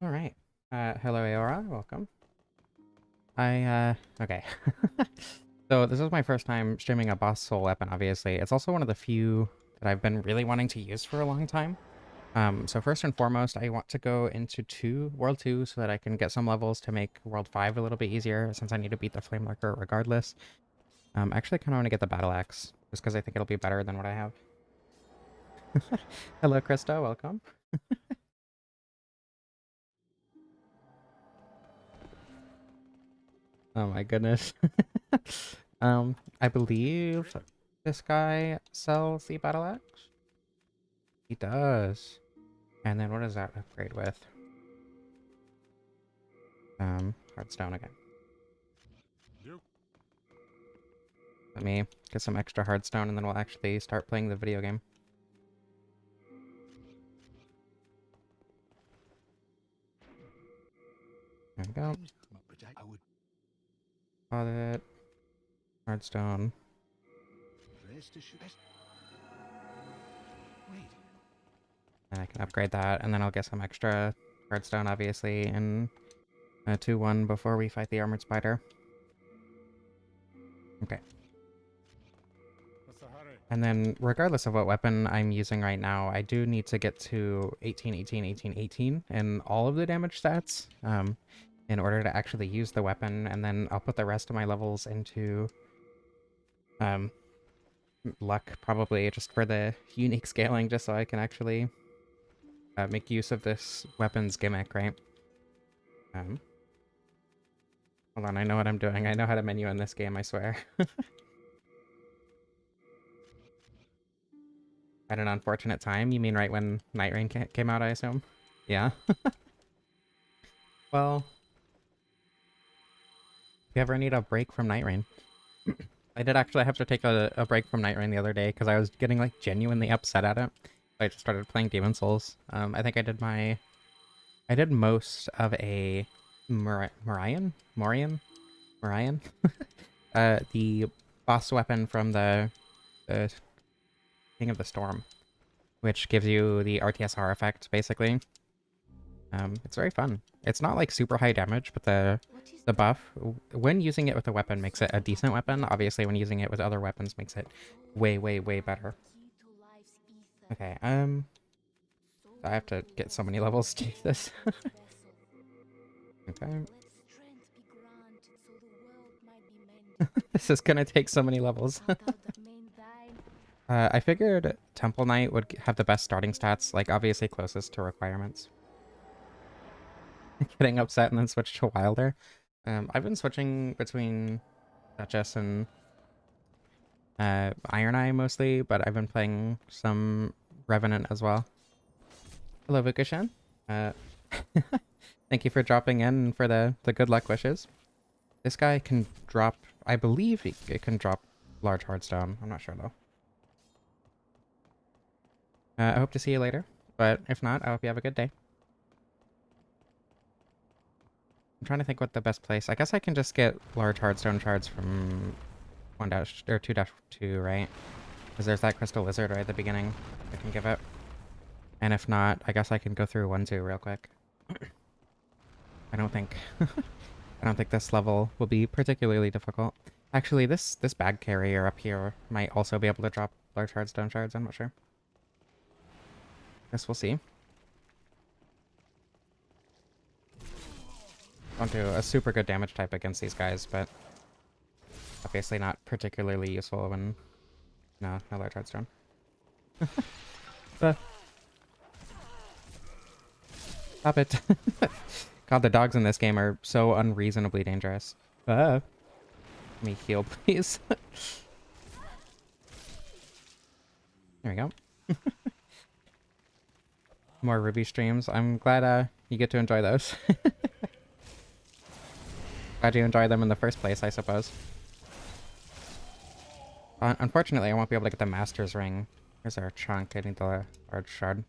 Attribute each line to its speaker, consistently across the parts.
Speaker 1: All right. Hello, Aora. Welcome. Okay. So this is my first time streaming a boss soul weapon, obviously. It's also one of the few that I've been really wanting to use for a long time. So first and foremost, I want to go into World 2 so that I can get some levels to make World 5 a little bit easier, since I need to beat the Flamelurker regardless. I actually kind of want to get the Battle Axe, just because I think it'll be better than what I have. Hello, Krista. Welcome. Oh my goodness. I believe this guy sells the battle axe. He does. And then what does that upgrade with? Hardstone again. Let me get some extra hardstone and then we'll actually start playing the video game. There we go. Got it. Hardstone. And I can upgrade that, and then I'll get some extra hardstone, obviously, in 2-1 before we fight the armored spider. Okay. And then, regardless of what weapon I'm using right now, I do need to get to 18, 18, 18, 18 in all of the damage stats in order to actually use the weapon, and then I'll put the rest of my levels into luck, probably, just for the unique scaling, just so I can actually make use of this weapon's gimmick, right? Hold on, I know what I'm doing. I know how to menu in this game, I swear. At an unfortunate time? You mean right when Night Rain came out, I assume? Yeah. Well, if you ever need a break from Night Rain. I did actually have to take a break from Night Rain the other day because I was getting like genuinely upset at it. I just started playing Demon Souls. I think I did most of a Morian? The boss weapon from the King of the Storm, which gives you the RTSR effect, basically. It's very fun. It's not like super high damage, but the buff, when using it with a weapon, makes it a decent weapon. Obviously, when using it with other weapons, makes it way, way, way better. Okay, I have to get so many levels to do this. Okay. This is gonna take so many levels. I figured Temple Knight would have the best starting stats, like obviously closest to requirements. Getting upset and then switch to Wilder. I've been switching between Duchess and Iron Eye mostly, but I've been playing some Revenant as well. Hello, Vukushan. Thank you for dropping in for the good luck wishes. This guy can drop, I believe it can drop large hardstone. I'm not sure though. I hope to see you later, but if not, I hope you have a good day. I'm trying to think what the best place. I guess I can just get large hardstone shards from 1- or 2-2, right? Because there's that crystal lizard right at the beginning I can give it. And if not, I guess I can go through 1-2 real quick. I don't think I don't think this level will be particularly difficult. Actually, this bag carrier up here might also be able to drop large hardstone shards, I'm not sure. Guess we'll see. Don't do a super good damage type against these guys, but obviously not particularly useful when no large hardstone. Stop it. God, the dogs in this game are so unreasonably dangerous. Let me heal, please. There we go. More Ruby streams. I'm glad you get to enjoy those. Glad you enjoy them in the first place, I suppose. Unfortunately, I won't be able to get the Master's Ring. Here's our chunk. I need the large shard.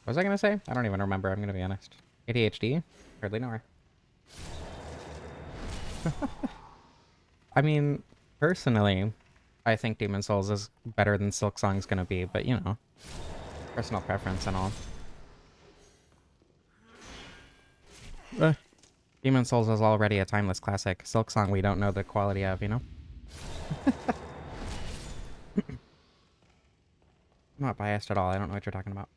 Speaker 1: What was I gonna say? I don't even remember, I'm gonna be honest. ADHD? Hardly know her. I mean, personally, I think Demon Souls is better than Silk Song's gonna be, but you know. personal preference and all. Demon Souls is already a timeless classic. Silksong we don't know the quality of, you know? I'm not biased at all. I don't know what you're talking about.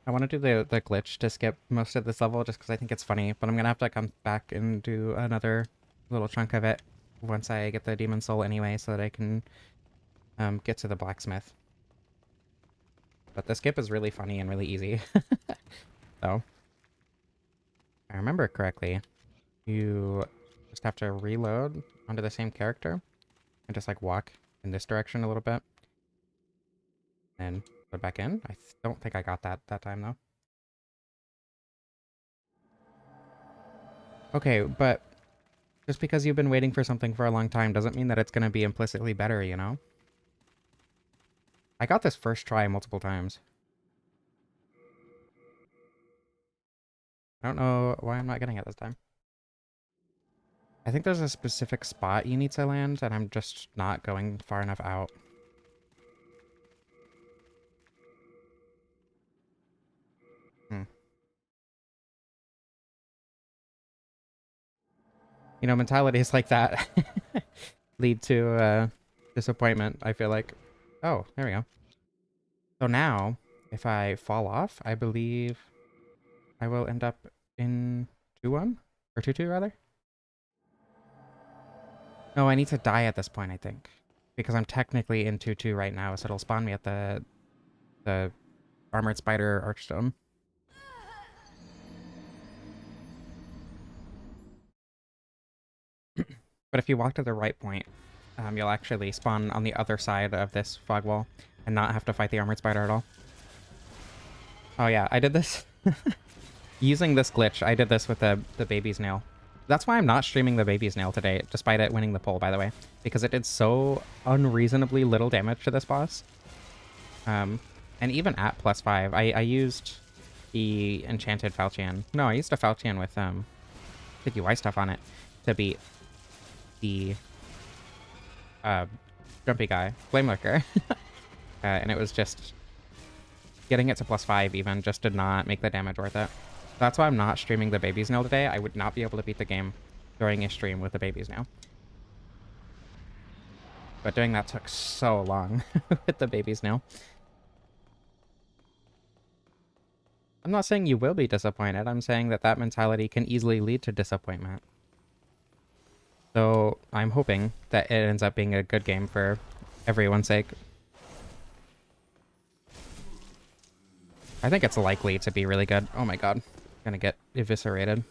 Speaker 1: I want to do the glitch to skip most of this level just because I think it's funny, but I'm going to have to come back and do another little chunk of it once I get the Demon Soul anyway so that I can get to the blacksmith. But the skip is really funny and really easy. So, if I remember correctly, you just have to reload onto the same character and just like walk in this direction a little bit. And put back in. I don't think I got that time though. Okay, but just because you've been waiting for something for a long time doesn't mean that it's going to be implicitly better, you know? I got this first try multiple times. I don't know why I'm not getting it this time. I think there's a specific spot you need to land, and I'm just not going far enough out. You know, mentalities like that lead to disappointment, I feel like. Oh, there we go. So now, if I fall off, I believe I will end up in 2-1? Or 2-2, rather? No, I need to die at this point, I think. Because I'm technically in 2-2 right now, so it'll spawn me at the Armored Spider Archstone. But if you walk to the right point, you'll actually spawn on the other side of this fog wall and not have to fight the Armored Spider at all. Oh yeah, I did this. Using this glitch, I did this with the baby's nail. That's why I'm not streaming the baby's nail today, despite it winning the poll, by the way. Because it did so unreasonably little damage to this boss. And even at +5, I used the Enchanted Falchion. No, I used a Falchion with sticky Y stuff on it to beat the jumpy guy, Flamelurker. And it was just... getting it to +5 even just did not make the damage worth it. That's why I'm not streaming the baby's nail today. I would not be able to beat the game during a stream with the baby's nail. But doing that took so long with the baby's nail. I'm not saying you will be disappointed. I'm saying that that mentality can easily lead to disappointment. So I'm hoping that it ends up being a good game for everyone's sake. I think it's likely to be really good. Oh my god. Gonna get eviscerated.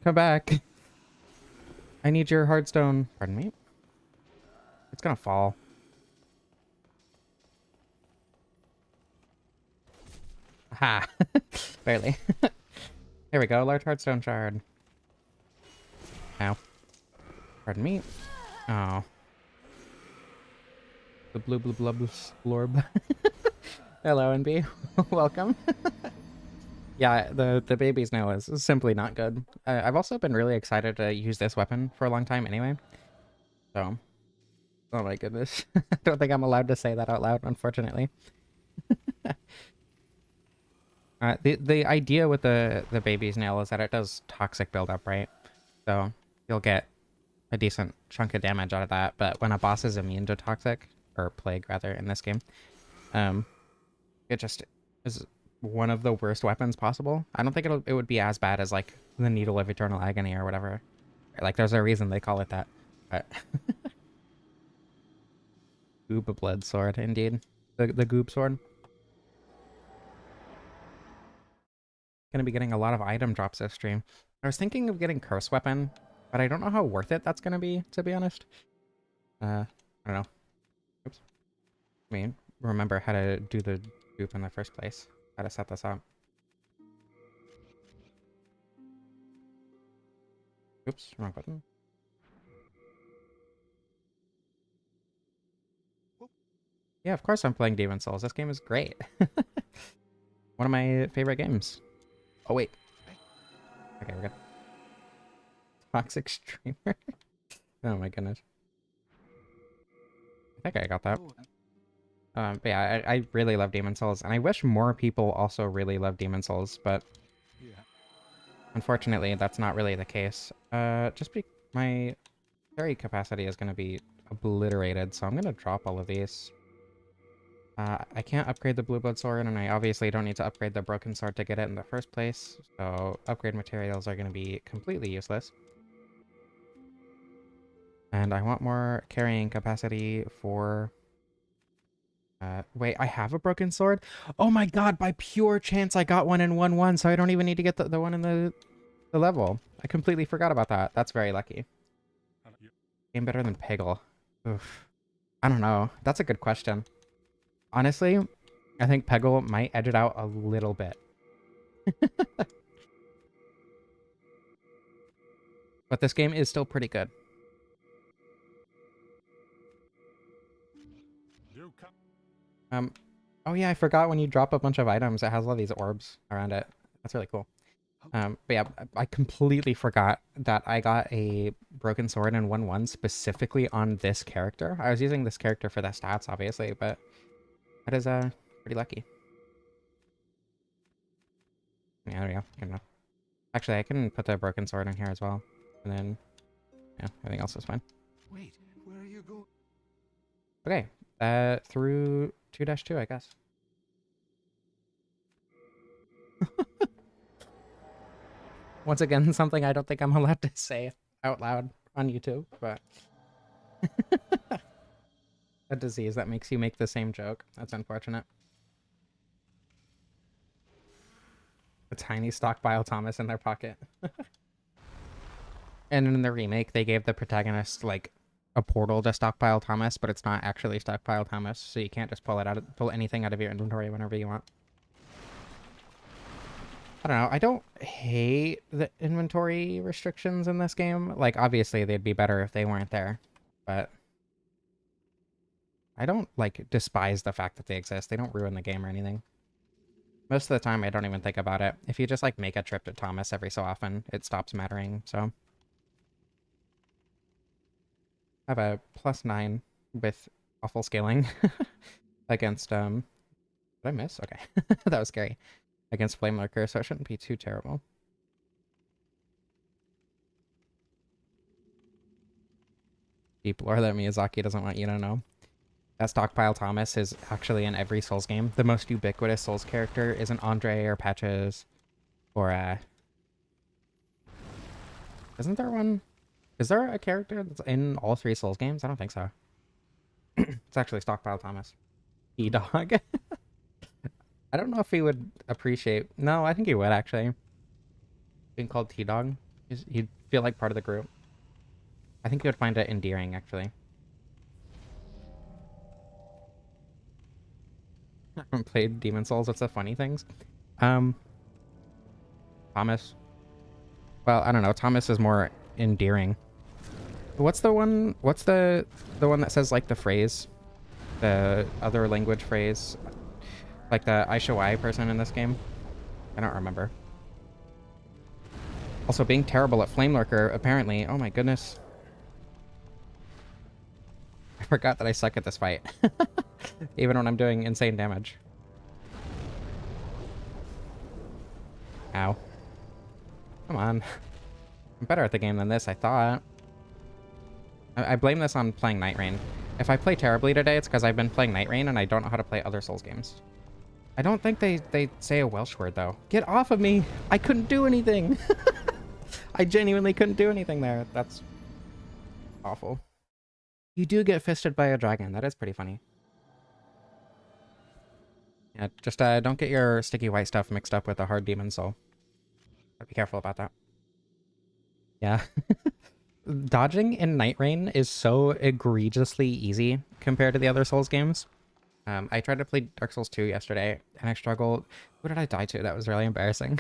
Speaker 1: Come back. I need your hardstone. Pardon me? It's gonna fall. Aha. Barely. Here we go. Large hardstone shard. Ow. Pardon me. Oh. The blue blorb. Hello, NB. Welcome. Yeah, the baby's nail is simply not good. I've also been really excited to use this weapon for a long time anyway. So, oh my goodness. I don't think I'm allowed to say that out loud, unfortunately. The idea with the baby's nail is that it does toxic buildup, right? So you'll get a decent chunk of damage out of that, but when a boss is immune to toxic, or plague rather in this game, it just is one of the worst weapons possible. I don't think it would be as bad as like the Needle of Eternal Agony or whatever. Like there's a reason they call it that. But Blueblood sword, indeed. The goob sword. Gonna be getting a lot of item drops this stream. I was thinking of getting Curse Weapon, but I don't know how worth it that's gonna be, to be honest. I don't know. Oops. I mean, remember how to do the dupe in the first place. How to set this up. Oops, wrong button. Yeah, of course I'm playing Demon Souls. This game is great. One of my favorite games. Oh, wait. Okay, we're good. Toxic streamer. Oh my goodness. I think I got that. But yeah, I really love Demon Souls, and I wish more people also really love Demon Souls, but unfortunately, that's not really the case. My carry capacity is going to be obliterated, so I'm going to drop all of these. I can't upgrade the Blueblood sword, and I obviously don't need to upgrade the broken sword to get it in the first place, so upgrade materials are going to be completely useless. And I want more carrying capacity for... wait, I have a broken sword? Oh my god, by pure chance I got one in 1-1, so I don't even need to get the one in the level. I completely forgot about that. That's very lucky. Game better than Peggle. Oof. I don't know. That's a good question. Honestly, I think Peggle might edge it out a little bit. But this game is still pretty good. Oh yeah, I forgot when you drop a bunch of items, it has all these orbs around it. That's really cool. But yeah, I completely forgot that I got a broken sword in 1-1 specifically on this character. I was using this character for the stats, obviously, but that is pretty lucky. Yeah, there we go. Good enough. Actually, I can put the broken sword in here as well. And then, yeah, everything else is fine.
Speaker 2: Wait, where are you going?
Speaker 1: Okay, through 2-2, I guess. Once again, something I don't think I'm allowed to say out loud on YouTube, but... a disease that makes you make the same joke. That's unfortunate. A tiny stockpile Thomas in their pocket. And in the remake, they gave the protagonist, like, a portal to stockpile Thomas, but it's not actually stockpile Thomas, so you can't just pull anything out of your inventory whenever you want. I don't know. I don't hate the inventory restrictions in this game. Like, obviously, they'd be better if they weren't there, but I don't, like, despise the fact that they exist. They don't ruin the game or anything. Most of the time, I don't even think about it. If you just, like, make a trip to Thomas every so often, it stops mattering, so... I have a +9 with awful scaling against, Did I miss? Okay. That was scary. Against Flamelurker, so it shouldn't be too terrible. Deep lore that Miyazaki doesn't want you to know. That Stockpile Thomas is actually in every Souls game. The most ubiquitous Souls character isn't Andre or Patches or, Isn't there one? Is there a character that's in all 3 Souls games? I don't think so. It's actually Stockpile Thomas. E-Dog. I don't know if he would appreciate... No, I think he would, actually. Being called T-Dog. He'd feel like part of the group. I think he would find it endearing, actually. I haven't played Demon Souls. What's the funny things? Thomas. Well, I don't know. Thomas is more endearing. What's the one that says, like, the phrase? The other language phrase? Like the Aishawai person in this game? I don't remember. Also, being terrible at Flamelurker, apparently. Oh my goodness. I forgot that I suck at this fight. Even when I'm doing insane damage. Ow. Come on. I'm better at the game than this, I thought. I blame this on playing Night Rain. If I play terribly today, it's because I've been playing Night Rain and I don't know how to play other Souls games. I don't think they say a Welsh word, though. Get off of me! I couldn't do anything! I genuinely couldn't do anything there. That's awful. You do get fisted by a dragon. That is pretty funny. Yeah, just don't get your sticky white stuff mixed up with a hard demon soul. Gotta be careful about that. Yeah. Dodging in Night Rain is so egregiously easy compared to the other Souls games. I tried to play Dark Souls 2 yesterday, and I struggled. Who did I die to? That was really embarrassing.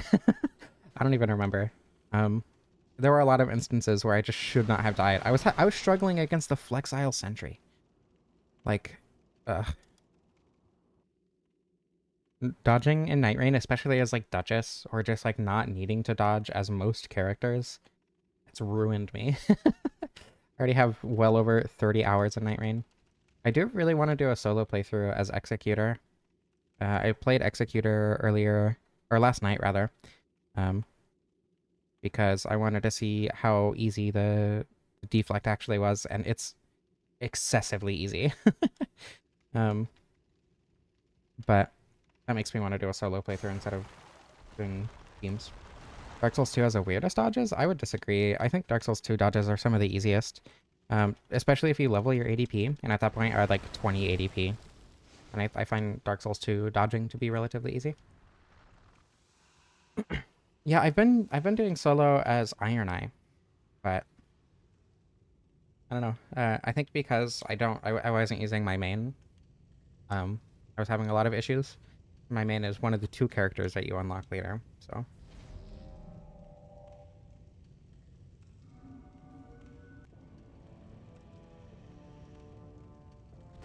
Speaker 1: I don't even remember. There were a lot of instances where I just should not have died. I was struggling against the Flexile Sentry. Like, dodging in Night Rain, especially as, like, Duchess, or just, like, not needing to dodge as most characters, it's ruined me. I already have well over 30 hours in Night Rain. I do really want to do a solo playthrough as Executor. I played Executor earlier, or last night rather, because I wanted to see how easy the deflect actually was, and it's excessively easy. But that makes me want to do a solo playthrough instead of doing teams. Dark Souls 2 has the weirdest dodges? I would disagree. I think Dark Souls 2 dodges are some of the easiest. Especially if you level your ADP, and at that point are like 20 ADP. And I find Dark Souls 2 dodging to be relatively easy. Yeah, I've been doing solo as Iron Eye, but I don't know. I think because I wasn't using my main. I was having a lot of issues. My main is one of the 2 characters that you unlock later, so.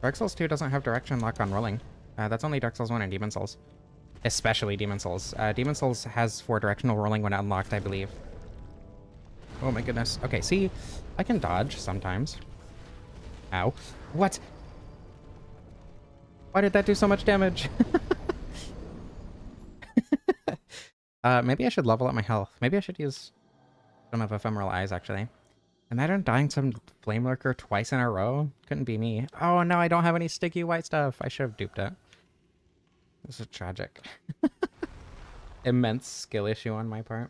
Speaker 1: Dark Souls 2 doesn't have direction lock on rolling. That's only Dark Souls 1 and Demon Souls. Especially Demon Souls. Demon Souls has 4 directional rolling when unlocked, I believe. Oh my goodness. Okay, see? I can dodge sometimes. Ow. What? Why did that do so much damage? Maybe I should level up my health. Maybe I should use some of Ephemeral Eyes, actually. Imagine dying some Flamelurker twice in a row? Couldn't be me. Oh no, I don't have any sticky white stuff. I should have duped it. This is tragic. Immense skill issue on my part.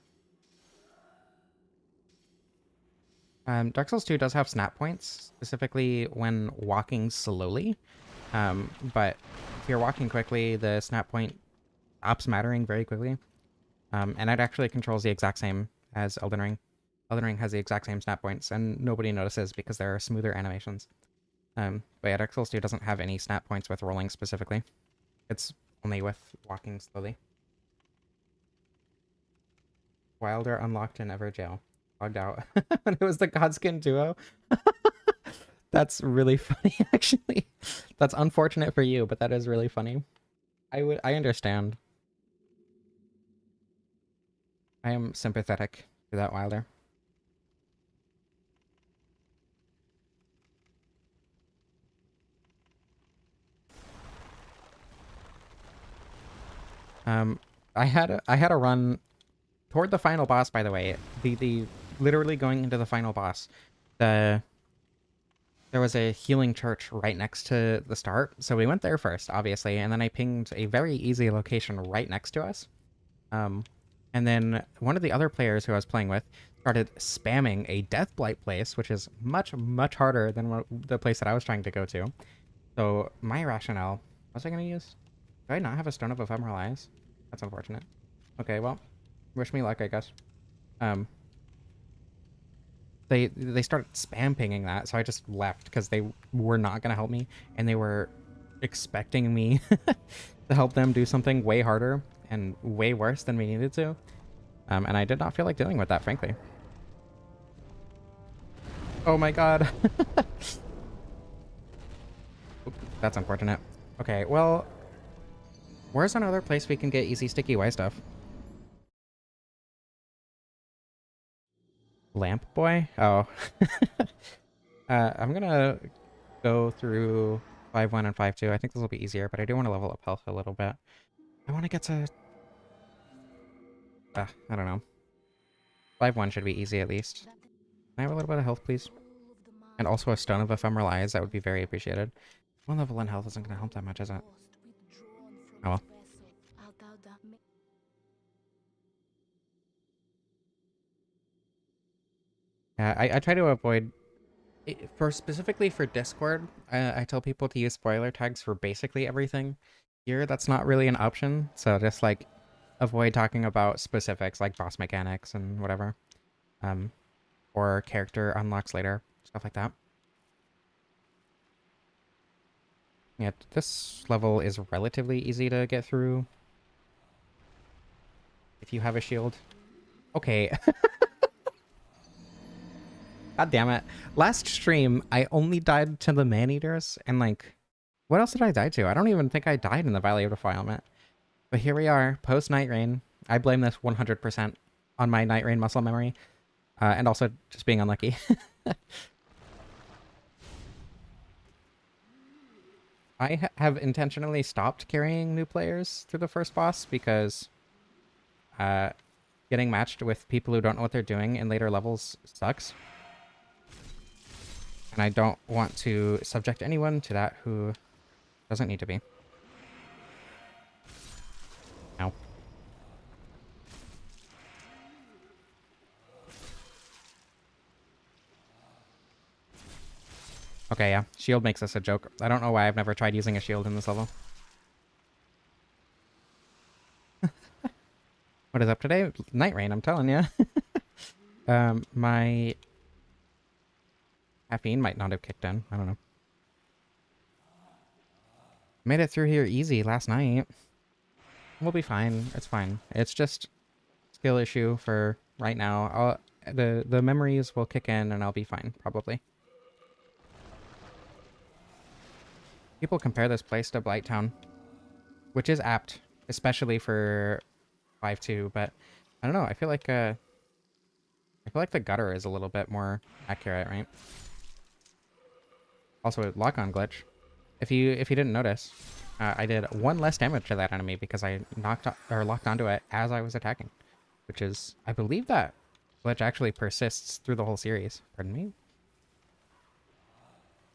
Speaker 1: Dark Souls 2 does have snap points, specifically when walking slowly. But if you're walking quickly, the snap point stops mattering very quickly. And it actually controls the exact same as Elden Ring. Elden Ring has the exact same snap points, and nobody notices because there are smoother animations. But yeah, Dark Souls 2 doesn't have any snap points with rolling specifically. It's only with walking slowly. Wilder unlocked in Everjail. Logged out. When it was the Godskin duo. That's really funny, actually. That's unfortunate for you, but that is really funny. I understand. I am sympathetic to that Wilder. I had a run toward the final boss, by the way. The literally going into the final boss. There was a healing church right next to the start, so we went there first, obviously, and then I pinged a very easy location right next to us. And then one of the other players who I was playing with started spamming a Deathblight place, which is much, much harder than the place that I was trying to go to. So my rationale, what was I going to use? Do I not have a Stone of Ephemeral Eyes? That's unfortunate. Okay, well, wish me luck, I guess. They started spam pinging that, so I just left because they were not going to help me, and they were expecting me to help them do something way harder and way worse than we needed to. And I did not feel like dealing with that, frankly. Oh my god. Oop, that's unfortunate. Okay, well, where's another place we can get easy sticky Y stuff? Lamp boy? Oh. I'm gonna go through 5-1 and 5-2. I think this will be easier, but I do want to level up health a little bit. I want to get to... I don't know. 5-1 should be easy at least. Can I have a little bit of health, please? And also a Stone of Ephemeral Eyes. That would be very appreciated. 1 level in health isn't going to help that much, is it? Oh well. I try to avoid... specifically for Discord, I tell people to use spoiler tags for basically everything. Here, that's not really an option, so just, like, avoid talking about specifics, like boss mechanics and whatever. Or character unlocks later, stuff like that. Yeah, this level is relatively easy to get through. If you have a shield. Okay. God damn it. Last stream, I only died to the man-eaters, and like, what else did I die to? I don't even think I died in the Valley of Defilement. But here we are, post-Night Rain. I blame this 100% on my Night Rain muscle memory. And also just being unlucky. I have intentionally stopped carrying new players through the first boss because uh, getting matched with people who don't know what they're doing in later levels sucks. And I don't want to subject anyone to that who doesn't need to be. No. Okay, yeah. Shield makes this a joke. I don't know why I've never tried using a shield in this level. What is up today? Night rain, I'm telling you. My caffeine might not have kicked in. I don't know. Made it through here easy last night. We'll be fine. It's fine. It's just skill issue for right now. The memories will kick in and I'll be fine, probably. People compare this place to Blighttown, which is apt, especially for 5.2, but I don't know. I feel like the gutter is a little bit more accurate, right? Also, lock-on glitch. If you didn't notice, I did 1 less damage to that enemy because I locked onto it as I was attacking, which is, I believe that glitch actually persists through the whole series. Pardon me.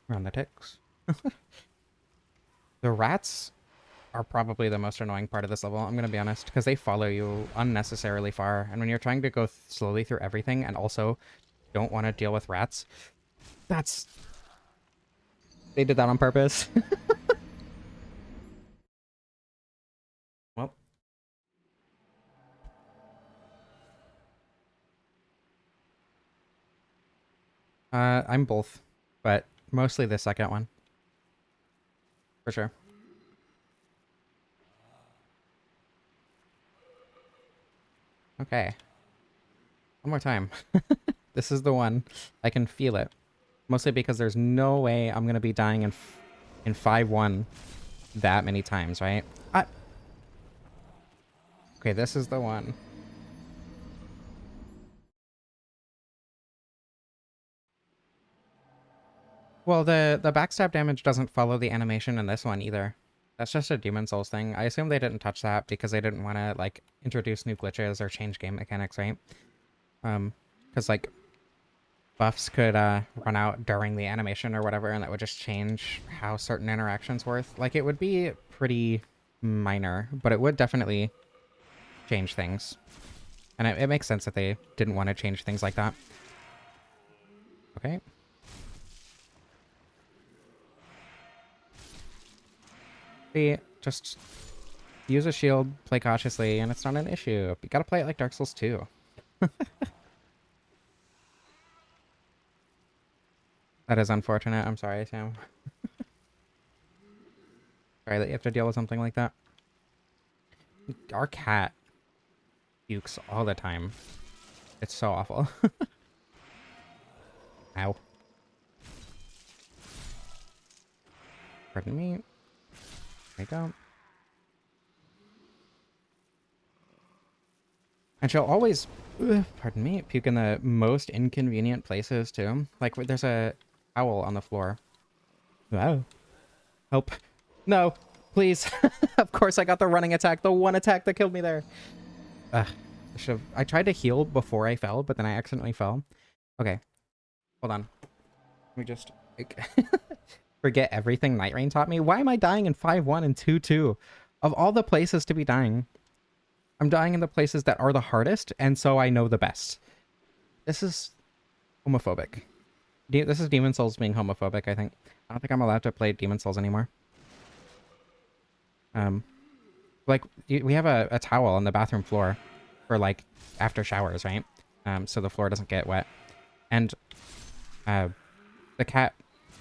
Speaker 1: We're on the ticks. The rats are probably the most annoying part of this level, I'm going to be honest, because they follow you unnecessarily far, and when you're trying to go slowly through everything and also don't want to deal with rats, that's... They did that on purpose. Well. I'm both, but mostly the second one. For sure. Okay. One more time. This is the one. I can feel it. Mostly because there's no way I'm gonna be dying in 5-1 that many times, right? Okay, this is the one. Well, the backstab damage doesn't follow the animation in this one either. That's just a Demon Souls thing. I assume they didn't touch that because they didn't want to, like, introduce new glitches or change game mechanics, right? Because, like, buffs could run out during the animation or whatever, and that would just change how certain interactions work. Like, it would be pretty minor, but it would definitely change things. And it makes sense that they didn't want to change things like that. Okay. See, just use a shield, play cautiously, and it's not an issue. You gotta play it like Dark Souls 2. That is unfortunate. I'm sorry, Sam. Sorry that you have to deal with something like that. Our cat pukes all the time. It's so awful. Ow. Pardon me. There you go. And she'll always, pardon me, puke in the most inconvenient places too. Like there's a owl on the floor. Wow. Help. No, please. Of course I got the running attack, the one attack that killed me there. Ugh. I tried to heal before I fell, but then I accidentally fell. Okay. Hold on. Let me just like, forget everything Night Rain taught me. Why am I dying in 5-1 and 2-2? Of all the places to be dying, I'm dying in the places that are the hardest, and so I know the best. This is homophobic. This is Demon Souls being homophobic, I think. I don't think I'm allowed to play Demon Souls anymore. Like, we have a towel on the bathroom floor for, like, after showers, right? So the floor doesn't get wet. And the cat,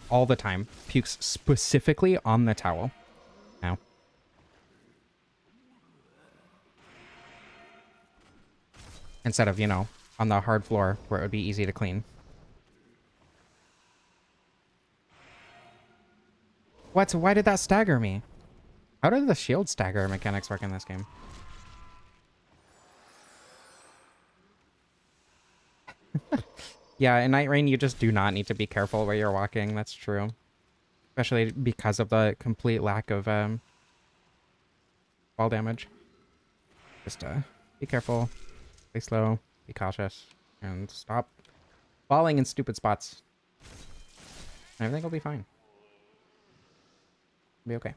Speaker 1: all the time, pukes specifically on the towel. Now. Instead of, you know, on the hard floor where it would be easy to clean. What? Why did that stagger me? How did the shield stagger mechanics work in this game? Yeah, in Night Rain, you just do not need to be careful where you're walking. That's true. especially because of the complete lack of fall damage. Just be careful, stay slow, be cautious, and stop falling in stupid spots. Everything will be fine. Be okay.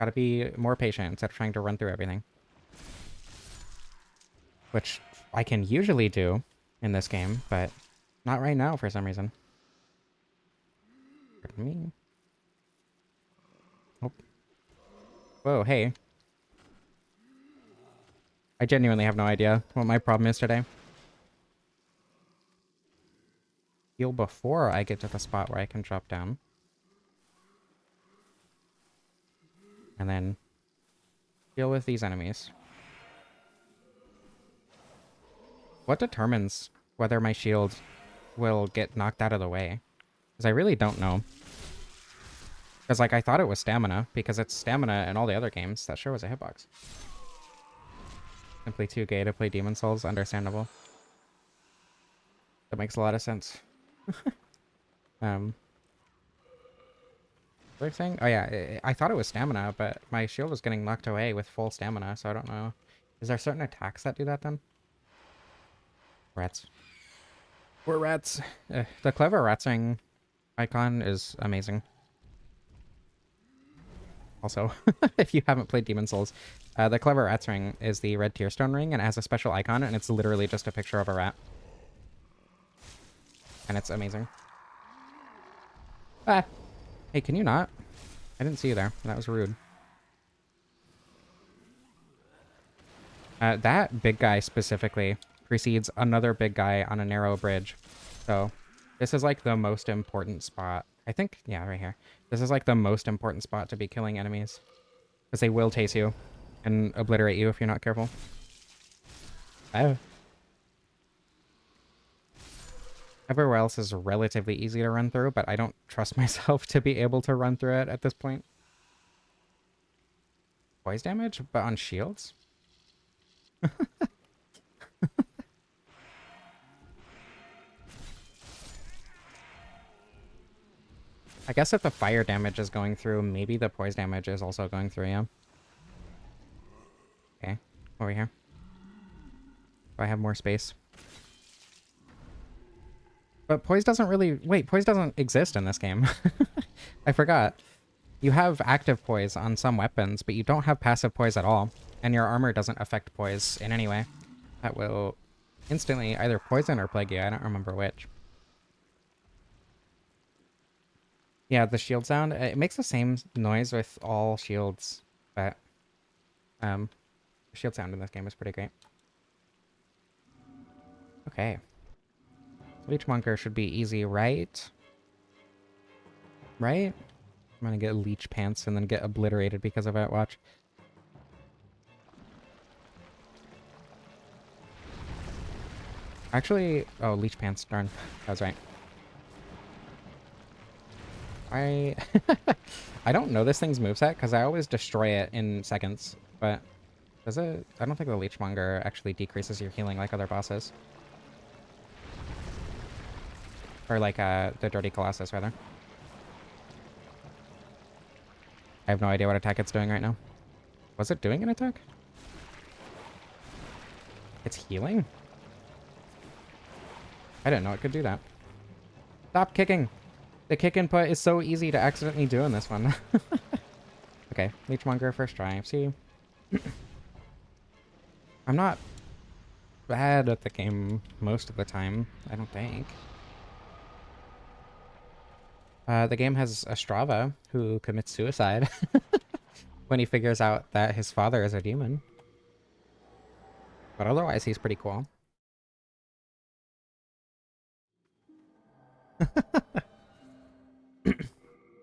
Speaker 1: Gotta be more patient instead of trying to run through everything. Which I can usually do in this game, but not right now for some reason. Pardon me. Oh. Whoa, hey. I genuinely have no idea what my problem is today. Heal before I get to the spot where I can drop down. And then deal with these enemies. What determines whether my shield will get knocked out of the way? Because I really don't know. Because, like, I thought it was stamina, because it's stamina in all the other games. That sure was a hitbox. Simply too gay to play Demon Souls, understandable. That makes a lot of sense. Other thing? Oh yeah, I thought it was stamina, but my shield was getting knocked away with full stamina, so I don't know. Is there certain attacks that do that then? Rats. We're rats. The clever ratsing icon is amazing. Also, if you haven't played Demon Souls, the clever rats ring is the red tearstone ring, and it has a special icon, and it's literally just a picture of a rat. And it's amazing. Ah! Hey, can you not? I didn't see you there. That was rude. That big guy specifically precedes another big guy on a narrow bridge. So this is like the most important spot. I think, yeah, right here. This is like the most important spot to be killing enemies. Because they will tase you and obliterate you if you're not careful. Oh. Everywhere else is relatively easy to run through, but I don't trust myself to be able to run through it at this point. Poise damage, but on shields? I guess if the fire damage is going through, maybe the poise damage is also going through, yeah. Okay, over here. Do I have more space? But poise doesn't really... Wait, poise doesn't exist in this game. I forgot. You have active poise on some weapons, but you don't have passive poise at all. And your armor doesn't affect poise in any way. That will instantly either poison or plague you. I don't remember which. Yeah, the shield sound. It makes the same noise with all shields, but the shield sound in this game is pretty great. Okay. Leechmonker should be easy, right? Right? I'm gonna get leech pants and then get obliterated because of it. Watch. Actually, oh, leech pants. Darn, that was right. I I don't know this thing's moveset because I always destroy it in seconds. But does it? I don't think the leechmonger actually decreases your healing like other bosses. Or like the Dirty Colossus, rather. I have no idea what attack it's doing right now. Was it doing an attack? It's healing? I didn't know it could do that. Stop kicking! The kick input is so easy to accidentally do in this one. Okay, Leechmonger first try. See? I'm not bad at the game most of the time, I don't think. The game has a Strava who commits suicide when he figures out that his father is a demon. But otherwise, he's pretty cool.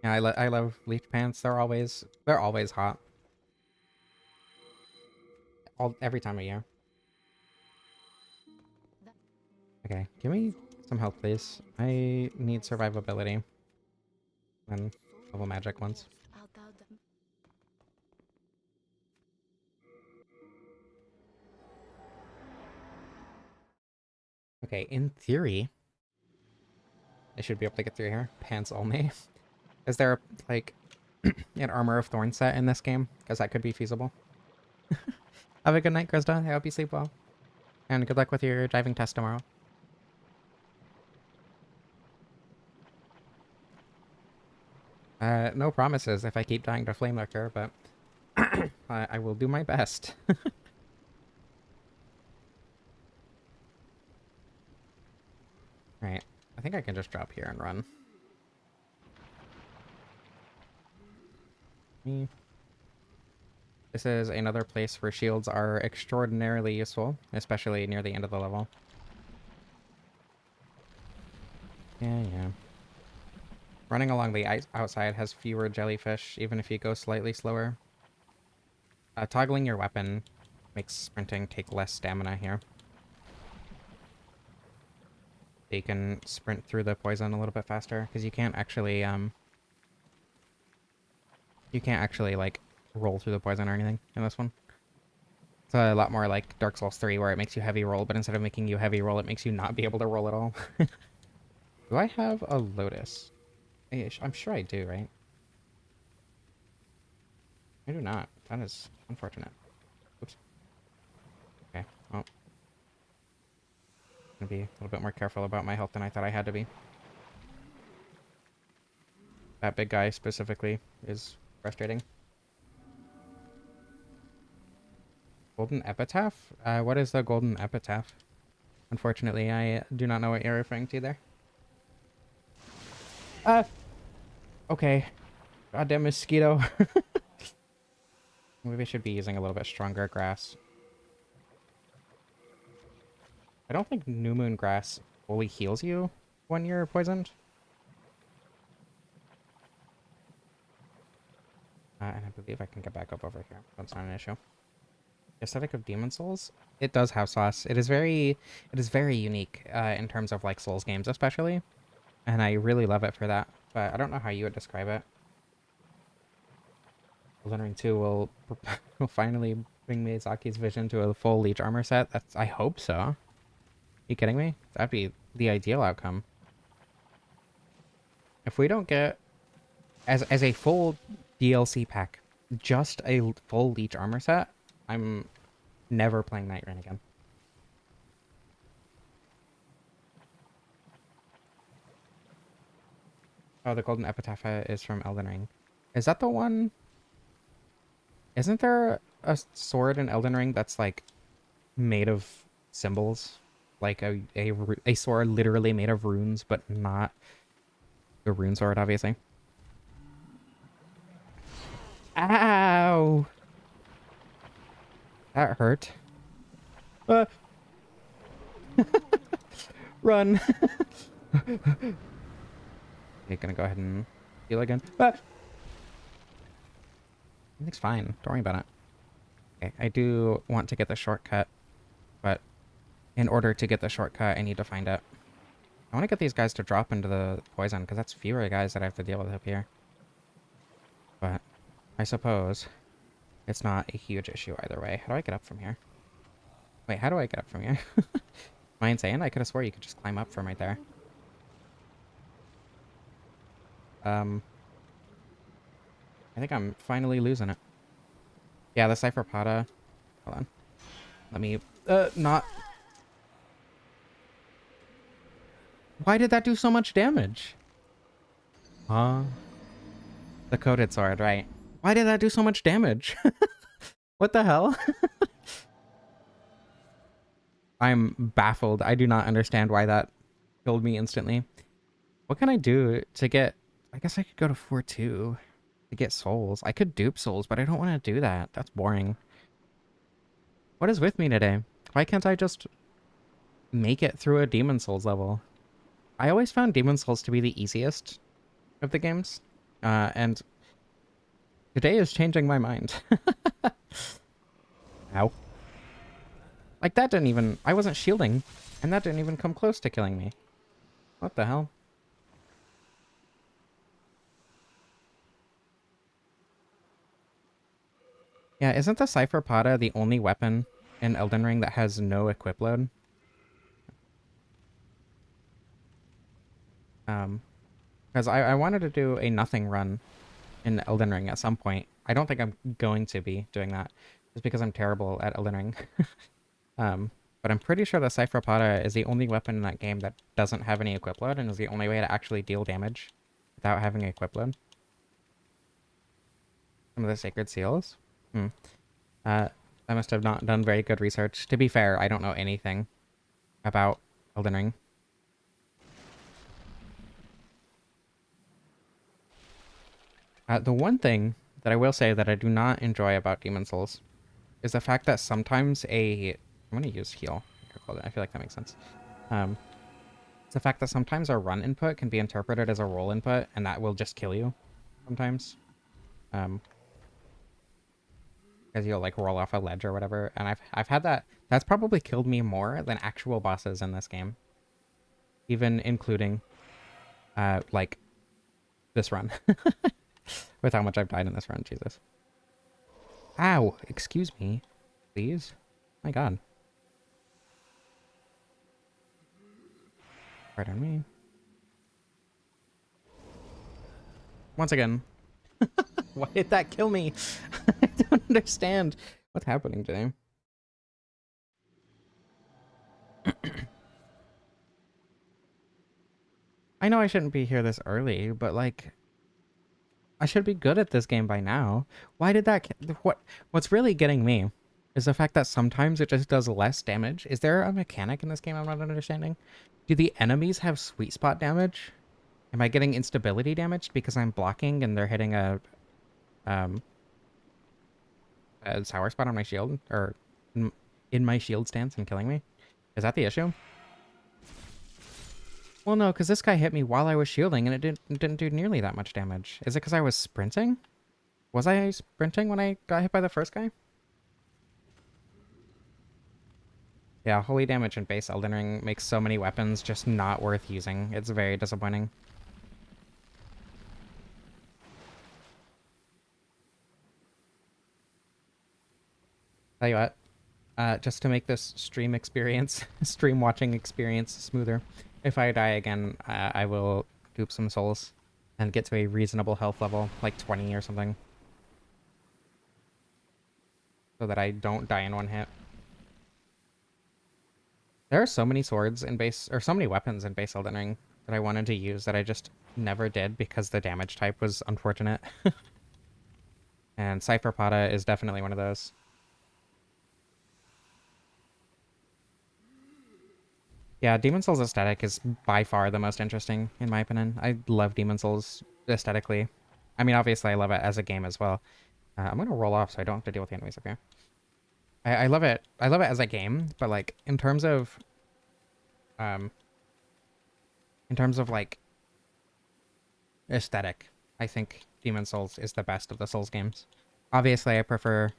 Speaker 1: Yeah, I love leech pants. They're always hot. Every time of year. Okay, give me some help, please. I need survivability. And level magic ones. Okay, in theory, I should be able to get through here. Pants only. Is there, like, an Armor of Thorn set in this game? Because that could be feasible. Have a good night, Krista. I hope you sleep well. And good luck with your driving test tomorrow. No promises if I keep dying to Flamelurker, but I will do my best. Right. I think I can just drop here and run. This is another place where shields are extraordinarily useful, especially near the end of the level. Yeah. Running along the outside has fewer jellyfish, even if you go slightly slower. Toggling your weapon makes sprinting take less stamina here. You can sprint through the poison a little bit faster, because you can't actually, like, roll through the poison or anything in this one. It's a lot more like Dark Souls 3, where it makes you heavy roll, but instead of making you heavy roll, it makes you not be able to roll at all. Do I have a Lotus? I'm sure I do, right? I do not. That is unfortunate. Oops. Okay, well. I'm gonna be a little bit more careful about my health than I thought I had to be. That big guy specifically is frustrating. Golden Epitaph? What is the Golden Epitaph? Unfortunately, I do not know what you're referring to there. Okay. Goddamn mosquito. Maybe I should be using a little bit stronger grass. I don't think New Moon grass fully heals you when you're poisoned. And I believe I can get back up over here. That's not an issue. Aesthetic of Demon Souls? It does have sauce. It is very unique in terms of like Souls games especially. And I really love it for that. But I don't know how you would describe it. Elden Ring 2 will finally bring Miyazaki's vision to a full Leech armor set. I hope so. You kidding me? That'd be the ideal outcome. If we don't get as a full DLC pack, just a full Leech armor set, I'm never playing Night Rain again. Oh, the Golden Epitaph is from Elden Ring. Is that the one? Isn't there a sword in Elden Ring that's like made of symbols? Like a sword literally made of runes, but not the rune sword, obviously. Ow! That hurt. Run! Okay, gonna go ahead and heal again. Everything's fine. Don't worry about it. Okay, I do want to get the shortcut, but in order to get the shortcut, I need to find it. I want to get these guys to drop into the poison, because that's fewer guys that I have to deal with up here. But I suppose it's not a huge issue either way. How do I get up from here? Wait, how do I get up from here? Am I insane? I could have swore you could just climb up from right there. I think I'm finally losing it. Yeah, the Cypherpoda. Hold on. Let me... not... Why did that do so much damage? Huh? The coated sword, right. Why did that do so much damage? What the hell? I'm baffled. I do not understand why that killed me instantly. What can I do to get... I guess I could go to 4-2 to get souls. I could dupe souls, but I don't want to do that. That's boring. What is with me today? Why can't I just make it through a Demon Souls level? I always found Demon Souls to be the easiest of the games. And today is changing my mind. Ow. Like that didn't even... I wasn't shielding, and that didn't even come close to killing me. What the hell? Yeah, isn't the Cypherpoda the only weapon in Elden Ring that has no equip load? Because I wanted to do a nothing run in Elden Ring at some point. I don't think I'm going to be doing that, just because I'm terrible at Elden Ring. Um, but I'm pretty sure the Cypherpoda is the only weapon in that game that doesn't have any equip load and is the only way to actually deal damage without having equip load. Some of the Sacred Seals? Hmm. I must have not done very good research. To be fair, I don't know anything about Elden Ring. The one thing that I will say that I do not enjoy about Demon Souls is the fact that sometimes I'm going to use heal. I feel like that makes sense. Um, it's the fact that sometimes a run input can be interpreted as a roll input, and that will just kill you sometimes. Because you'll like roll off a ledge or whatever. And I've had that. That's probably killed me more than actual bosses in this game. Even including like this run. With how much I've died in this run, Jesus. Ow! Excuse me. Please? My god. Pardon me. Once again. Why did that kill me? I don't understand what's happening today. I know I shouldn't be here this early, but like, I should be good at this game by now. Why did that? What's really getting me is the fact that sometimes it just does less damage. Is there a mechanic in this game I'm not understanding? Do the enemies have sweet spot damage? Am I getting instability damaged because I'm blocking and they're hitting a sour spot on my shield or in my shield stance and killing me? Is that the issue? Well, no, because this guy hit me while I was shielding and it didn't do nearly that much damage. Is it because I was sprinting? Was I sprinting when I got hit by the first guy? Yeah, holy damage in base Elden Ring makes so many weapons just not worth using. It's very disappointing. Tell you what, just to make this stream experience, stream watching experience smoother, if I die again, I will dupe some souls and get to a reasonable health level, like 20 or something. So that I don't die in one hit. There are so many swords in base, or so many weapons in base Elden Ring that I wanted to use that I just never did because the damage type was unfortunate. And Cypherpoda is definitely one of those. Yeah, Demon Souls aesthetic is by far the most interesting, in my opinion. I love Demon Souls aesthetically. I mean, obviously I love it as a game as well. I'm gonna roll off so I don't have to deal with the enemies up here. I love it. I love it as a game, but like in terms of like aesthetic, I think Demon Souls is the best of the Souls games. Obviously, I prefer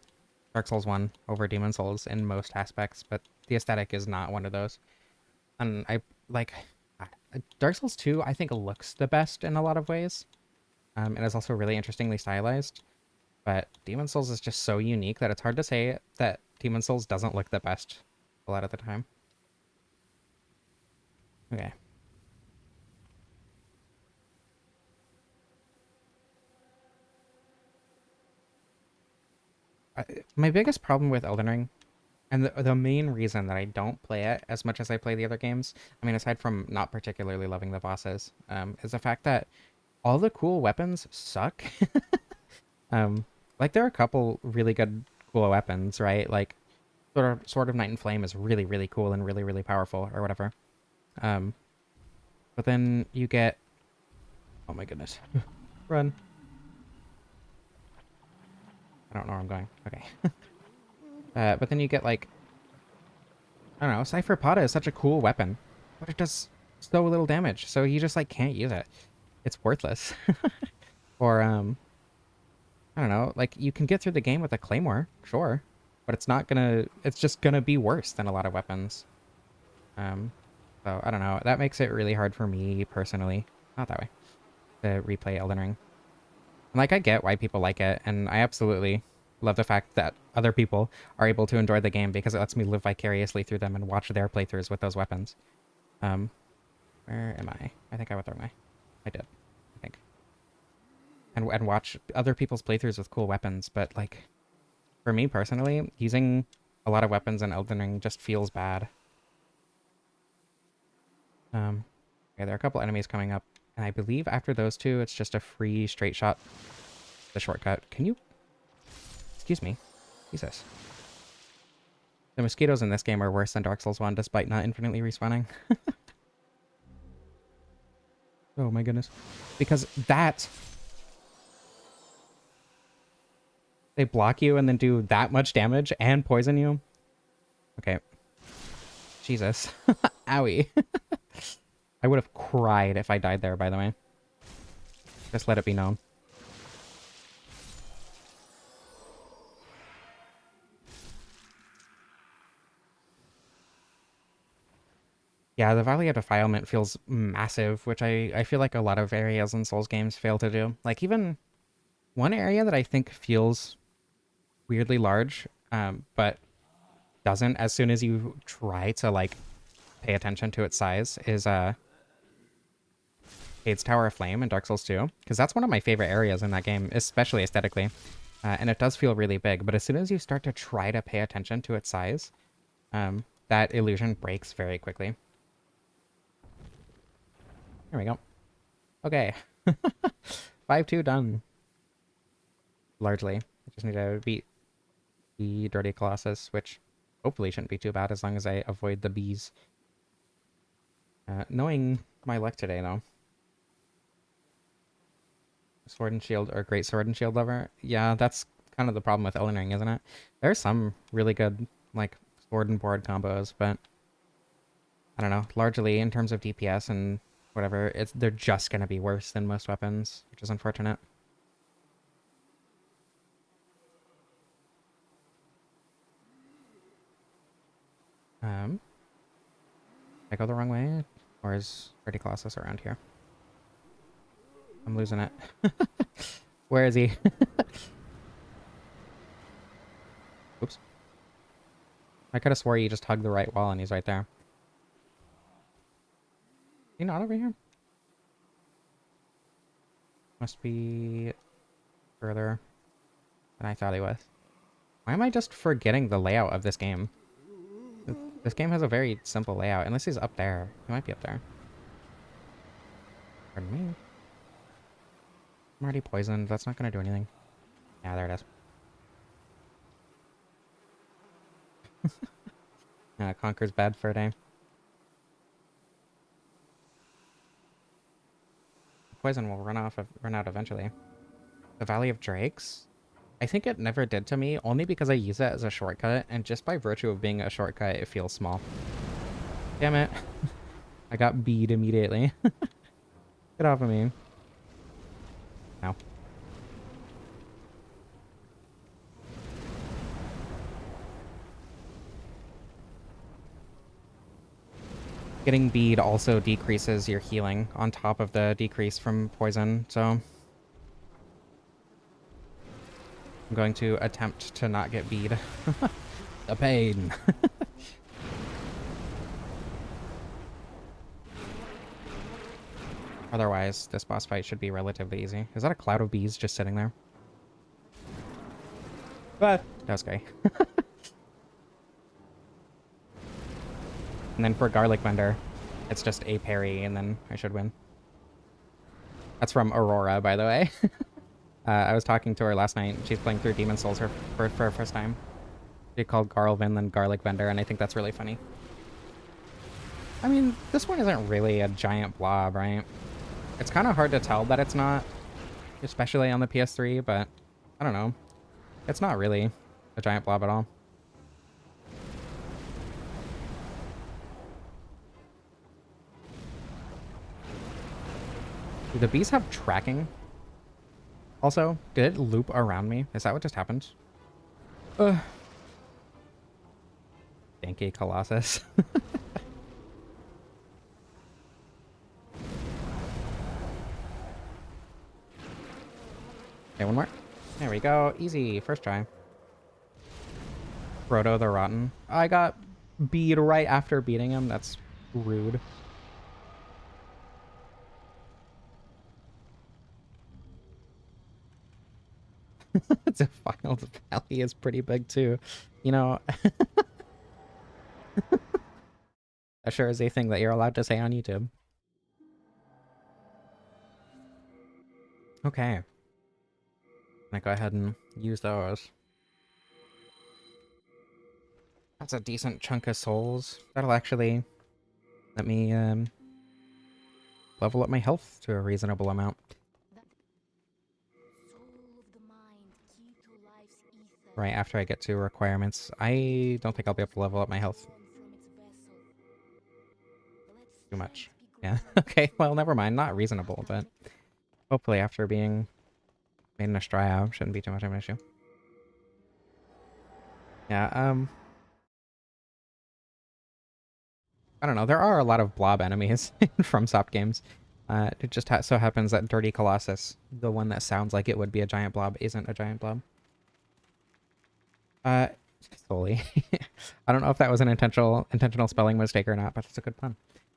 Speaker 1: Dark Souls 1 over Demon Souls in most aspects, but the aesthetic is not one of those. And I like Dark Souls 2, I think looks the best in a lot of ways. And is also really interestingly stylized. But Demon Souls is just so unique that it's hard to say that Demon Souls doesn't look the best a lot of the time. Okay. My biggest problem with Elden Ring, and the main reason that I don't play it as much as I play the other games, I mean, aside from not particularly loving the bosses, is the fact that all the cool weapons suck. Like there are a couple really good cool weapons, right? Like Sword of Night and Flame is really, really cool and really, really powerful or whatever. But then you get, oh my goodness, run. I don't know where I'm going. Okay. But then you get like, I don't know, Cypherpoda is such a cool weapon, but it does so little damage, so you just like can't use it. It's worthless. Or I don't know, like you can get through the game with a claymore, sure, but it's just gonna be worse than a lot of weapons. So I don't know, that makes it really hard for me personally, not that way, to replay Elden Ring. And like I get why people like it, and I absolutely love the fact that other people are able to enjoy the game because it lets me live vicariously through them and watch their playthroughs with those weapons. Where am I? I think I went the wrong way. I did, I think. And watch other people's playthroughs with cool weapons, but like, for me personally, using a lot of weapons in Elden Ring just feels bad. Okay, there are a couple enemies coming up, and I believe after those two, it's just a free straight shot, the shortcut. Can you... Excuse me. Jesus. The mosquitoes in this game are worse than Dark Souls 1, despite not infinitely respawning. Oh my goodness. Because that... They block you and then do that much damage and poison you? Okay. Jesus. Owie. I would have cried if I died there, by the way. Just let it be known. Yeah, the Valley of Defilement feels massive, which I feel like a lot of areas in Souls games fail to do. Like, even one area that I think feels weirdly large, but doesn't as soon as you try to, like, pay attention to its size is Cade's Tower of Flame in Dark Souls 2, because that's one of my favorite areas in that game, especially aesthetically. And it does feel really big, but as soon as you start to try to pay attention to its size, that illusion breaks very quickly. There we go. Okay. 5-2 done. Largely. I just need to beat the Dirty Colossus, which hopefully shouldn't be too bad as long as I avoid the bees. Knowing my luck today, though. Sword and Shield, or Great Sword and Shield lover. Yeah, that's kind of the problem with Elden Ring, isn't it? There's some really good, like, sword and board combos, but I don't know. Largely, in terms of DPS and whatever, they're just going to be worse than most weapons, which is unfortunate. Did I go the wrong way? Or is Dirty Colossus around here? I'm losing it. Where is he? Oops. I could have swore you just hugged the right wall and he's right there. Is he not over here? Must be further than I thought he was. Why am I just forgetting the layout of this game? This game has a very simple layout. Unless he's up there. He might be up there. Pardon me. I'm already poisoned. That's not going to do anything. Yeah, there it is. Conquer's bad for a day. Poison will run out eventually. The Valley of Drakes? I think it never did to me, only because I use it as a shortcut, and just by virtue of being a shortcut, it feels small. Damn it. I got beat immediately. Get off of me. No. Getting bead also decreases your healing on top of the decrease from poison, so I'm going to attempt to not get bead. The pain. Otherwise, this boss fight should be relatively easy. Is that a cloud of bees just sitting there? But that was great. And then for Garlic Bender, it's just a parry, and then I should win. That's from Aurora, by the way. I was talking to her last night. She's playing through Demon Souls for her first time. She called Garlvin and Garlic Bender, and I think that's really funny. I mean, this one isn't really a giant blob, right? It's kind of hard to tell that it's not, especially on the PS3, but I don't know. It's not really a giant blob at all. Do the bees have tracking? Also, did it loop around me? Is that what just happened? Danky Colossus. Okay, one more. There we go. Easy. First try. Frodo the Rotten. I got beat right after beating him. That's rude. Defiled Valley is pretty big too. You know, that sure is a thing that you're allowed to say on YouTube. Okay. I go ahead and use those. That's a decent chunk of souls. That'll actually let me level up my health to a reasonable amount. Right after I get to requirements. I don't think I'll be able to level up my health too much. Yeah, okay, well, never mind. Not reasonable, but hopefully after being made in a Strya, shouldn't be too much of an issue. Yeah, I don't know. There are a lot of blob enemies from soft games. It just so happens that Dirty Colossus, the one that sounds like it would be a giant blob, isn't a giant blob. Solely. I don't know if that was an intentional spelling mistake or not, but it's a good pun.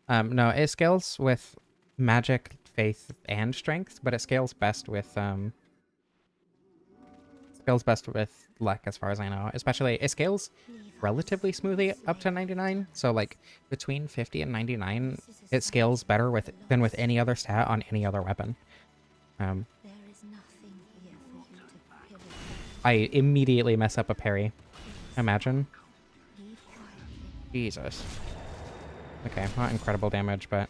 Speaker 1: No, it scales with magic, faith, and strength, but it scales best with luck, as far as I know. Especially, it scales relatively smoothly up to 99. So like between 50 and 99, it scales better than with any other stat on any other weapon. I immediately mess up a parry. Imagine. Jesus. Okay, not incredible damage, but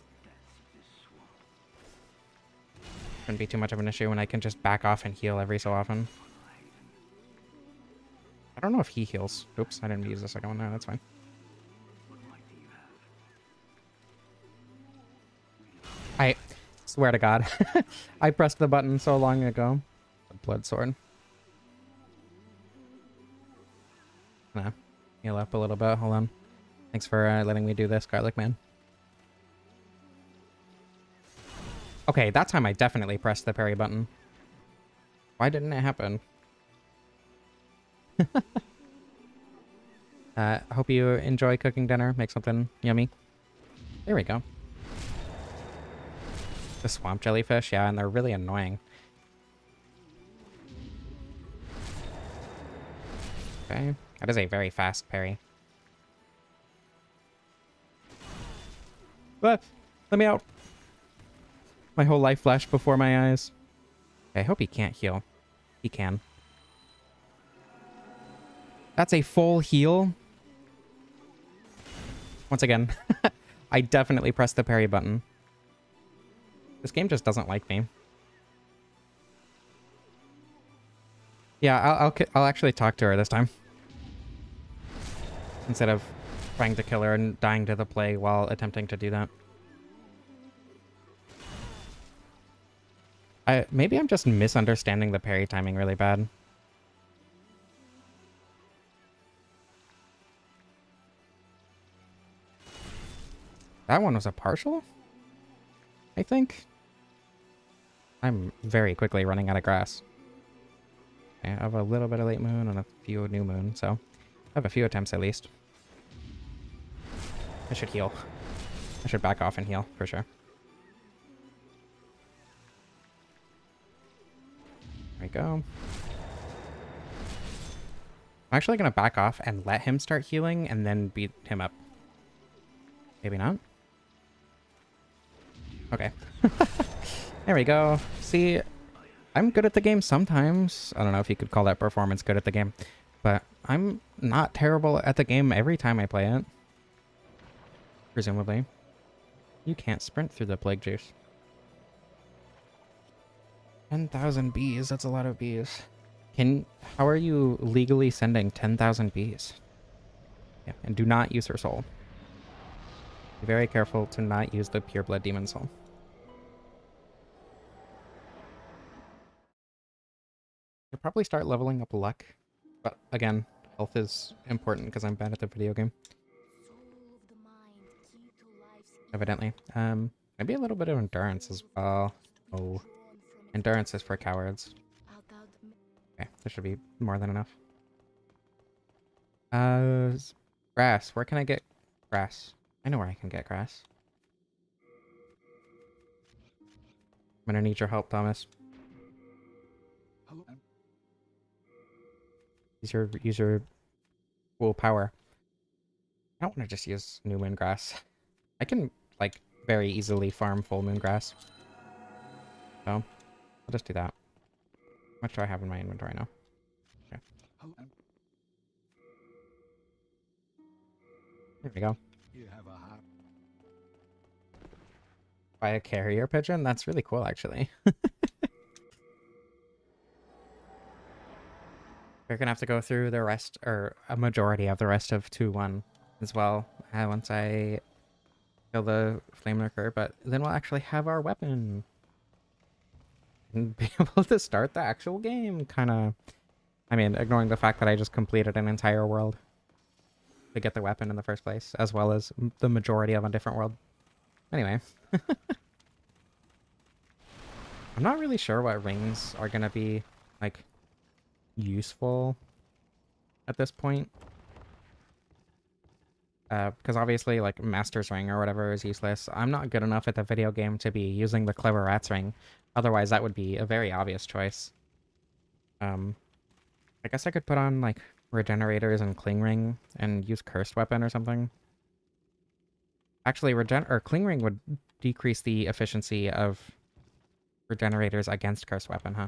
Speaker 1: shouldn't be too much of an issue when I can just back off and heal every so often. I don't know if he heals. Oops, I didn't use the second one. No, that's fine. I swear to God, I pressed the button so long ago. A blood sword. Nah, heal up a little bit. Hold on. Thanks for letting me do this, Garlic Man. Okay, that time I definitely pressed the parry button. Why didn't it happen? Hope you enjoy cooking dinner. Make something yummy. There we go. The swamp jellyfish, yeah, and they're really annoying. Okay, that is a very fast parry. But let me out. My whole life flashed before my eyes. Okay, I hope he can't heal. He can. That's a full heal. Once again, I definitely pressed the parry button. This game just doesn't like me. Yeah, I'll actually talk to her this time. Instead of trying to kill her and dying to the plague while attempting to do that. Maybe I'm just misunderstanding the parry timing really bad. That one was a partial? I think. I'm very quickly running out of grass. Okay, I have a little bit of late moon and a few new moon, so I have a few attempts at least. I should heal. I should back off and heal, for sure. There we go. I'm actually going to back off and let him start healing and then beat him up. Maybe not. Okay. There we go. See, I'm good at the game sometimes. I don't know if you could call that performance good at the game, but I'm not terrible at the game every time I play it. Presumably. You can't sprint through the plague juice. 10,000 bees, that's a lot of bees. How are you legally sending 10,000 bees? Yeah, and do not use her soul. Be very careful to not use the pureblood demon soul. You'll probably start leveling up luck, but again, health is important because I'm bad at the video game. Evidently. Maybe a little bit of endurance as well. Oh, endurance is for cowards. Okay, there should be more than enough. Grass. Where can I get grass? I know where I can get grass. I'm gonna need your help, Thomas.
Speaker 2: Hello?
Speaker 1: Use your full power. I don't want to just use new moongrass. I can like very easily farm full moongrass. So I'll just do that. How much do I have in my inventory now? Okay.
Speaker 2: Oh,
Speaker 1: There we go.
Speaker 2: you have a heart.
Speaker 1: Buy a carrier pigeon? That's really cool, actually. We're gonna have to go through the rest, or a majority of the rest of 2-1 as well, once I kill the Flamelurker, but then we'll actually have our weapon. And be able to start the actual game, kinda. I mean, ignoring the fact that I just completed an entire world to get the weapon in the first place, as well as the majority of a different world. Anyway. I'm not really sure what rings are gonna be, like, useful at this point. Because obviously, like, Master's Ring or whatever is useless. I'm not good enough at the video game to be using the Clever Rats Ring. Otherwise, that would be a very obvious choice. I guess I could put on, like, Regenerators and Cling Ring and use Cursed Weapon or something. Actually, Cling Ring would decrease the efficiency of Regenerators against Cursed Weapon, huh?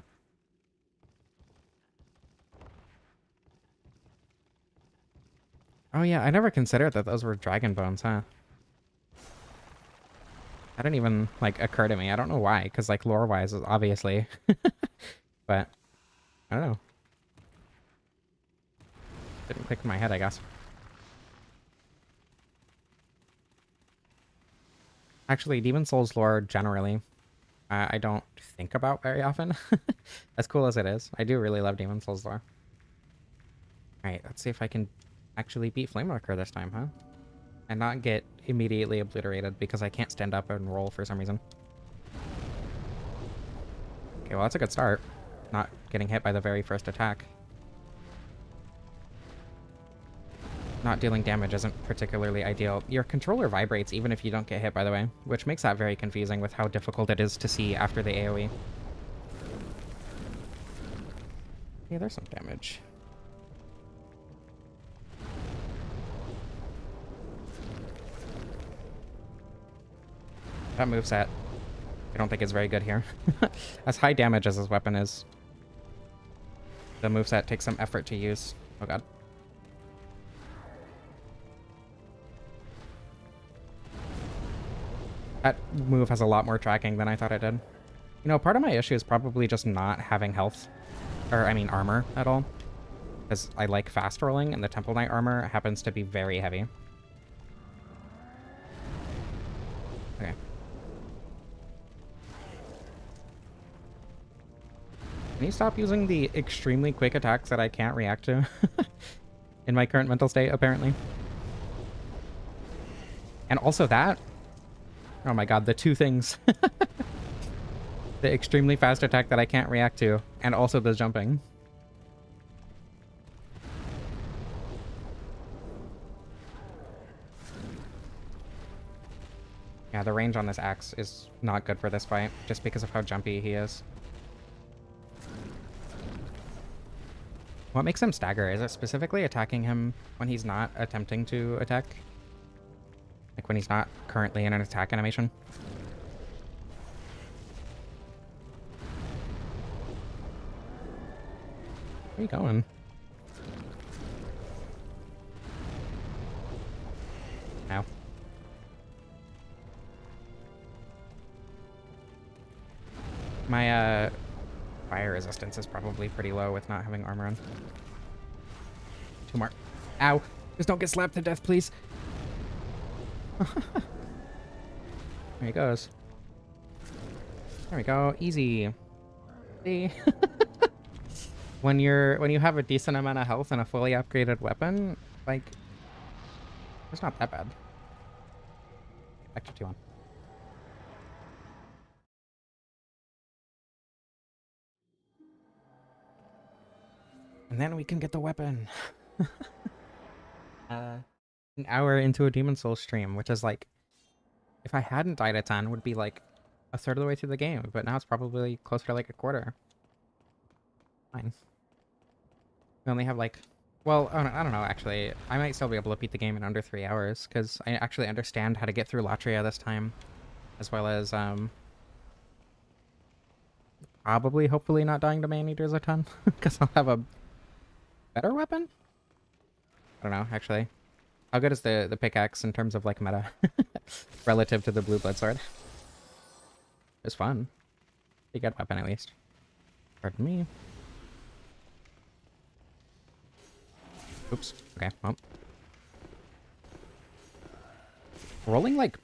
Speaker 1: Oh yeah, I never considered that those were dragon bones, huh? That didn't even, like, occur to me. I don't know why, because, like, lore-wise, obviously. But, I don't know. Didn't click in my head, I guess. Actually, Demon Souls lore, generally, I don't think about very often. As cool as it is. I do really love Demon Souls lore. Alright, let's see if I can actually beat Flamelurker this time, huh? And not get immediately obliterated because I can't stand up and roll for some reason. Okay, well, that's a good start. Not getting hit by the very first attack. Not dealing damage isn't particularly ideal. Your controller vibrates even if you don't get hit, by the way, which makes that very confusing with how difficult it is to see after the AoE. Yeah, there's some damage. That moveset, I don't think is very good here. As high damage as his weapon is, the moveset takes some effort to use. Oh god. That move has a lot more tracking than I thought it did. You know, part of my issue is probably just not having health, or I mean armor at all. Because I like fast rolling, and the Temple Knight armor happens to be very heavy. Okay. Can you stop using the extremely quick attacks that I can't react to? In my current mental state, apparently. And also that... Oh my god, the two things. The extremely fast attack that I can't react to, and also the jumping. Yeah, the range on this axe is not good for this fight, just because of how jumpy he is. What makes him stagger? Is it specifically attacking him when he's not attempting to attack? Like when he's not currently in an attack animation? Where are you going? Ow. My, fire resistance is probably pretty low with not having armor on. Two more. Ow! Just don't get slapped to death, please! There he goes. There we go. Easy. See? When you have a decent amount of health and a fully upgraded weapon, like, it's not that bad. Back to 2-1. And then we can get the weapon. An hour into a Demon Souls stream, which is like, if I hadn't died a ton, would be like a third of the way through the game, but now it's probably closer to like a quarter. Fine. We only have like, well, I don't know, actually. I might still be able to beat the game in under 3 hours, because I actually understand how to get through Latria this time, as well as, probably, hopefully not dying to man-eaters a ton, because I'll have a better weapon? I don't know, actually. How good is the pickaxe in terms of, like, meta? Relative to the Blueblood sword? It was fun. Pretty good weapon, at least. Pardon me. Oops. Okay, well. Rolling, like...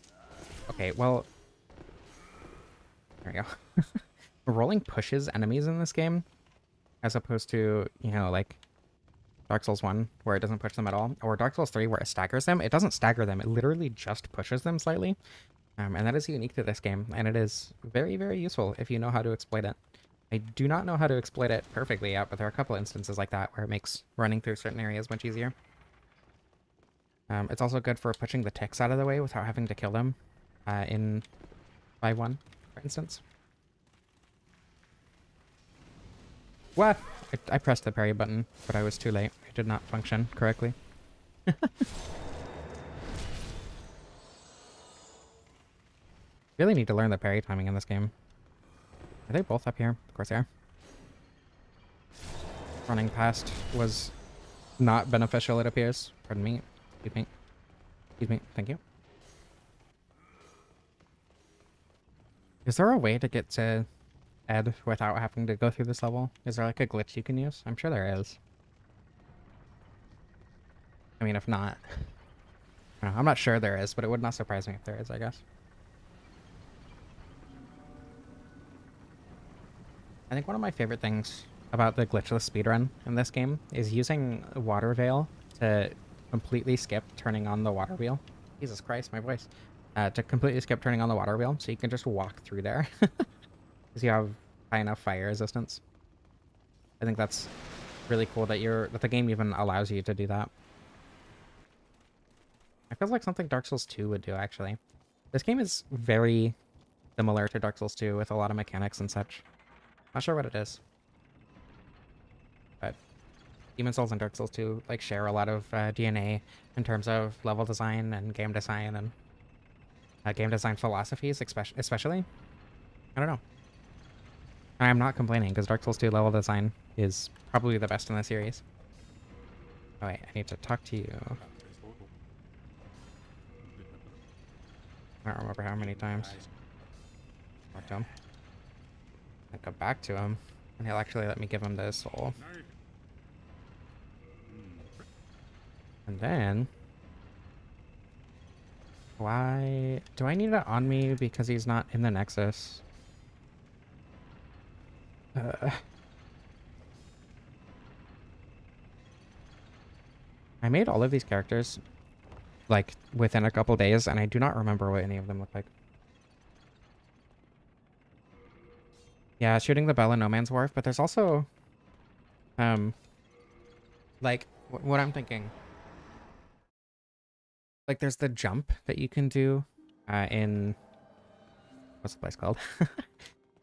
Speaker 1: Okay, well... There we go. Rolling pushes enemies in this game, as opposed to, you know, like Dark Souls 1, where it doesn't push them at all, or Dark Souls 3, where it staggers them. It doesn't stagger them, it literally just pushes them slightly. And that is unique to this game, and it is very, very useful if you know how to exploit it. I do not know how to exploit it perfectly yet, but there are a couple instances like that where it makes running through certain areas much easier. It's also good for pushing the ticks out of the way without having to kill them in 5-1, for instance. What? I pressed the parry button, but I was too late. It did not function correctly. Really need to learn the parry timing in this game. Are they both up here? Of course they are. Running past was not beneficial, it appears. Pardon me. Excuse me. Excuse me. Thank you. Is there a way to get to Ed without having to go through this level? Is there like a glitch you can use? I'm sure there is. I mean, if not... I'm not sure there is, but it would not surprise me if there is, I guess. I think one of my favorite things about the glitchless speedrun in this game is using Water Veil to completely skip turning on the water wheel. Jesus Christ, my voice. To completely skip turning on the water wheel, so you can just walk through there. Because you have high enough fire resistance. I think that's really cool that the game even allows you to do that. It feels like something Dark Souls 2 would do, actually. This game is very similar to Dark Souls 2 with a lot of mechanics and such. Not sure what it is. But Demon Souls and Dark Souls 2 like share a lot of DNA in terms of level design and game design philosophies, especially. I don't know. And I'm not complaining, because Dark Souls 2 level design is probably the best in the series. Oh wait, I need to talk to you. I don't remember how many times. Talk to him. I go back to him, and he'll actually let me give him the soul. And then... Why... Do I need it on me because he's not in the Nexus? I made all of these characters, like, within a couple days, and I do not remember what any of them look like. Yeah, shooting the bell in No Man's Wharf, but there's also... like, what I'm thinking... Like, there's the jump that you can do in... What's the place called?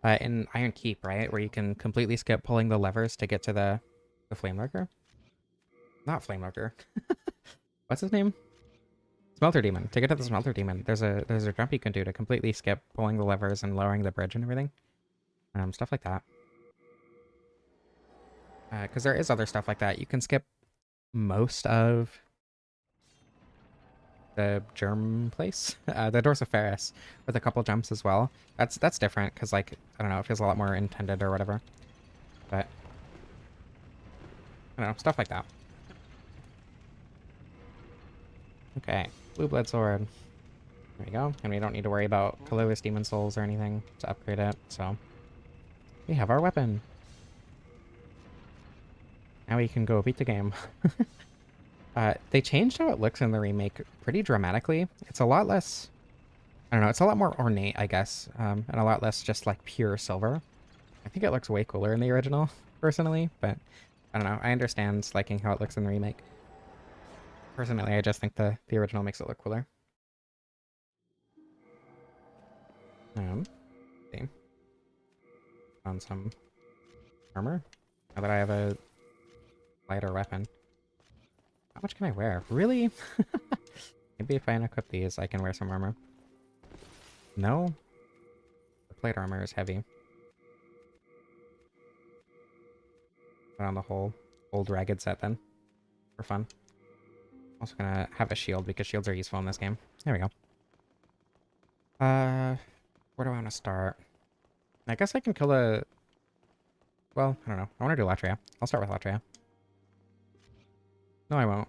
Speaker 1: In Iron Keep, right? Where you can completely skip pulling the levers to get to the Flamelurker? Not Flamelurker. What's his name? Smelter Demon. To get to the Smelter Demon, there's a jump you can do to completely skip pulling the levers and lowering the bridge and everything. Stuff like that. Because there is other stuff like that. You can skip most of the germ place, the Dorsiferus, with a couple jumps as well. That's different because, like, I don't know, it feels a lot more intended or whatever. But I don't know, stuff like that. Okay, Blueblood sword. There we go. And we don't need to worry about colorless demon souls or anything to upgrade it. So we have our weapon. Now we can go beat the game. They changed how it looks in the remake pretty dramatically. It's a lot less, I don't know, it's a lot more ornate, I guess, and a lot less just like pure silver. I think it looks way cooler in the original, personally, but I don't know. I understand liking how it looks in the remake. Personally, I just think the original makes it look cooler. See. Found some armor. Now that I have a lighter weapon. How much can I wear? Really? Maybe if I unequip these, I can wear some armor. No? The plate armor is heavy. Put on the whole old ragged set then. For fun. Also gonna have a shield because shields are useful in this game. There we go. Where do I want to start? I guess I can kill a... Well, I don't know. I want to do Latria. I'll start with Latria. No, I won't.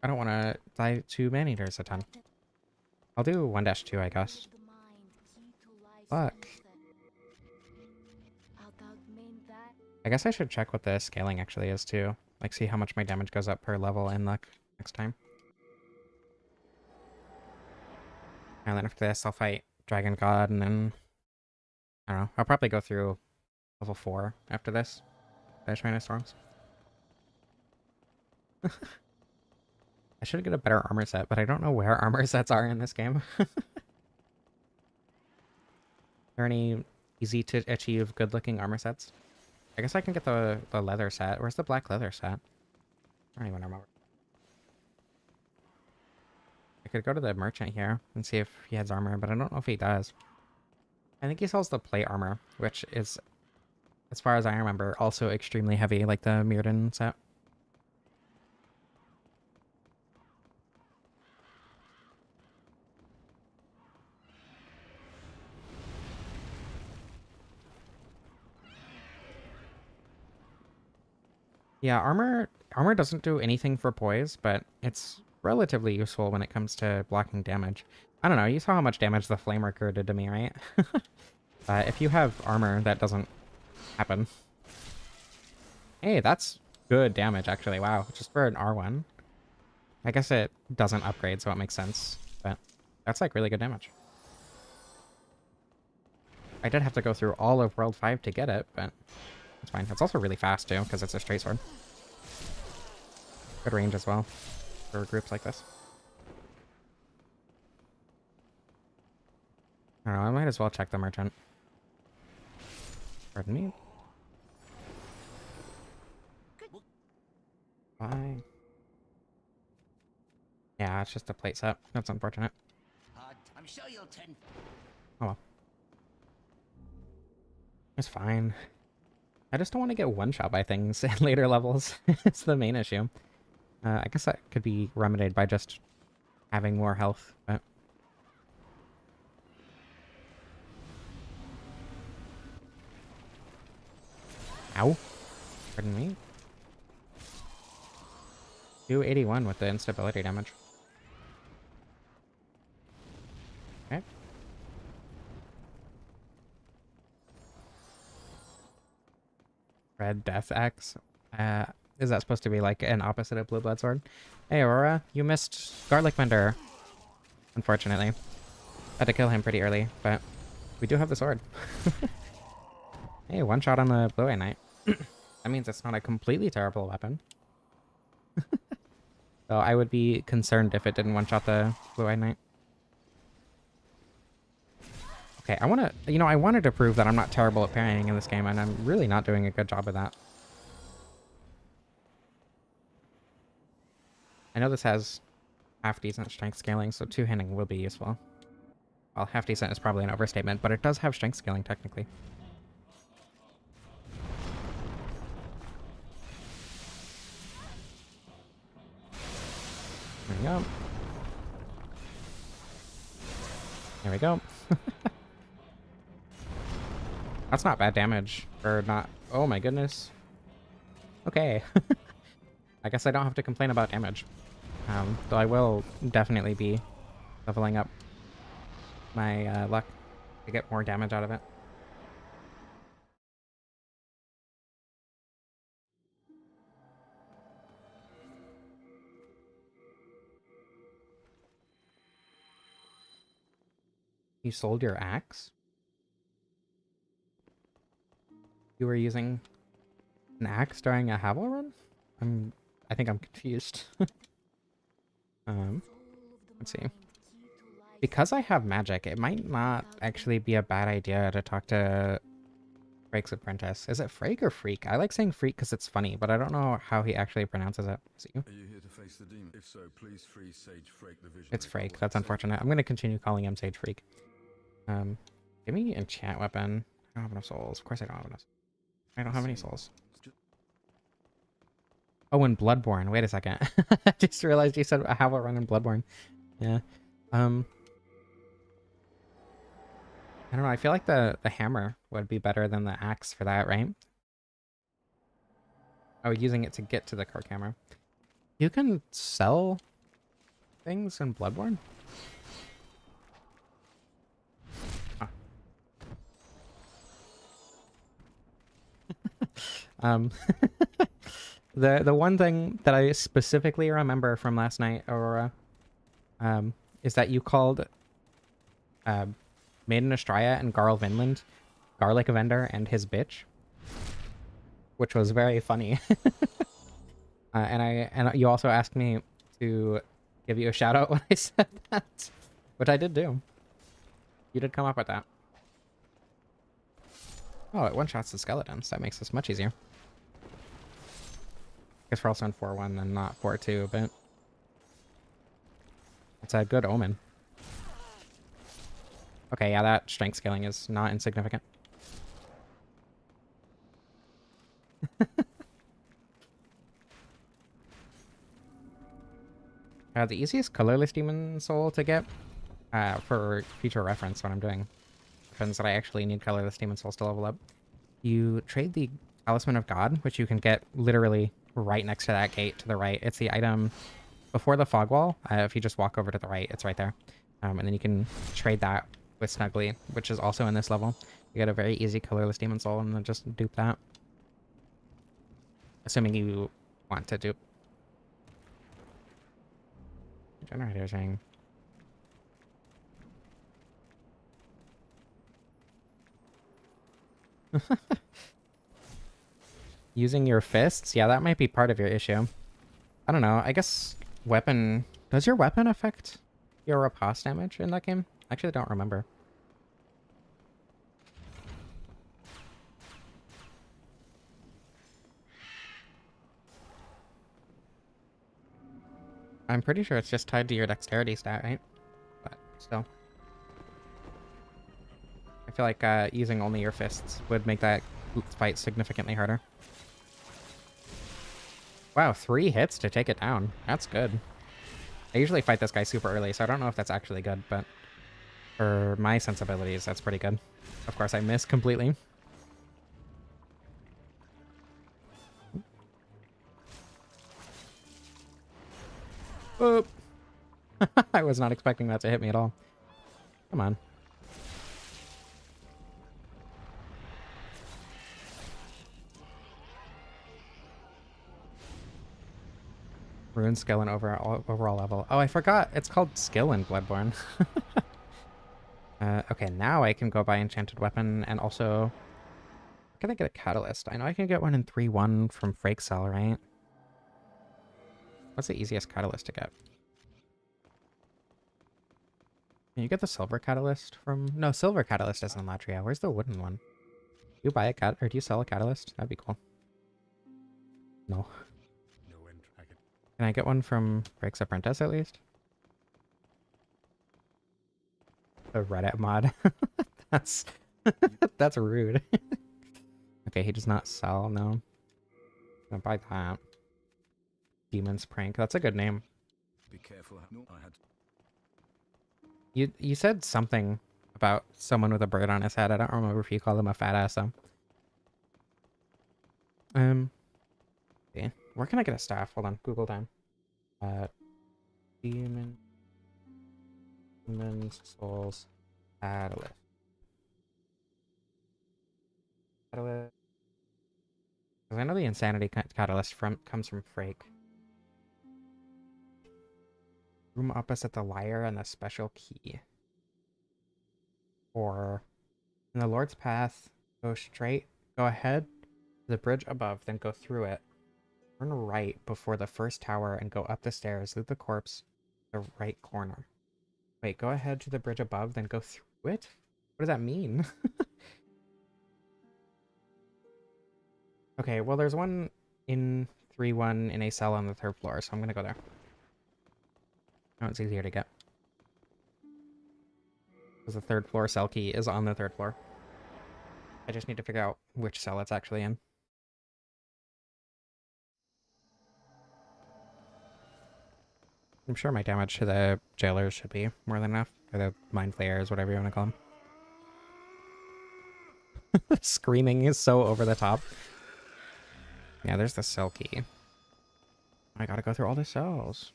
Speaker 1: I don't want to die to man-eaters a ton. I'll do 1-2, I guess. Fuck. I guess I should check what the scaling actually is, too. Like, see how much my damage goes up per level in luck next time. And then after this, I'll fight Dragon God, and then... I don't know. I'll probably go through level 4 after this. Shrine of Storms. I should get a better armor set, but I don't know where armor sets are in this game. Are there any easy to achieve good looking armor sets? I guess I can get the leather set. Where's the black leather set? I don't even remember. I could go to the merchant here and see if he has armor, but I don't know if he does. I think he sells the plate armor, which is, as far as I remember, also extremely heavy, like the Mirrodin set. Yeah, armor doesn't do anything for poise, but it's relatively useful when it comes to blocking damage. I don't know, you saw how much damage the Flamelurker did to me, right? If you have armor, that doesn't happen. Hey, that's good damage, actually. Wow, just for an R1. I guess it doesn't upgrade, so it makes sense, but that's like really good damage. I did have to go through all of World 5 to get it, but it's fine. It's also really fast, too, because it's a straight sword. Good range as well for groups like this. I don't know, I might as well check the merchant. Pardon me. Why? Yeah, it's just a plate set. That's unfortunate.
Speaker 3: I'm sure you'll tend.
Speaker 1: Oh well. It's fine. I just don't want to get one-shot by things in later levels. It's the main issue. I guess that could be remedied by just having more health, but... Ow. Pardon me. 281 with the instability damage. Okay. Red Death Axe. Is that supposed to be like an opposite of Blueblood Sword? Hey Aurora, you missed Garlic Vendor. Unfortunately. Had to kill him pretty early, but we do have the sword. Hey, one shot on the Blue-Eye Knight. That means it's not a completely terrible weapon. So I would be concerned if it didn't one-shot the Blue-Eye Knight. Okay, I wanted to prove that I'm not terrible at parrying in this game, and I'm really not doing a good job of that. I know this has half-decent strength scaling, so two-handing will be useful. Well, half-decent is probably an overstatement, but it does have strength scaling, technically. There we go. There we go. That's not bad damage for not... Oh my goodness. Okay. I guess I don't have to complain about damage. Though I will definitely be leveling up my luck to get more damage out of it. You sold your axe? You were using an axe during a Havel run? I think I'm confused. Let's see. Because I have magic, it might not actually be a bad idea to talk to Frake's apprentice. Is it Frake or Freak? I like saying Freak because it's funny, but I don't know how he actually pronounces it. See?
Speaker 2: Are you here to face the demon? If so, please free Sage Frake the Visionary.
Speaker 1: It's Frake. That's unfortunate. I'm going to continue calling him Sage Freak. Give me enchant weapon. I don't have enough souls. Of course I don't have enough. I don't have any souls. Oh, and Bloodborne. Wait a second. I just realized you said have a run in Bloodborne. Yeah. I don't know. I feel like the hammer would be better than the axe for that, right? Oh, using it to get to the cork hammer. You can sell things in Bloodborne? Huh. The one thing that I specifically remember from last night, Aurora, is that you called Maiden Estraya and Garl Vinland Garlic Vendor and his bitch, which was very funny. And you also asked me to give you a shout out when I said that, which I did do. You did come up with that. Oh, it one-shots the skeletons. That makes this much easier. Guess we're also in 4-1 and not 4-2, but it's a good omen. Okay, yeah, that strength scaling is not insignificant. The easiest colorless demon soul to get, for future reference when I'm doing friends that I actually need colorless demon souls to level up, you trade the Talisman of God, which you can get literally right next to that gate to the right. It's the item before the fog wall. If you just walk over to the right, it's right there. And then you can trade that with Snuggly, which is also in this level. You get a very easy colorless demon soul and then just dupe that. Assuming you want to dupe. Generator's ring. Using your fists? Yeah, that might be part of your issue. I don't know. I guess weapon... Does your weapon affect your riposte damage in that game? I actually don't remember. I'm pretty sure it's just tied to your dexterity stat, right? But still. I feel like using only your fists would make that fight significantly harder. Wow, 3 hits to take it down. That's good. I usually fight this guy super early, so I don't know if that's actually good, but for my sensibilities, that's pretty good. Of course, I miss completely. Oop. I was not expecting that to hit me at all. Come on. Rune skill and overall level. Oh, I forgot. It's called skill in Bloodborne. Okay, now I can go buy enchanted weapon and also... Can I get a catalyst? I know I can get one in 3-1 from Frakesell, right? What's the easiest catalyst to get? Can you get the silver catalyst from... No, silver catalyst isn't in Latria. Where's the wooden one? Do you buy a or do you sell a catalyst? That'd be cool. No. Can I get one from Breaks Apprentice at least? The Reddit mod. That's that's rude. Okay, he does not sell, no. I'm gonna buy that. Demon's Prank. That's a good name.
Speaker 2: Be careful. No, I had...
Speaker 1: You said something about someone with a bird on his head. I don't remember if you called him a fat ass though. Yeah. Where can I get a staff? Hold on, Google time. Demon's Souls Catalyst. Catalyst. Because I know the Insanity Catalyst comes from Frake. Room opposite the Lyre and the Special Key. Or in the Lord's Path, go ahead to the bridge above, then go through it. Turn right before the first tower and go up the stairs, loot the corpse, the right corner. Wait, go ahead to the bridge above, then go through it? What does that mean? Okay, well, there's one in 3-1 in a cell on the 3rd floor, so I'm gonna go there. Oh, it's easier to get. Because the 3rd floor cell key is on the 3rd floor. I just need to figure out which cell it's actually in. I'm sure my damage to the jailers should be more than enough. Or the mind flayers, whatever you want to call them. Screaming is so over the top. Yeah, there's the cell key. I gotta go through all the cells.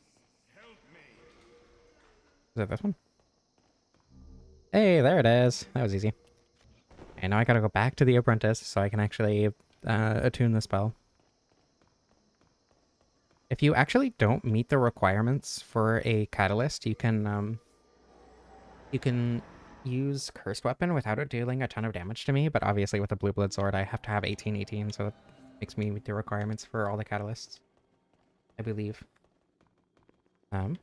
Speaker 1: Is it this one? Hey, there it is. That was easy. And now I gotta go back to the apprentice so I can actually attune the spell. If you actually don't meet the requirements for a catalyst, you can use cursed weapon without it dealing a ton of damage to me, but obviously with a Blueblood sword I have to have 18/18, so it makes me meet the requirements for all the catalysts, I believe. Here.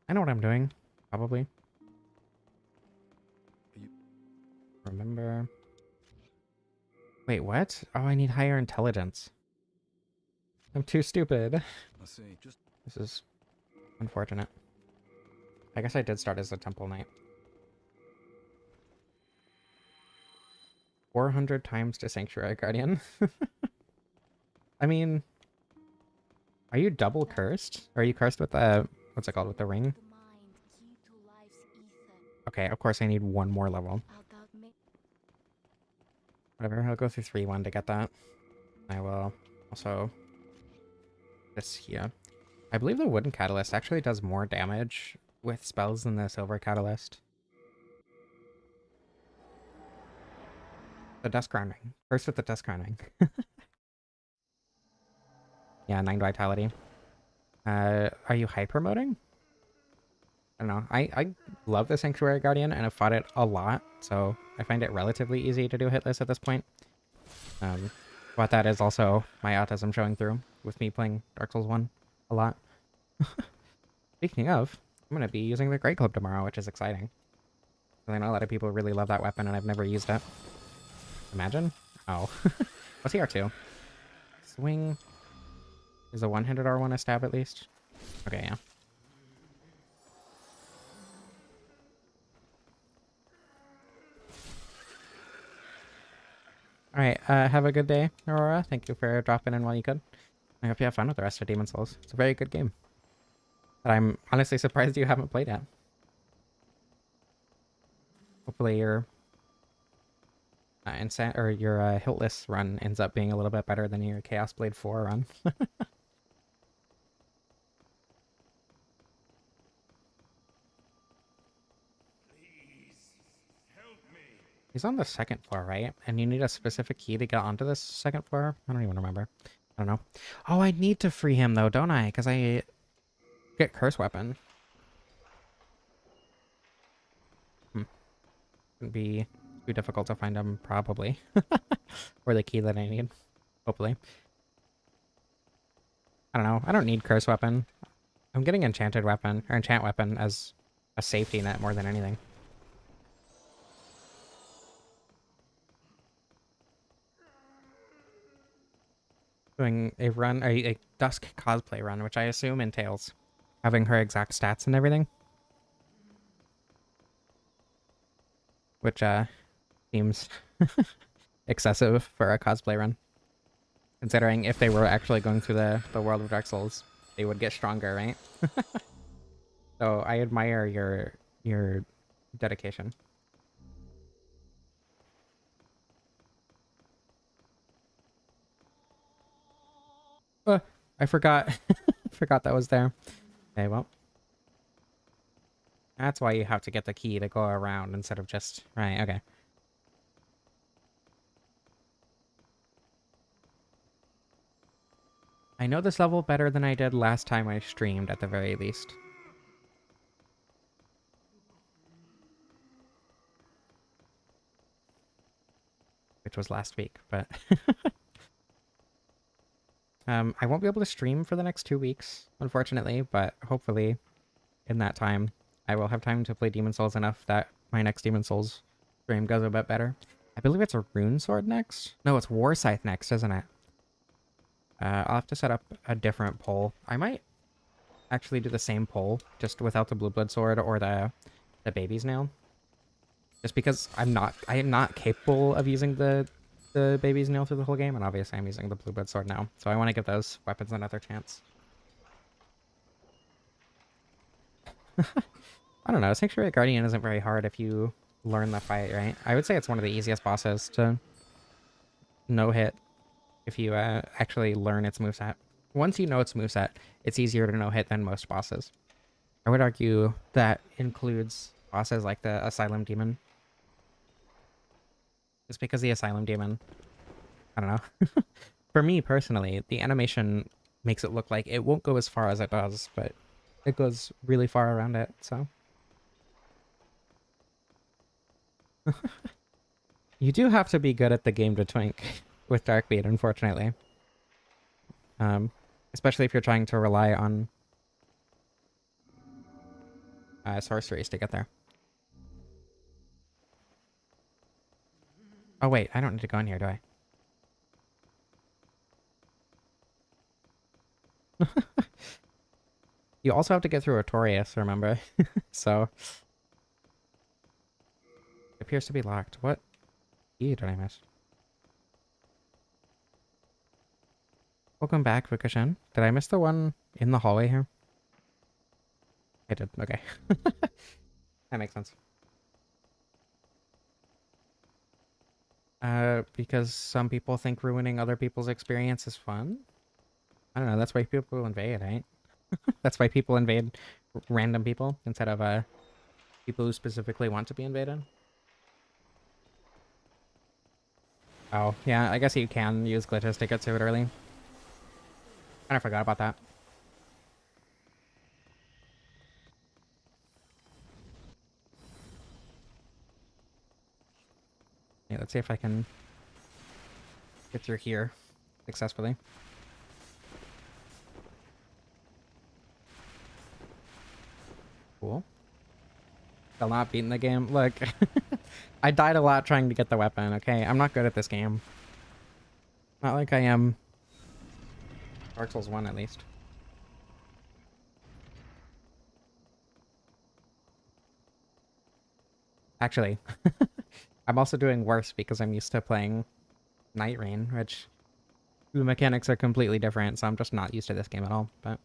Speaker 1: I know what I'm doing, probably. Remember. Wait, what? Oh, I need higher intelligence. I'm too stupid.
Speaker 2: I see. Just
Speaker 1: This is unfortunate. I guess I did start as a Temple Knight. 400 times to Sanctuary Guardian. I mean, are you double cursed? Or are you cursed with the, what's it called, with the ring? Okay, of course I need one more level. Whatever, I'll go through 3-1 to get that. I will also this here. I believe the wooden catalyst actually does more damage with spells than the silver catalyst. The dust grounding. First with the dust grounding. Yeah, 9 vitality. Are you hyper moding? I don't know. I love the Sanctuary Guardian and I've fought it a lot, so I find it relatively easy to do hitless at this point. But that is also my autism showing through with me playing Dark Souls 1 a lot. Speaking of, I'm going to be using the Great Club tomorrow, which is exciting. I know a lot of people really love that weapon and I've never used it. Imagine? Oh. What's the R2? Swing. Is a one-handed R1 a stab at least? Okay, yeah. Alright, have a good day, Aurora. Thank you for dropping in while you could. I hope you have fun with the rest of Demon Souls. It's a very good game. But I'm honestly surprised you haven't played it. Hopefully your your Hiltless run ends up being a little bit better than your Chaos Blade 4 run. He's on the 2nd floor, right? And you need a specific key to get onto this 2nd floor? I don't even remember. I don't know. Oh, I need to free him though, don't I? Because I get Curse Weapon. Wouldn't be too difficult to find him, probably. Or the key that I need. Hopefully. I don't know. I don't need Curse Weapon. I'm getting Enchanted Weapon, or Enchant Weapon as a safety net more than anything. Doing a run, a Dusk cosplay run, which I assume entails having her exact stats and everything. Which, seems excessive for a cosplay run. Considering if they were actually going through the world of Dark Souls, they would get stronger, right? So I admire your dedication. I forgot. Forgot that was there. Okay, well. That's why you have to get the key to go around instead of just... Right, okay. I know this level better than I did last time I streamed, at the very least. Which was last week, but... I won't be able to stream for the next 2 weeks, unfortunately, but hopefully in that time, I will have time to play Demon Souls enough that my next Demon Souls stream goes a bit better. I believe it's a rune sword next. No, it's war scythe next, isn't it? I'll have to set up a different pole. I might actually do the same pole, just without the Blueblood sword or the baby's nail. Just because I am not capable of using the baby's nail through the whole game, and obviously I'm using the Blueblood sword now. So I want to give those weapons another chance. I don't know, Sanctuary Guardian isn't very hard if you learn the fight, right? I would say it's one of the easiest bosses to no-hit if you actually learn its moveset. Once you know its moveset, it's easier to no-hit than most bosses. I would argue that includes bosses like the Asylum Demon. Just because the Asylum Demon, I don't know. For me personally, the animation makes it look like it won't go as far as it does, but it goes really far around it, so. You do have to be good at the game to twink with Darkbeat, unfortunately. Especially if you're trying to rely on sorceries to get there. Oh wait, I don't need to go in here, do I? You also have to get through Artorias, remember? So... It appears to be locked. What key did I miss? Welcome back, Fukushin. Did I miss the one in the hallway here? I did. Okay. That makes sense. Because some people think ruining other people's experience is fun? I don't know, that's why people invade, right? That's why people invade random people instead of people who specifically want to be invaded. Oh, yeah, I guess you can use glitches to get to it early. I forgot about that. Yeah, let's see if I can get through here successfully. Cool. Still not beating the game. Look, I died a lot trying to get the weapon, okay? I'm not good at this game. Not like I am Dark Souls 1, at least. Actually, I'm also doing worse because I'm used to playing Night Rain, which the mechanics are completely different, so I'm just not used to this game at all, but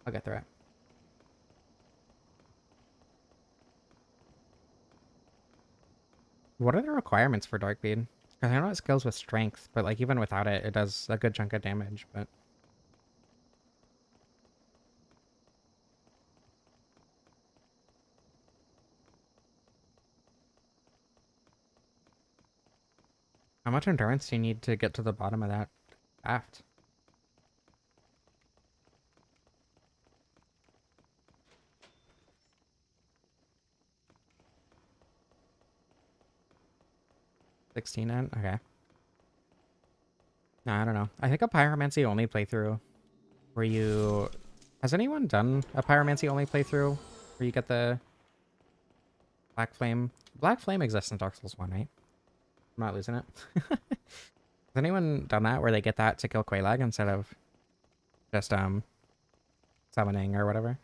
Speaker 1: I'll get through it. What are the requirements for Darkbead? Because I know it scales with strength, but like even without it, it does a good chunk of damage, but... How much endurance do you need to get to the bottom of that shaft? $16 in? Okay. No, I don't know. I think a pyromancy only playthrough where you... Has anyone done a pyromancy only playthrough where you get the Black Flame? Black Flame exists in Dark Souls 1, right? I'm not losing it. Has anyone done that where they get that to kill Quelaag instead of just summoning or whatever?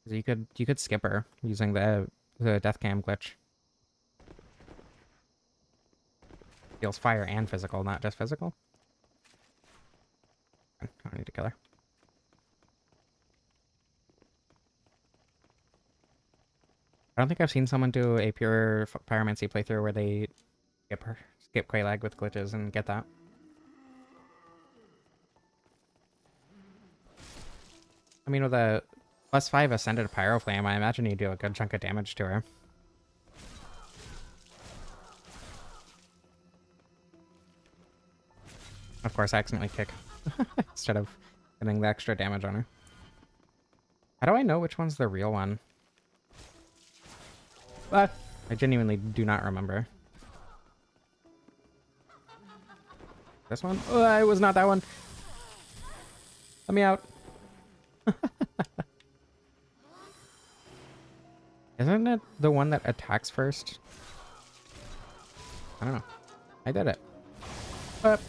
Speaker 1: You could skip her using the death cam glitch. Deals fire and physical, not just physical. I don't need to kill her. I don't think I've seen someone do a pure pyromancy playthrough where they skip Quelaag with glitches and get that. I mean, with a +5 Ascended Pyro Flame, I imagine you do a good chunk of damage to her. Of course, I accidentally kick instead of getting the extra damage on her. How do I know which one's the real one? I genuinely do not remember. This one? Oh, it was not that one. Let me out. Isn't it the one that attacks first? I don't know. I did it. But...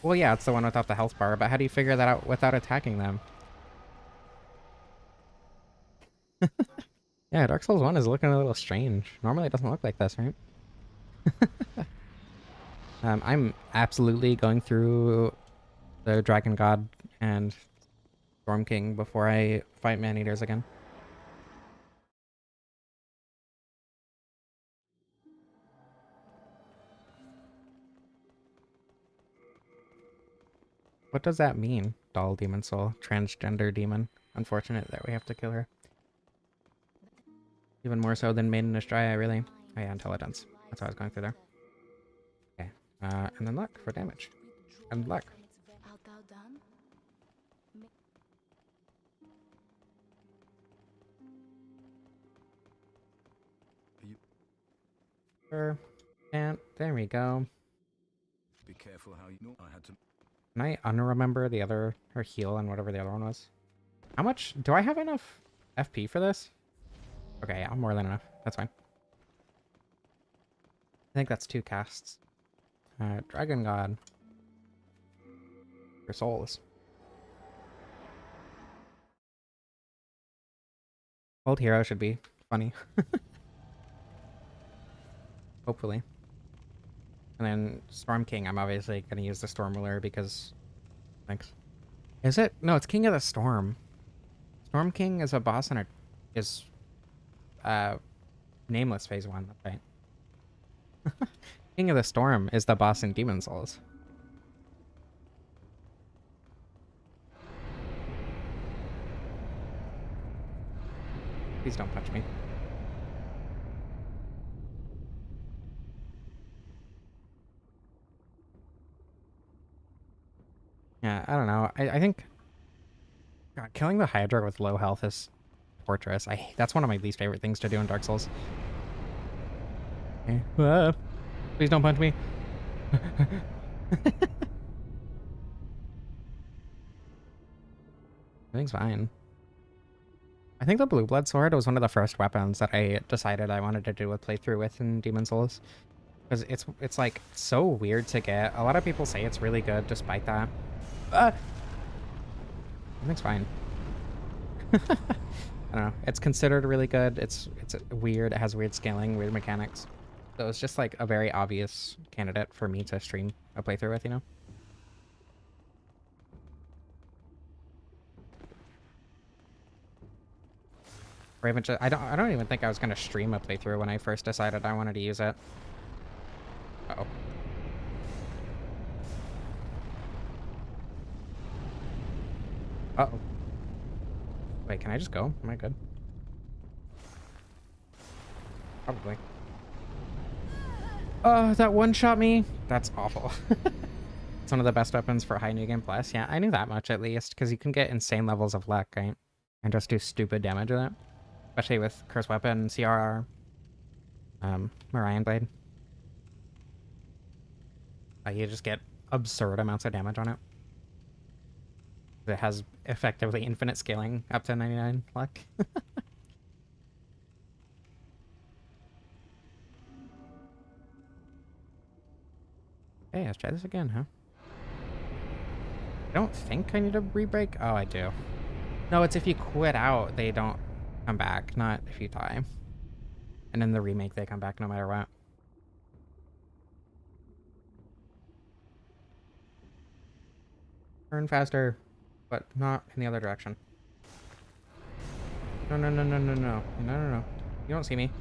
Speaker 1: Well, yeah, it's the one without the health bar, but how do you figure that out without attacking them? Yeah, Dark Souls 1 is looking a little strange. Normally it doesn't look like this, right? I'm absolutely going through the Dragon God and Storm King before I fight Man-Eaters again. What does that mean? Doll demon soul. Transgender demon. Unfortunate that we have to kill her. Even more so than Maiden Estraya, really. Oh yeah, intelligence. That's what I was going through there. Okay. And then luck for damage. And luck. Sure. And there we go.
Speaker 2: Be careful how you know I had to.
Speaker 1: Can I unremember the other, her heal and whatever the other one was? How much? Do I have enough FP for this? Okay, yeah, more than enough. That's fine. I think that's 2 casts. Dragon God. For souls. Old hero should be funny. Hopefully. And then Storm King, I'm obviously going to use the Storm Ruler because... Thanks. Is it? No, it's King of the Storm. Storm King is a boss and is nameless phase 1, that's right. King of the Storm is the boss in Demon Souls. Please don't punch me. Yeah, I don't know. I think... God, killing the Hydra with low health is torturous. That's one of my least favorite things to do in Dark Souls. Okay. Please don't punch me. Everything's fine. I think the Blueblood sword was one of the first weapons that I decided I wanted to do a playthrough with in Demon Souls. Because it's like so weird to get. A lot of people say it's really good despite that. Everything's fine. I don't know. It's considered really good. It's weird. It has weird scaling, weird mechanics. So it's just like a very obvious candidate for me to stream a playthrough with, you know? Or even just, I don't even think I was gonna stream a playthrough when I first decided I wanted to use it. Uh-oh. Uh-oh. Wait, can I just go? Am I good? Probably. Oh, that one-shot me? That's awful. It's one of the best weapons for high New Game Plus. Yeah, I knew that much at least, because you can get insane levels of luck, right? And just do stupid damage with it. Especially with Curse Weapon, CRR, Marion Blade. You just get absurd amounts of damage on it. It has effectively infinite scaling up to 99 luck. Hey, let's try this again, huh? I don't think I need a re-break. Oh, I do. No, it's if you quit out, they don't come back, not if you die. And in the remake, they come back no matter what. Turn faster, but not in the other direction. No, no, no, no, no, no. No, no, no. You don't see me.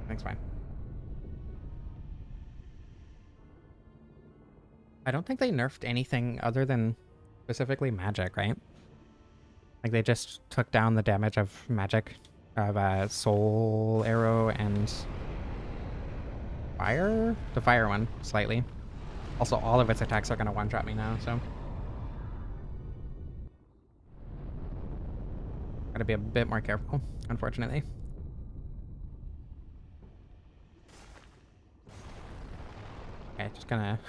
Speaker 1: Thanks, fine. I don't think they nerfed anything other than specifically magic, right? Like they just took down the damage of magic, of soul arrow and fire? The fire one, slightly. Also, all of its attacks are going to one-shot me now, so... Gotta be a bit more careful, unfortunately. Okay, just gonna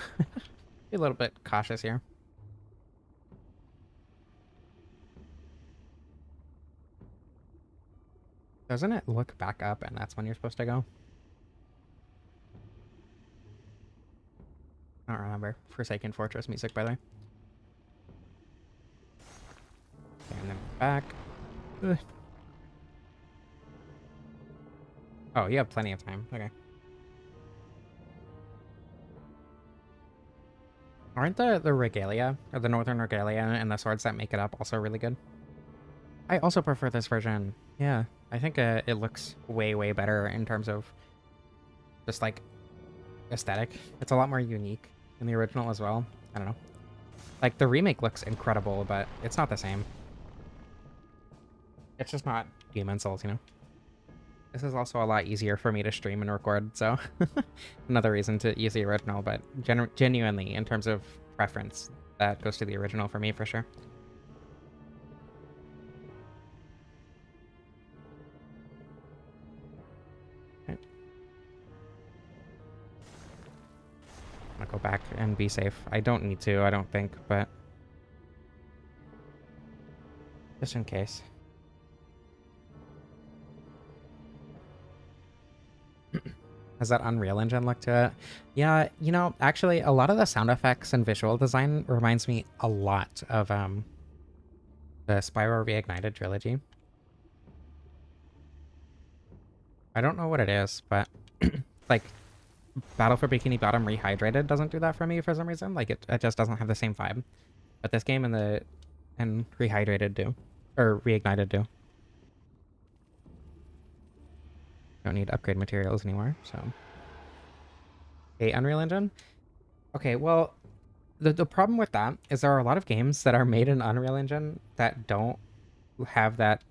Speaker 1: be a little bit cautious here. Doesn't it look back up and that's when you're supposed to go? I don't remember. Forsaken Fortress music, by the way. Okay, and then back. Ugh. Oh, you have plenty of time. Okay. Aren't the regalia, or the northern regalia and the swords that make it up also really good? I also prefer this version. Yeah, I think it looks way, way better in terms of just like aesthetic. It's a lot more unique in the original as well. I don't know. Like the remake looks incredible, but it's not the same. It's just not Demon Souls, you know? This is also a lot easier for me to stream and record, so another reason to use the original, but genuinely, in terms of preference, that goes to the original for me for sure. Okay. I'm gonna go back and be safe. I don't need to, I don't think, but just in case. Has that Unreal Engine look to it? Yeah, you know, actually, a lot of the sound effects and visual design reminds me a lot of the Spyro Reignited trilogy. I don't know what it is, but like Battle for Bikini Bottom Rehydrated doesn't do that for me for some reason. Like it just doesn't have the same vibe. But this game and Rehydrated do, or Reignited do. Don't need upgrade materials anymore, so. Okay, Unreal Engine? Okay, well, the problem with that is there are a lot of games that are made in Unreal Engine that don't have that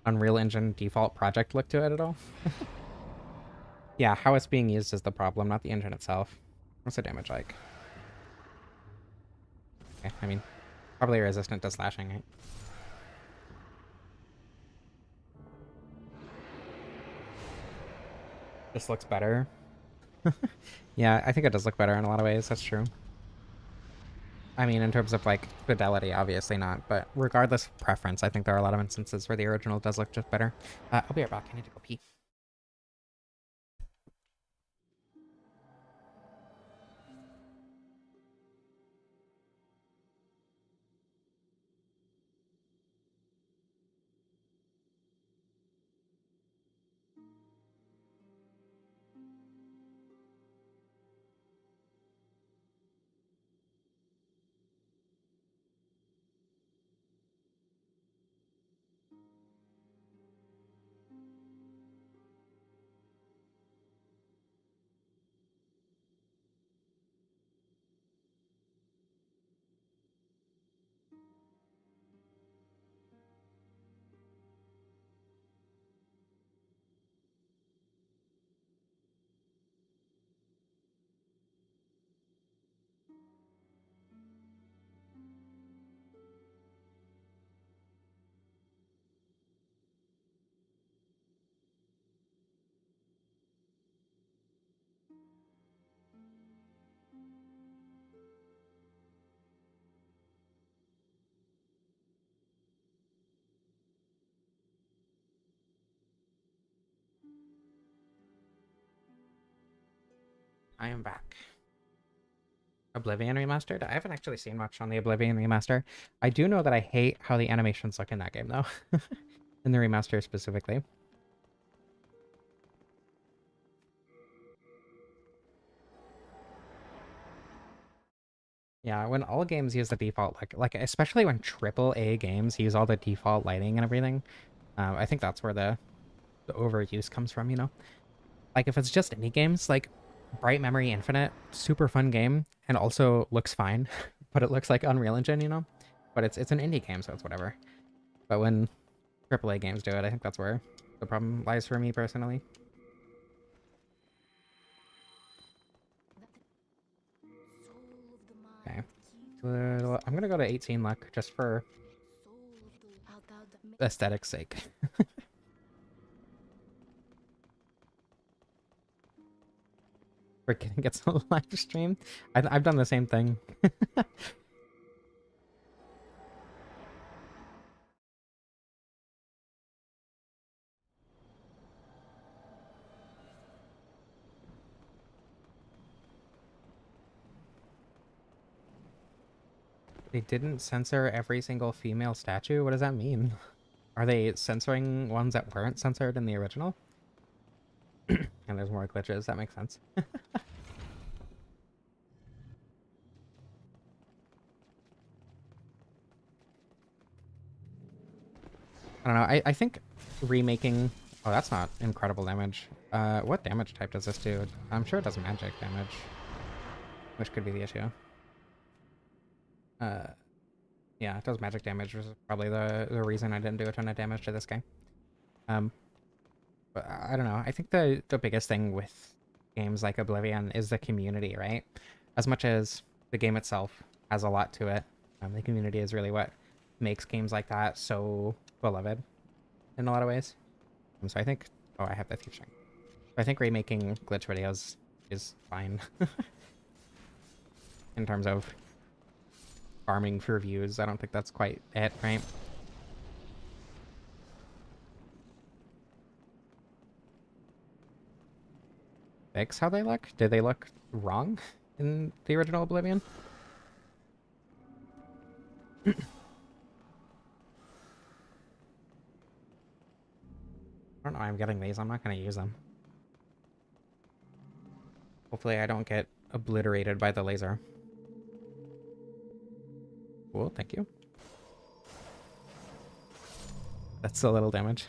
Speaker 1: Unreal Engine default project look to it at all. Yeah, how it's being used is the problem, not the engine itself. What's the damage like? Okay, I mean, probably resistant to slashing, right? This looks better. Yeah, I think it does look better in a lot of ways, that's true. I mean, in terms of, like, fidelity, obviously not, but regardless of preference, I think there are a lot of instances where the original does look just better. I'll be right back, I need to go pee. I am back. Oblivion Remastered? I haven't actually seen much on the Oblivion Remaster. I do know that I hate how the animations look in that game, though. In the remaster specifically. Yeah, when all games use the default, like especially when AAA games use all the default lighting and everything, I think that's where the overuse comes from, you know? Like, if it's just indie games, like Bright Memory Infinite, super fun game, and also looks fine, but it looks like Unreal Engine, you know? But it's an indie game, so it's whatever. But when AAA games do it, I think that's where the problem lies for me personally. Okay. So I'm gonna go to 18 luck just for aesthetic's sake. Forgetting it's a live stream. I've done the same thing. They didn't censor every single female statue? What does that mean? Are they censoring ones that weren't censored in the original? And there's more glitches, that makes sense. I don't know, I think remaking... Oh, that's not incredible damage. What damage type does this do? I'm sure it does magic damage, which could be the issue. Yeah, it does magic damage, which is probably the reason I didn't do a ton of damage to this guy. But I don't know. I think the biggest thing with games like Oblivion is the community, right? As much as the game itself has a lot to it, the community is really what makes games like that so beloved in a lot of ways. So I think... Oh, I have the thief string. I think remaking glitch videos is fine in terms of farming for views. I don't think that's quite it, right? Fix how they look? Did they look wrong in the original Oblivion? I don't know why I'm getting these. I'm not going to use them. Hopefully I don't get obliterated by the laser. Cool, thank you. That's a little damage.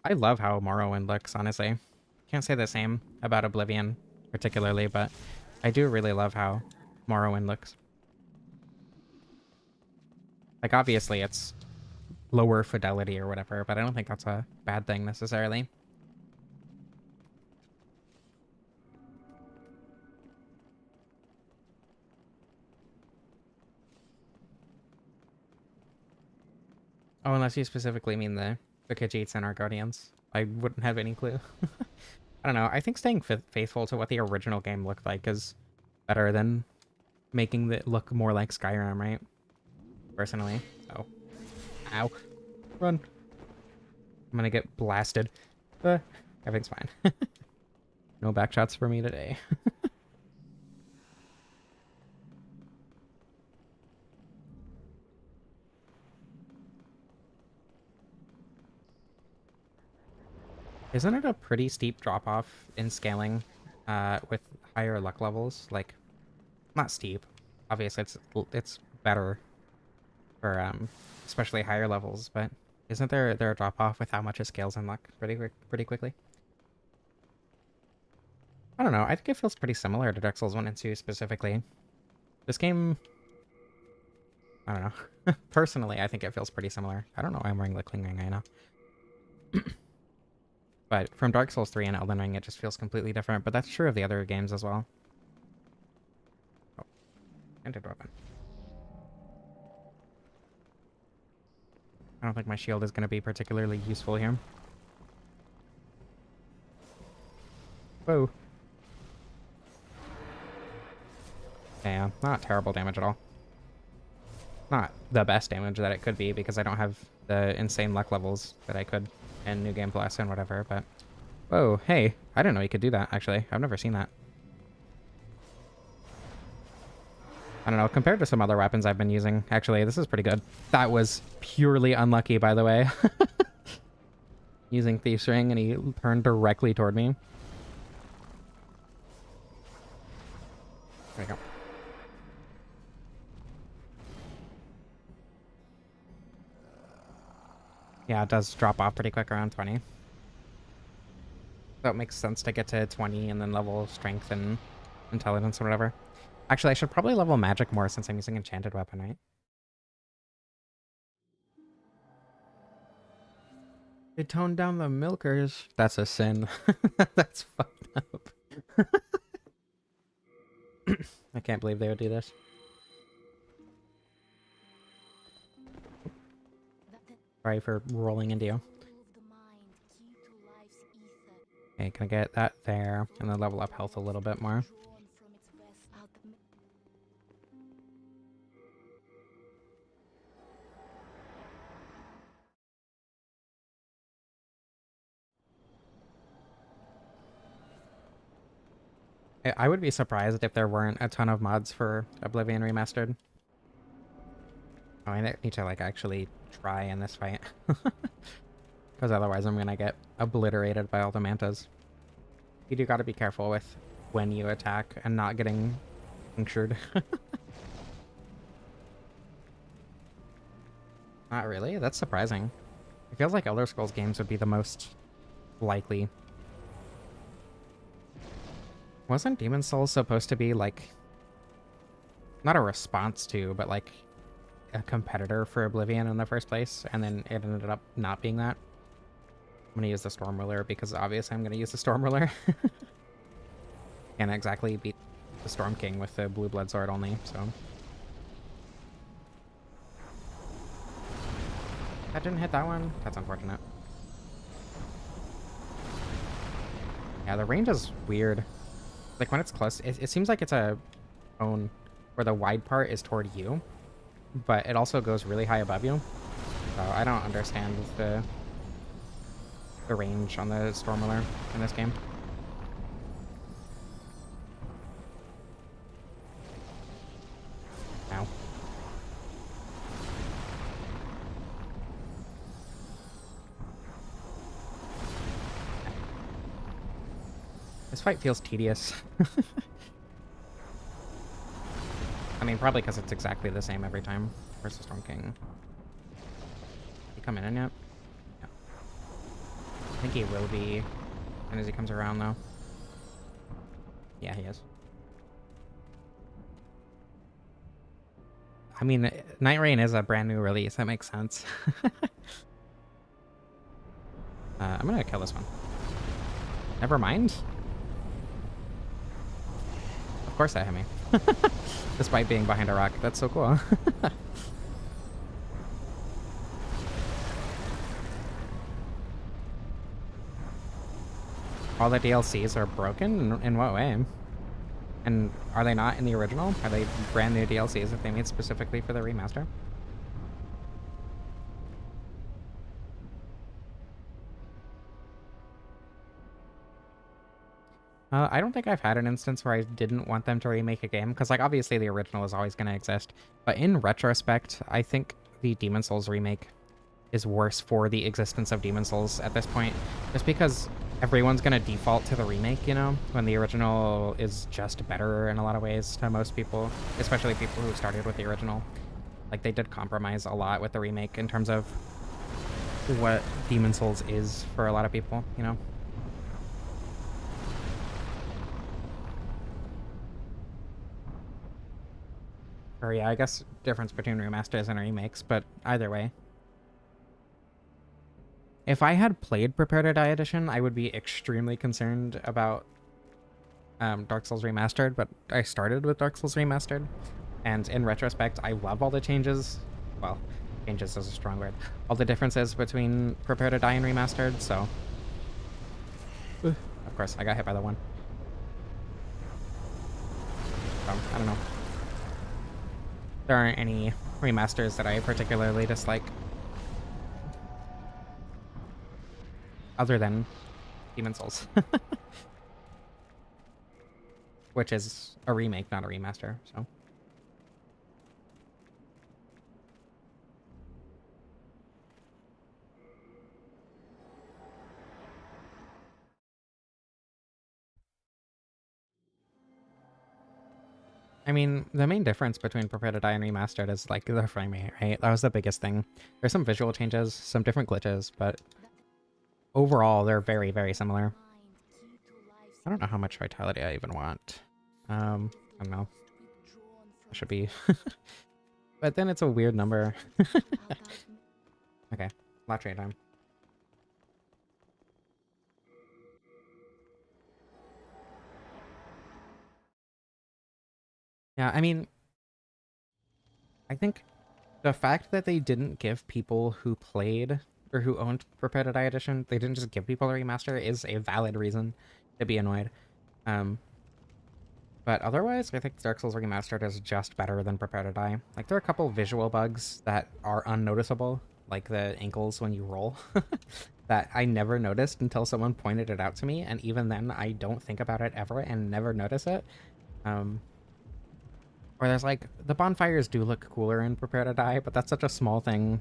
Speaker 1: I love how Morrowind looks, honestly. Can't say the same about Oblivion particularly, but I do really love how Morrowind looks. Like, obviously it's lower fidelity or whatever, but I don't think that's a bad thing necessarily. Oh, unless you specifically mean the Khajiits and our Guardians. I wouldn't have any clue. I don't know. I think staying faithful to what the original game looked like is better than making it look more like Skyrim, right? Personally. So. Ow. Run. I'm gonna get blasted. Everything's fine. No backshots for me today. Isn't it a pretty steep drop-off in scaling with higher luck levels? Like, not steep. Obviously, it's better for especially higher levels, but isn't there a drop-off with how much it scales in luck pretty quickly? I don't know. I think it feels pretty similar to Dark Souls 1 and 2 specifically. This game... I don't know. Personally, I think it feels pretty similar. I don't know why I'm wearing the Kling Ring right now. But from Dark Souls 3 and Elden Ring, it just feels completely different. But that's true of the other games as well. Oh, ended weapon. I don't think my shield is going to be particularly useful here. Whoa. Yeah, not terrible damage at all. Not the best damage that it could be, because I don't have the insane luck levels that I could in New Game Plus and whatever, but... Whoa, hey, I didn't know you could do that, actually. I've never seen that. I don't know, compared to some other weapons I've been using, actually, this is pretty good. That was purely unlucky, by the way. Using Thief's Ring, and he turned directly toward me. There we go. Yeah, it does drop off pretty quick around 20. So it makes sense to get to 20 and then level strength and intelligence or whatever. Actually, I should probably level magic more since I'm using enchanted weapon, right? They toned down the milkers. That's a sin. That's fucked up. I can't believe they would do this. Sorry for rolling into you. Okay, can I get that there and then level up health a little bit more? I would be surprised if there weren't a ton of mods for Oblivion Remastered. Oh, I need to, like, actually try in this fight. Because otherwise I'm gonna get obliterated by all the mantas. You do gotta be careful with when you attack and not getting punctured. Not really? That's surprising. It feels like Elder Scrolls games would be the most likely. Wasn't Demon Souls supposed to be, like, not a response to, but, like, a competitor for Oblivion in the first place, and then it ended up not being that? I'm gonna use the Storm Ruler because obviously I'm gonna use the Storm Ruler. Can't exactly beat the Storm King with the Blueblood sword only, so. That didn't hit that one? That's unfortunate. Yeah, the range is weird. Like, when it's close, it seems like it's a cone where the wide part is toward you, but it also goes really high above you. So I don't understand the range on the Storm Ruler in this game. Ow. This fight feels tedious. I mean, probably because it's exactly the same every time. Where's the Storm King? He coming in yet? Yeah. I think he will be as soon as he comes around, though. Yeah, he is. I mean, Night Rain is a brand new release. That makes sense. I'm gonna kill this one. Never mind. Of course that hit me. Despite being behind a rock. That's so cool. All the DLCs are broken? In what way? And are they not in the original? Are they brand new DLCs that they made specifically for the remaster? I don't think I've had an instance where I didn't want them to remake a game, because, like, obviously the original is always going to exist. But in retrospect, I think the Demon Souls remake is worse for the existence of Demon Souls at this point, just because everyone's going to default to the remake, you know, when the original is just better in a lot of ways to most people, especially people who started with the original. Like, they did compromise a lot with the remake in terms of what Demon Souls is for a lot of people, you know? Or yeah, I guess difference between remasters and remakes, but either way. If I had played Prepare to Die Edition, I would be extremely concerned about Dark Souls Remastered, but I started with Dark Souls Remastered, and in retrospect, I love all the changes. Well, changes is a strong word. All the differences between Prepare to Die and Remastered, so... Of course, I got hit by the one. So, I don't know. There aren't any remasters that I particularly dislike. Other than Demon Souls. Which is a remake, not a remaster, so. I mean, the main difference between Prepare to Die and Remastered is, like, the frame rate, right? That was the biggest thing. There's some visual changes, some different glitches, but overall, they're very, very similar. I don't know how much vitality I even want. I don't know. It should be... But then it's a weird number. Okay, lot trade time. Yeah, I mean, I think the fact that they didn't give people who played or who owned Prepare to Die Edition, they didn't just give people a remaster is a valid reason to be annoyed. But otherwise, I think Dark Souls Remastered is just better than Prepare to Die. Like, there are a couple visual bugs that are unnoticeable, like the ankles when you roll, that I never noticed until someone pointed it out to me, and even then I don't think about it ever and never notice it. Or there's like, the bonfires do look cooler in Prepare to Die, but that's such a small thing,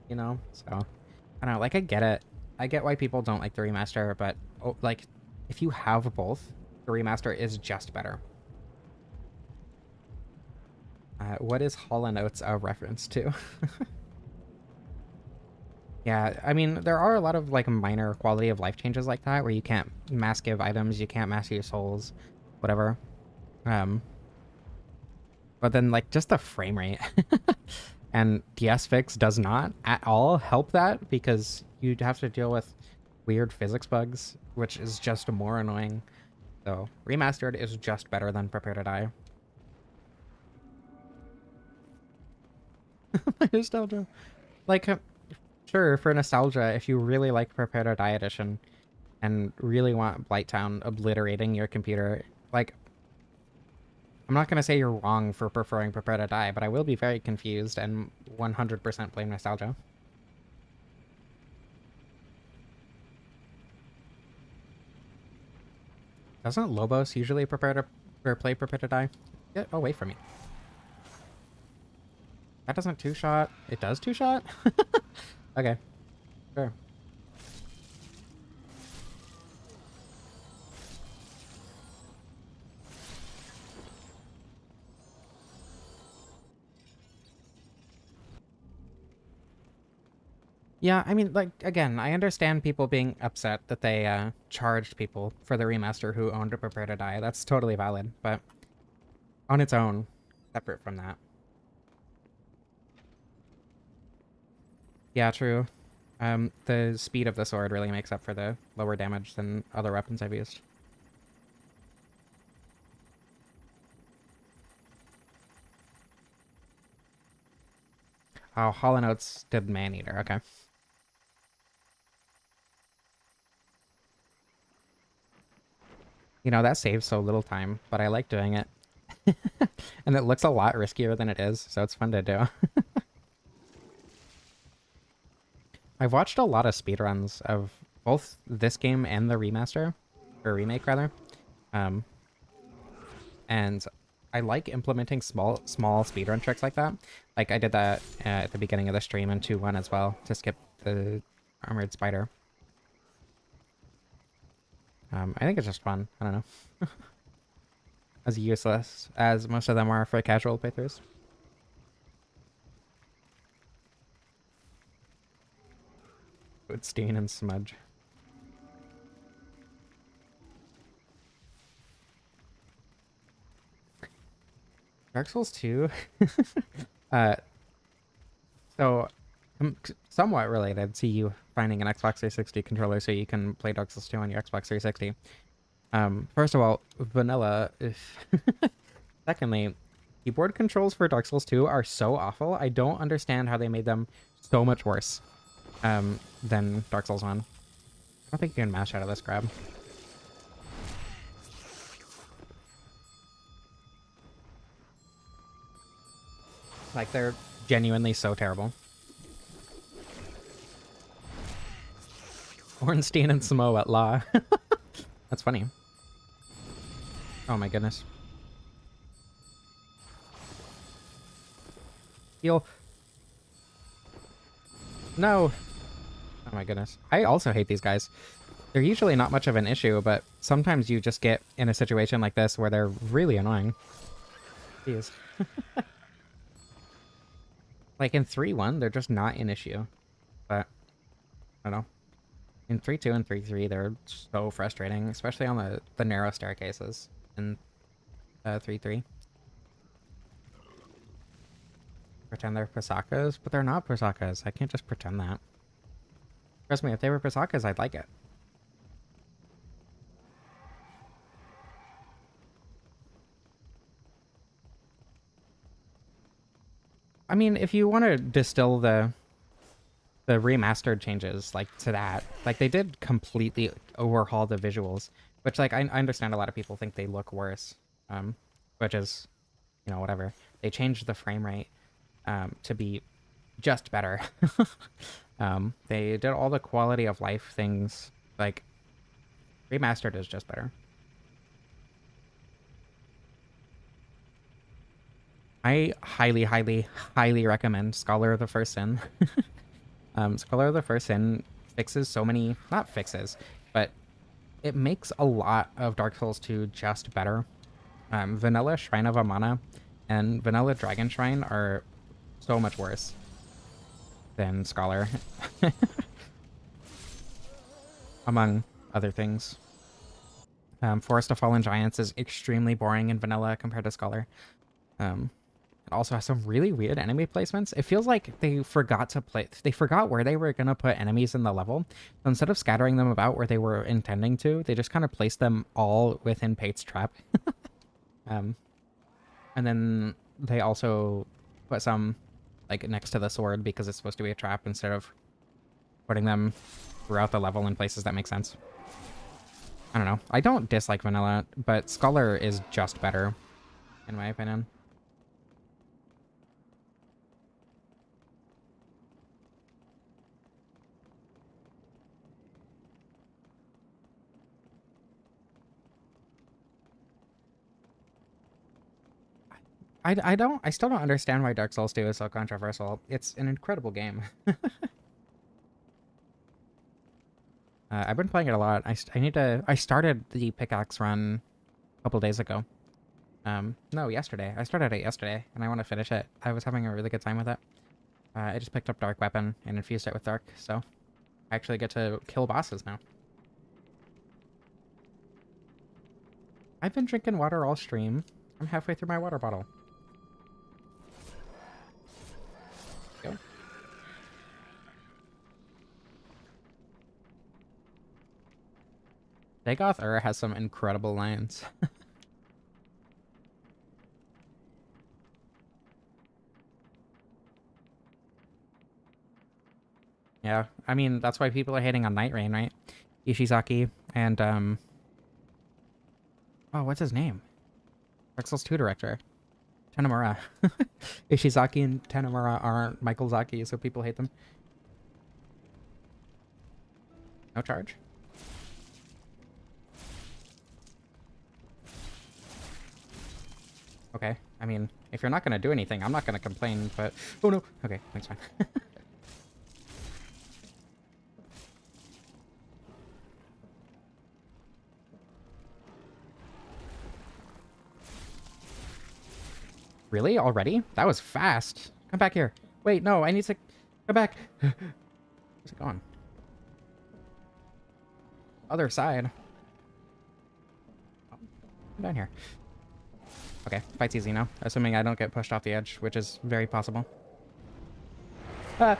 Speaker 1: you know? So, I don't know, like, I get it. I get why people don't like the remaster, but, oh, like, if you have both, the remaster is just better. What is Hollow Notes a reference to? Yeah, I mean, there are a lot of, like, minor quality of life changes like that, where you can't mass give items, you can't mass use souls, whatever. But then, like, just the frame rate. And DS Fix does not at all help that, because you'd have to deal with weird physics bugs, which is just more annoying. So, Remastered is just better than Prepare to Die. Nostalgia. Like, sure, for nostalgia, if you really like Prepare to Die Edition and really want Blighttown obliterating your computer, like, I'm not going to say you're wrong for preferring Prepare to Die, but I will be very confused and 100% blame nostalgia. Doesn't Lobos usually prepare to or play Prepare to Die? Get away from me. That doesn't two-shot. It does two-shot? Okay. Sure. Yeah, I mean, like, again, I understand people being upset that they charged people for the remaster who owned a Prepare to Die. That's totally valid, but on its own, separate from that. Yeah, true. The speed of the sword really makes up for the lower damage than other weapons I've used. Oh, Hollow Notes did Maneater, okay. You know, that saves so little time, but I like doing it. And it looks a lot riskier than it is, so it's fun to do. I've watched a lot of speedruns of both this game and the remaster, or remake rather. And I like implementing small speedrun tricks like that. Like I did that at the beginning of the stream in 2-1 as well, to skip the armored spider. I think it's just fun. I don't know. As useless as most of them are for casual playthroughs. With stain and smudge. Dark Souls 2? So, somewhat related to you finding an Xbox 360 controller so you can play Dark Souls 2 on your Xbox 360. First of all, vanilla. Secondly, keyboard controls for Dark Souls 2 are so awful. I don't understand how they made them so much worse than Dark Souls 1. I don't think you can mash out of this grab. Like, they're genuinely so terrible. Ornstein and Samo at Law. That's funny. Oh my goodness. Heal. No. Oh my goodness. I also hate these guys. They're usually not much of an issue, but sometimes you just get in a situation like this where they're really annoying. Jeez. Like in 3-1, they're just not an issue. But, I don't know. In 3-2 and 3-3, they're so frustrating, especially on the narrow staircases in 3-3. Pretend they're Pusakas, but they're not Pusakas. I can't just pretend that. Trust me, if they were Pusakas, I'd like it. I mean, if you want to distill the remastered changes like to that, like they did completely overhaul the visuals, which like I understand a lot of people think they look worse, which is, you know, whatever. They changed the frame rate to be just better. They did all the quality of life things. Like, remastered is just better. I highly, highly, highly recommend Scholar of the First Sin. Scholar of the First Sin fixes so many, not fixes, but it makes a lot of Dark Souls 2 just better. Vanilla Shrine of Amana and Vanilla Dragon Shrine are so much worse than Scholar, among other things. Forest of Fallen Giants is extremely boring in Vanilla compared to Scholar. It also has some really weird enemy placements. It feels like they forgot where they were going to put enemies in the level. So instead of scattering them about where they were intending to, they just kind of placed them all within Pate's trap. And then they also put some like next to the sword because it's supposed to be a trap instead of putting them throughout the level in places that make sense. I don't know. I don't dislike Vanilla, but Scholar is just better, in my opinion. I still don't understand why Dark Souls 2 is so controversial. It's an incredible game. I've been playing it a lot. I started the pickaxe run a couple days ago. No, yesterday. I started it yesterday, and I want to finish it. I was having a really good time with it. I just picked up Dark Weapon and infused it with Dark, so I actually get to kill bosses now. I've been drinking water all stream. I'm halfway through my water bottle. Go. Dagoth has some incredible lines. Yeah, I mean, that's why people are hating on Night Rain, right? Ishizaki and, oh, what's his name? Dark Souls 2 director. Tanemura. Ishizaki and Tanemura aren't Michael Zaki, so people hate them. No charge. Okay, I mean, if you're not gonna do anything, I'm not gonna complain, but... Oh no! Okay, that's fine. Really? Already? That was fast. Come back here. Wait, no, I need to... Come back. Where's it going? Other side. Oh, come down here. Okay, fight's easy now. Assuming I don't get pushed off the edge, which is very possible. Ah!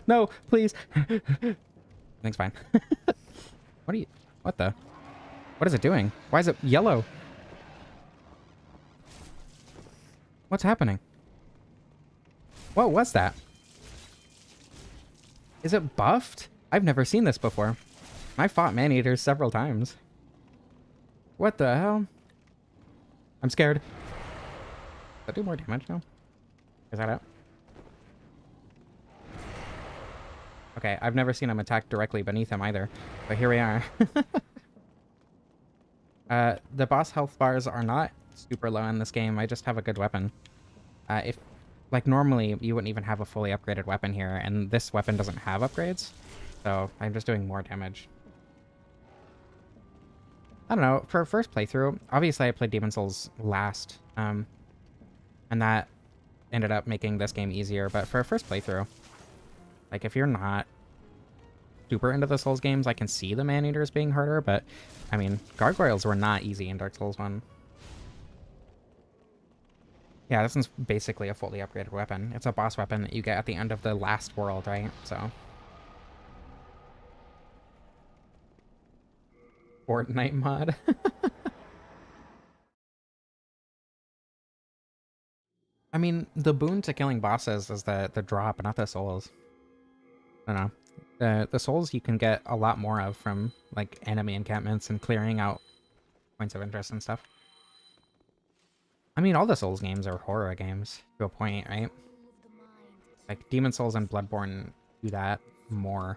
Speaker 1: No, please. Everything's fine. What are you... What the... What is it doing? Why is it yellow? What's happening? What was that? Is it buffed? I've never seen this before. I fought man-eaters several times. What the hell? I'm scared. Does that do more damage now? Is that out? Okay, I've never seen him attack directly beneath him either. But here we are. The boss health bars are not super low in this game. I just have a good weapon. Like, normally, you wouldn't even have a fully upgraded weapon here, and this weapon doesn't have upgrades. So, I'm just doing more damage. I don't know, for a first playthrough, obviously I played Demon Souls last, and that ended up making this game easier, but for a first playthrough, like, if you're not super into the Souls games, I can see the man-eaters being harder, but, I mean, gargoyles were not easy in Dark Souls 1. Yeah, this one's basically a fully upgraded weapon. It's a boss weapon that you get at the end of the last world, right? So... Fortnite mod. I mean, the boon to killing bosses is the drop, not the souls. I don't know. The souls you can get a lot more of from, like, enemy encampments and clearing out points of interest and stuff. I mean, all the Souls games are horror games to a point, right? Like Demon Souls and Bloodborne do that more.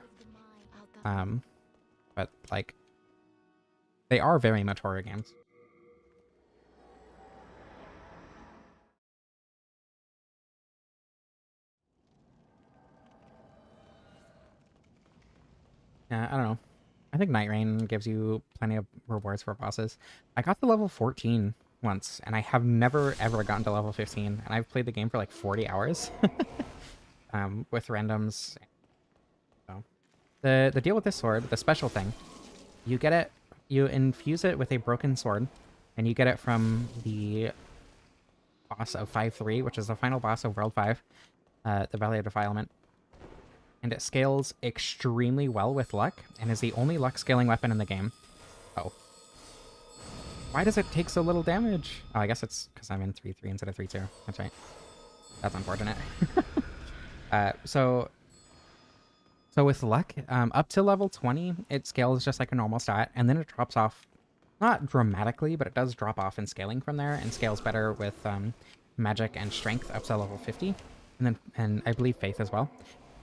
Speaker 1: But like they are very much horror games. Yeah, I don't know. I think Night Rain gives you plenty of rewards for bosses. I got to level 14 once, and I have never ever gotten to level 15, and I've played the game for like 40 hours. With randoms. So the deal with this sword, the special thing, you get it, you infuse it with a broken sword, and you get it from the boss of 5-3, which is the final boss of World 5, the Valley of Defilement. And it scales extremely well with luck, and is the only luck scaling weapon in the game. Oh. Why does it take so little damage? Oh, I guess it's because I'm in 3-3 instead of 3-2. That's right. That's unfortunate. So with luck, up to level 20, it scales just like a normal stat, and then it drops off, not dramatically, but it does drop off in scaling from there, and scales better with magic and strength up to level 50, and I believe faith as well.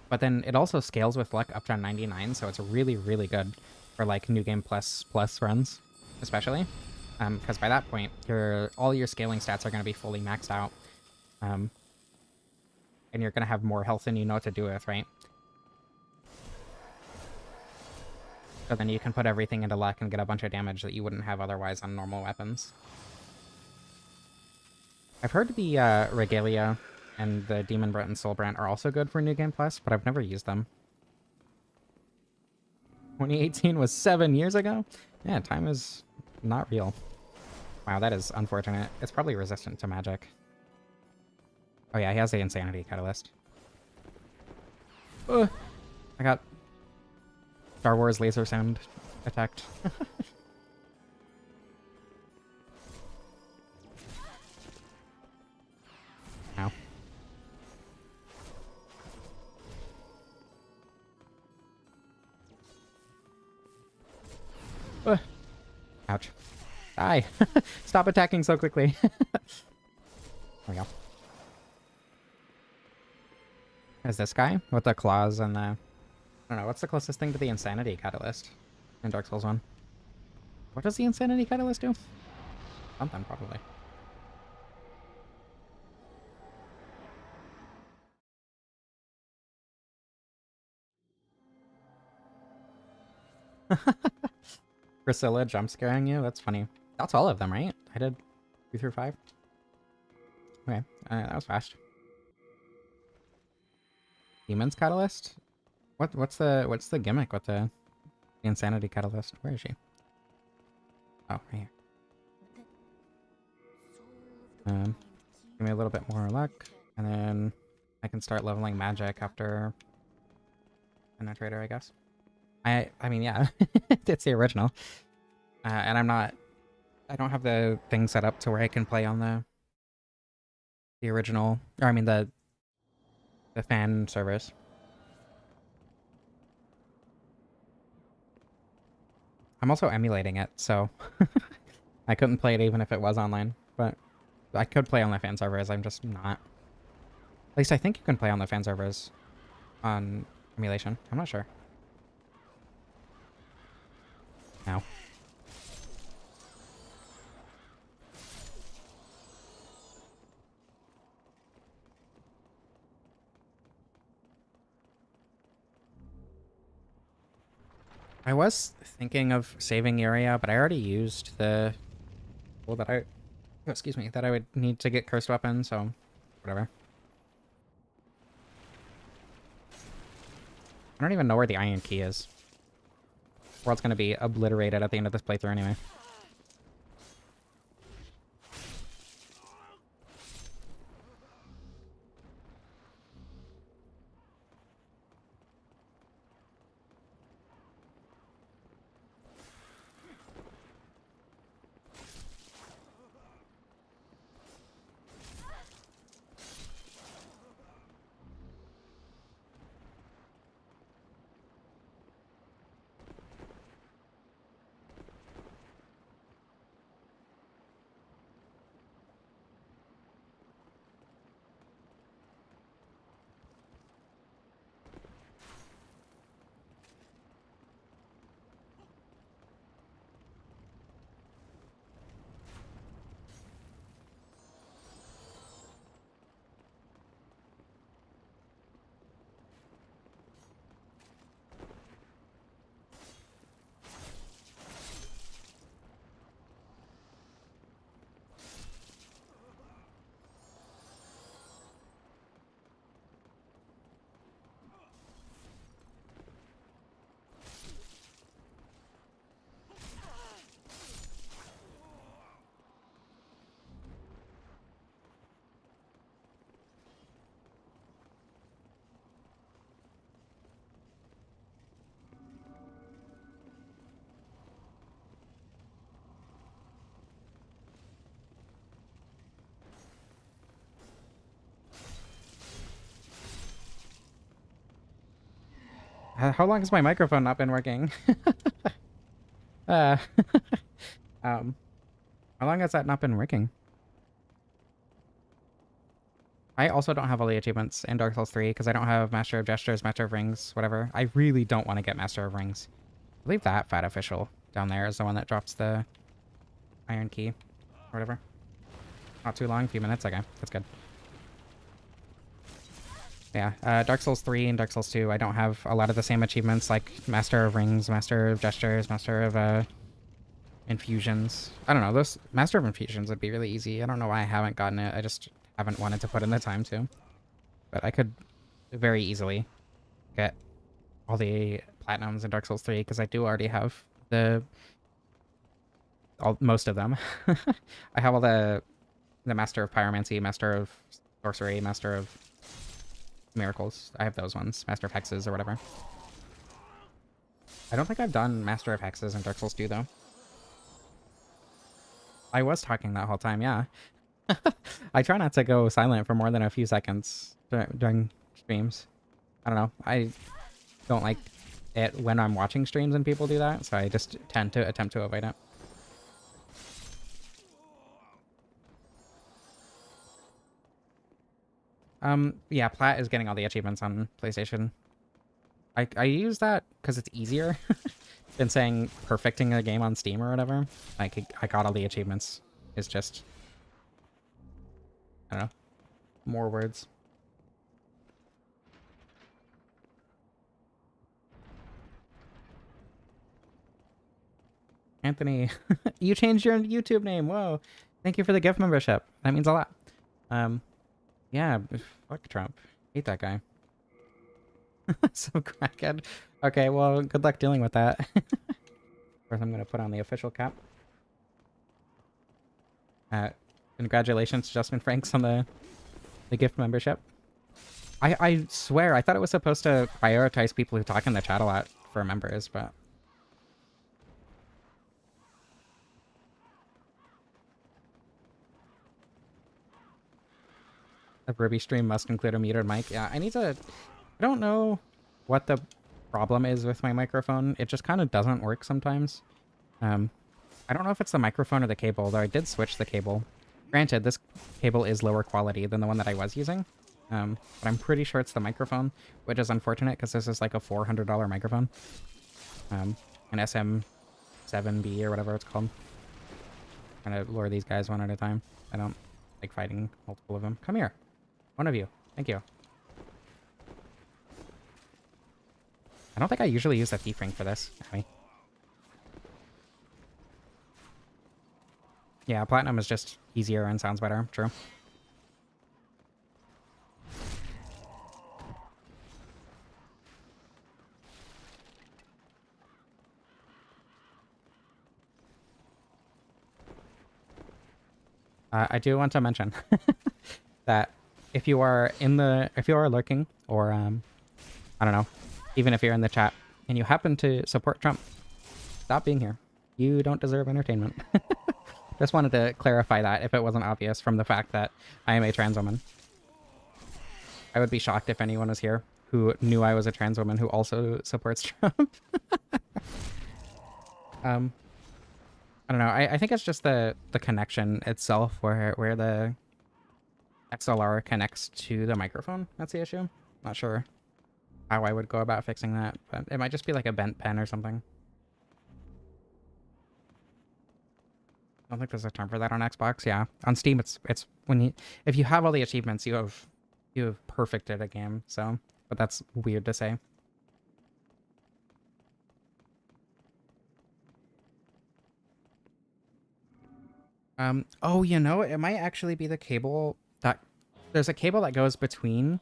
Speaker 1: But then it also scales with luck up to 99, so it's really, really good for like New Game Plus runs, especially. Because by that point, all your scaling stats are going to be fully maxed out. And you're going to have more health than you know what to do with, right? So then you can put everything into luck and get a bunch of damage that you wouldn't have otherwise on normal weapons. I've heard the Regalia and the Demon Brent and Soul Brent are also good for New Game Plus, but I've never used them. 2018 was 7 years ago? Yeah, time is not real. Wow, that is unfortunate. It's probably resistant to magic. Oh yeah, he has the Insanity Catalyst. I got Star Wars laser sound attacked. Ow. Ouch. Die! Stop attacking so quickly. There we go. Is this guy with the claws and the... I don't know, what's the closest thing to the Insanity Catalyst in Dark Souls 1? What does the Insanity Catalyst do? Something, probably. Priscilla jump scaring you? That's funny. That's all of them, right? I did 2 through 5. Okay, that was fast. Demon's Catalyst? What's the gimmick with the Insanity Catalyst? Where is she? Oh, right here. Give me a little bit more luck, and then I can start leveling magic after Penetrator, I guess. I mean, yeah, it's the original. And I don't have the thing set up to where I can play on the original, or I mean the fan servers. I'm also emulating it, so I couldn't play it even if it was online, but I could play on the fan servers, I'm just not. At least I think you can play on the fan servers on emulation. I'm not sure. No. I was thinking of saving area, but I already used the tool that I... Oh, excuse me, that I would need to get cursed weapons, so whatever. I don't even know where the iron key is. The world's gonna be obliterated at the end of this playthrough anyway. How long has my microphone not been working? uh, how long has that not been working? I also don't have all the achievements in Dark Souls 3 because I don't have Master of Gestures, Master of Rings, whatever. I really don't want to get Master of Rings. I believe that fat official down there is the one that drops the iron key or whatever. Not too long, a few minutes. Okay, that's good. Yeah, Dark Souls 3 and Dark Souls 2, I don't have a lot of the same achievements like Master of Rings, Master of Gestures, Master of Infusions. I don't know, those Master of Infusions would be really easy. I don't know why I haven't gotten it. I just haven't wanted to put in the time to. But I could very easily get all the platinums in Dark Souls 3 because I do already have most of them. I have all the Master of Pyromancy, Master of Sorcery, Master of Miracles. I have those ones. Master of Hexes or whatever. I don't think I've done Master of Hexes in Dark Souls 2 though. I was talking that whole time, yeah. I try not to go silent for more than a few seconds during streams. I don't know. I don't like it when I'm watching streams and people do that, so I just tend to attempt to avoid it. Yeah, Plat is getting all the achievements on PlayStation. I use that because it's easier than saying perfecting a game on Steam or whatever. Like, I got all the achievements. It's just, I don't know, more words. Anthony, you changed your YouTube name. Whoa. Thank you for the gift membership. That means a lot. Yeah, fuck Trump. Hate that guy. So crackhead. Okay, well, good luck dealing with that. First, I'm going to put on the official cap. Congratulations to Justin Franks on the gift membership. I swear, I thought it was supposed to prioritize people who talk in the chat a lot for members, but... A Ruby stream must include a muted mic. Yeah, I need to... I don't know what the problem is with my microphone. It just kind of doesn't work sometimes. I don't know if it's the microphone or the cable, though I did switch the cable. Granted, this cable is lower quality than the one that I was using. But I'm pretty sure it's the microphone, which is unfortunate because this is like a $400 microphone. An SM7B or whatever it's called. Trying to lure these guys one at a time. I don't like fighting multiple of them. Come here. One of you. Thank you. I don't think I usually use the thief ring for this. Actually. Yeah, platinum is just easier and sounds better. True. I do want to mention that if you are lurking, or I don't know, even if you're in the chat and you happen to support Trump, stop being here. You don't deserve entertainment. Just wanted to clarify that if it wasn't obvious from the fact that I am a trans woman. I would be shocked if anyone was here who knew I was a trans woman who also supports Trump. I don't know. I think it's just the connection itself where the XLR connects to the microphone. That's the issue. Not sure how I would go about fixing that, but it might just be like a bent pen or something. I don't think there's a term for that on Xbox. Yeah, on Steam, it's when if you have all the achievements, you have perfected a game. So, but that's weird to say. Oh, you know, it might actually be the cable that... There's a cable that goes between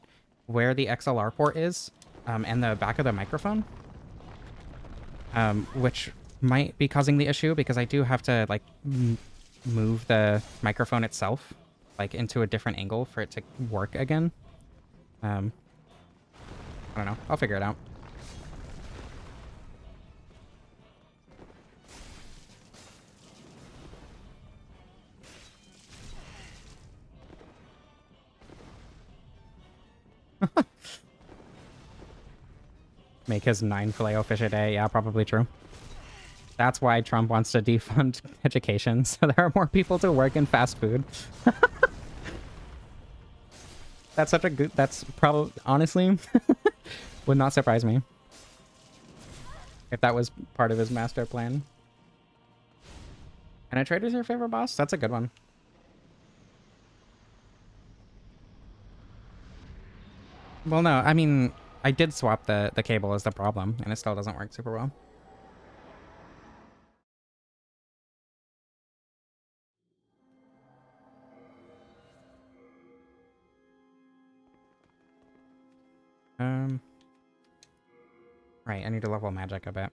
Speaker 1: where the XLR port is, and the back of the microphone. Which might be causing the issue, because I do have to, like, move the microphone itself, like, into a different angle for it to work again. I don't know. I'll figure it out. make his 9 Filet-O-Fish a day. Yeah, probably true. That's why Trump wants to defund education, so there are more people to work in fast food. That's such a good... That's probably... Honestly, would not surprise me if that was part of his master plan. Penetrator's your favorite boss? That's a good one. Well, no, I mean, I did swap the cable as the problem, and it still doesn't work super well. Right, I need to level magic a bit.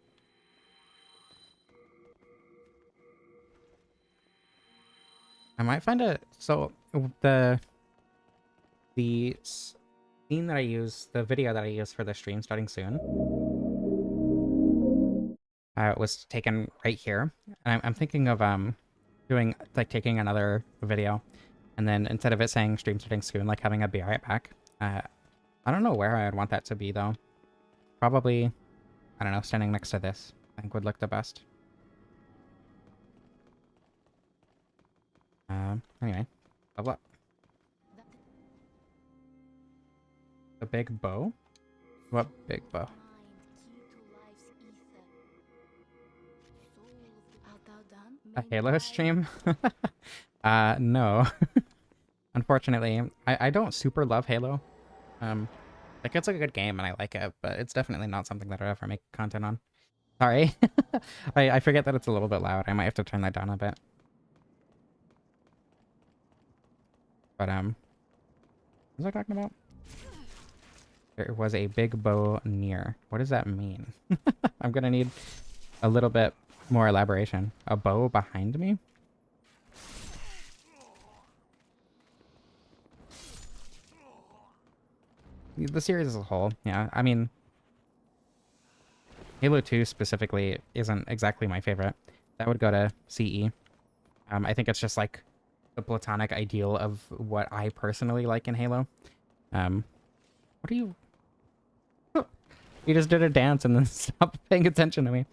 Speaker 1: I might find a... So, the scene that I use, the video that I use for the stream starting soon, was taken right here. And I'm thinking of doing, like, taking another video, and then instead of it saying stream starting soon, like having a be right back. I don't know where I'd want that to be, though. Probably, I don't know, standing next to this, I think would look the best. Anyway, level up. The big bow? What big bow? A Halo stream? No. Unfortunately, I don't super love Halo. Like, it's a good game and I like it, but it's definitely not something that I'd ever make content on. Sorry. I forget that it's a little bit loud. I might have to turn that down a bit. But, what was I talking about? There was a big bow near. What does that mean? I'm gonna need a little bit more elaboration. A bow behind me? The series as a whole, yeah. I mean, Halo 2 specifically isn't exactly my favorite. That would go to CE. I think it's just like the platonic ideal of what I personally like in Halo. What are you... You just did a dance and then stopped paying attention to me.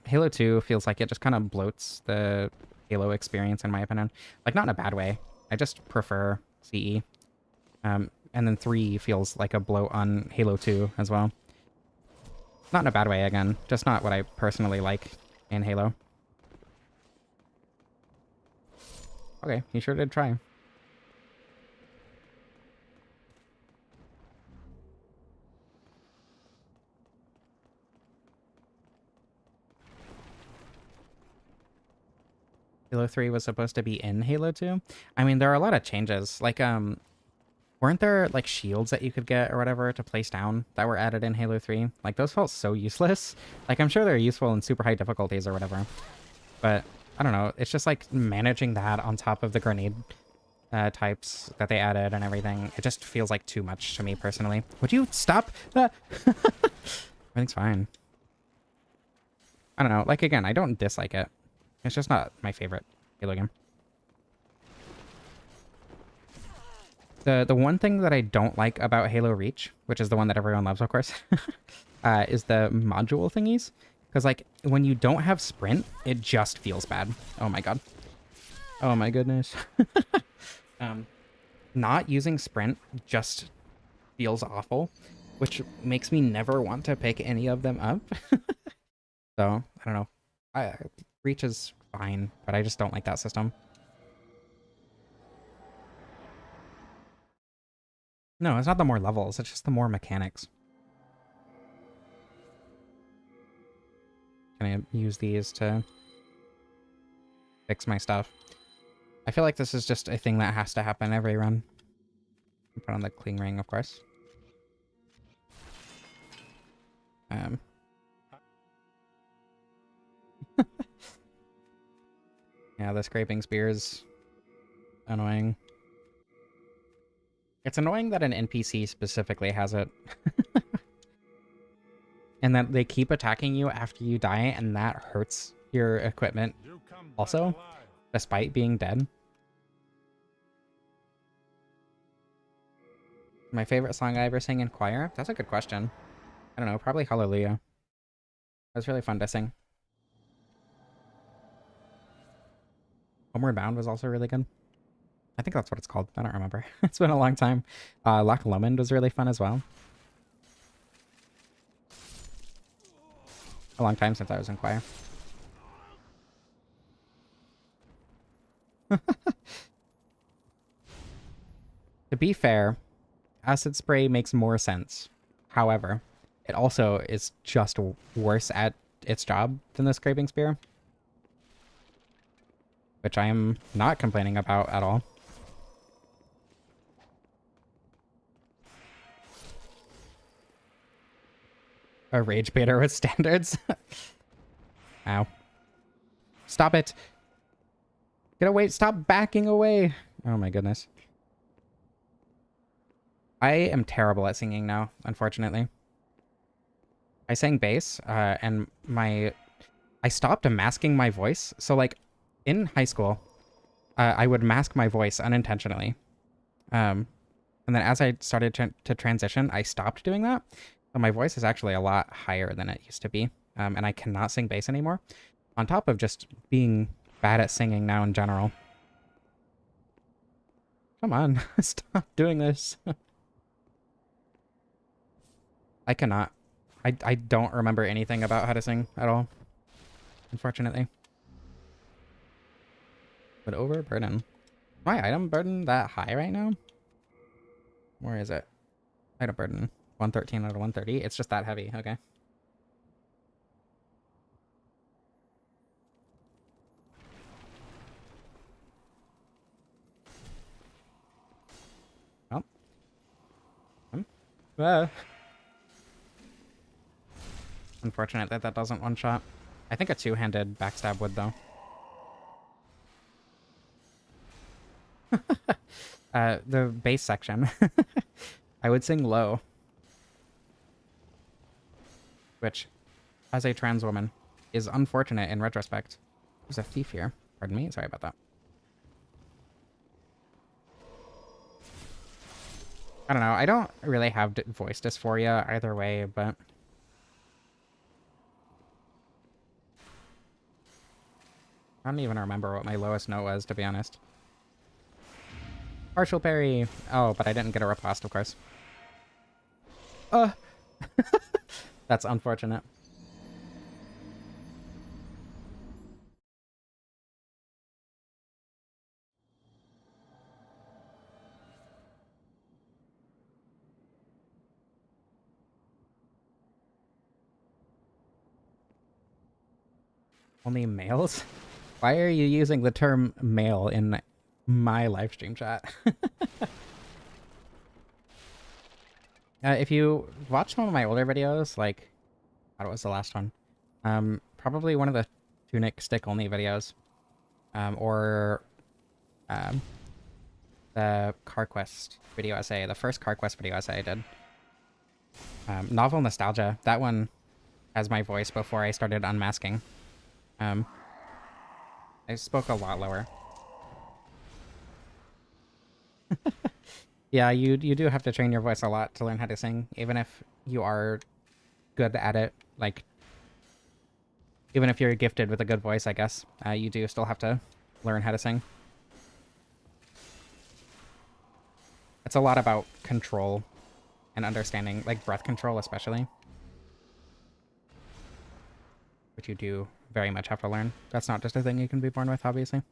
Speaker 1: Halo 2 feels like it just kind of bloats the Halo experience, in my opinion. Like, not in a bad way. I just prefer CE. And then 3 feels like a bloat on Halo 2 as well. Not in a bad way, again. Just not what I personally like in Halo. Okay, he sure did try. Halo 3 was supposed to be in Halo 2. I mean, there are a lot of changes. Like, weren't there, like, shields that you could get or whatever to place down that were added in Halo 3? Like, those felt so useless. Like, I'm sure they're useful in super high difficulties or whatever. But, I don't know. It's just, like, managing that on top of the grenade types that they added and everything. It just feels like too much to me, personally. Would you stop that? Everything's fine. I don't know. Like, again, I don't dislike it. It's just not my favorite Halo game. The one thing that I don't like about Halo Reach, which is the one that everyone loves, of course, is the module thingies. Because, like, when you don't have sprint, it just feels bad. Oh my god. Oh my goodness. Not using sprint just feels awful, which makes me never want to pick any of them up. So, I don't know. Reach is fine, but I just don't like that system. No, it's not the more levels, it's just the more mechanics. Can I use these to fix my stuff? I feel like this is just a thing that has to happen every run. Put on the cling ring, of course. Yeah, the scraping spear is annoying. It's annoying that an NPC specifically has it. And that they keep attacking you after you die, and that hurts your equipment also, despite being dead. My favorite song I ever sang in choir? That's a good question. I don't know, probably Hallelujah. That was really fun to sing. Homeward Bound was also really good. I think that's what it's called. I don't remember. It's been a long time. Loch Lomond was really fun as well. A long time since I was in choir. To be fair, acid spray makes more sense. However, it also is just worse at its job than the scraping spear, which I am not complaining about at all. A rage baiter with standards. Ow. Stop it. Get away. Stop backing away. Oh my goodness. I am terrible at singing now, unfortunately. I sang bass, and I stopped masking my voice. So, like, in high school, I would mask my voice unintentionally. And then as I started to transition, I stopped doing that. So my voice is actually a lot higher than it used to be. And I cannot sing bass anymore. On top of just being bad at singing now in general. Come on, stop doing this. I cannot. I don't remember anything about how to sing at all, unfortunately. But overburden. My item burden that high right now? Where is it? Item burden. 113 out of 130. It's just that heavy. Okay. Well. Ah. Unfortunate that that doesn't one-shot. I think a two-handed backstab would, though. The bass section. I would sing low. Which, as a trans woman, is unfortunate in retrospect. There's a thief here. Pardon me. Sorry about that. I don't know. I don't really have voice dysphoria either way, but... I don't even remember what my lowest note was, to be honest. Partial parry. Oh, but I didn't get a riposte, of course. That's unfortunate. Only males? Why are you using the term male in my live stream chat? If you watch some of my older videos, like, what was the last one? Probably one of the Tunic stick only videos. Or the CarQuest video essay, the first CarQuest video essay I did. Novel Nostalgia, that one has my voice before I started unmasking. I spoke a lot lower. Yeah, you do have to train your voice a lot to learn how to sing, even if you are good at it. Like, even if you're gifted with a good voice, I guess, you do still have to learn how to sing. It's a lot about control and understanding, like breath control especially, which you do very much have to learn. That's not just a thing you can be born with, obviously.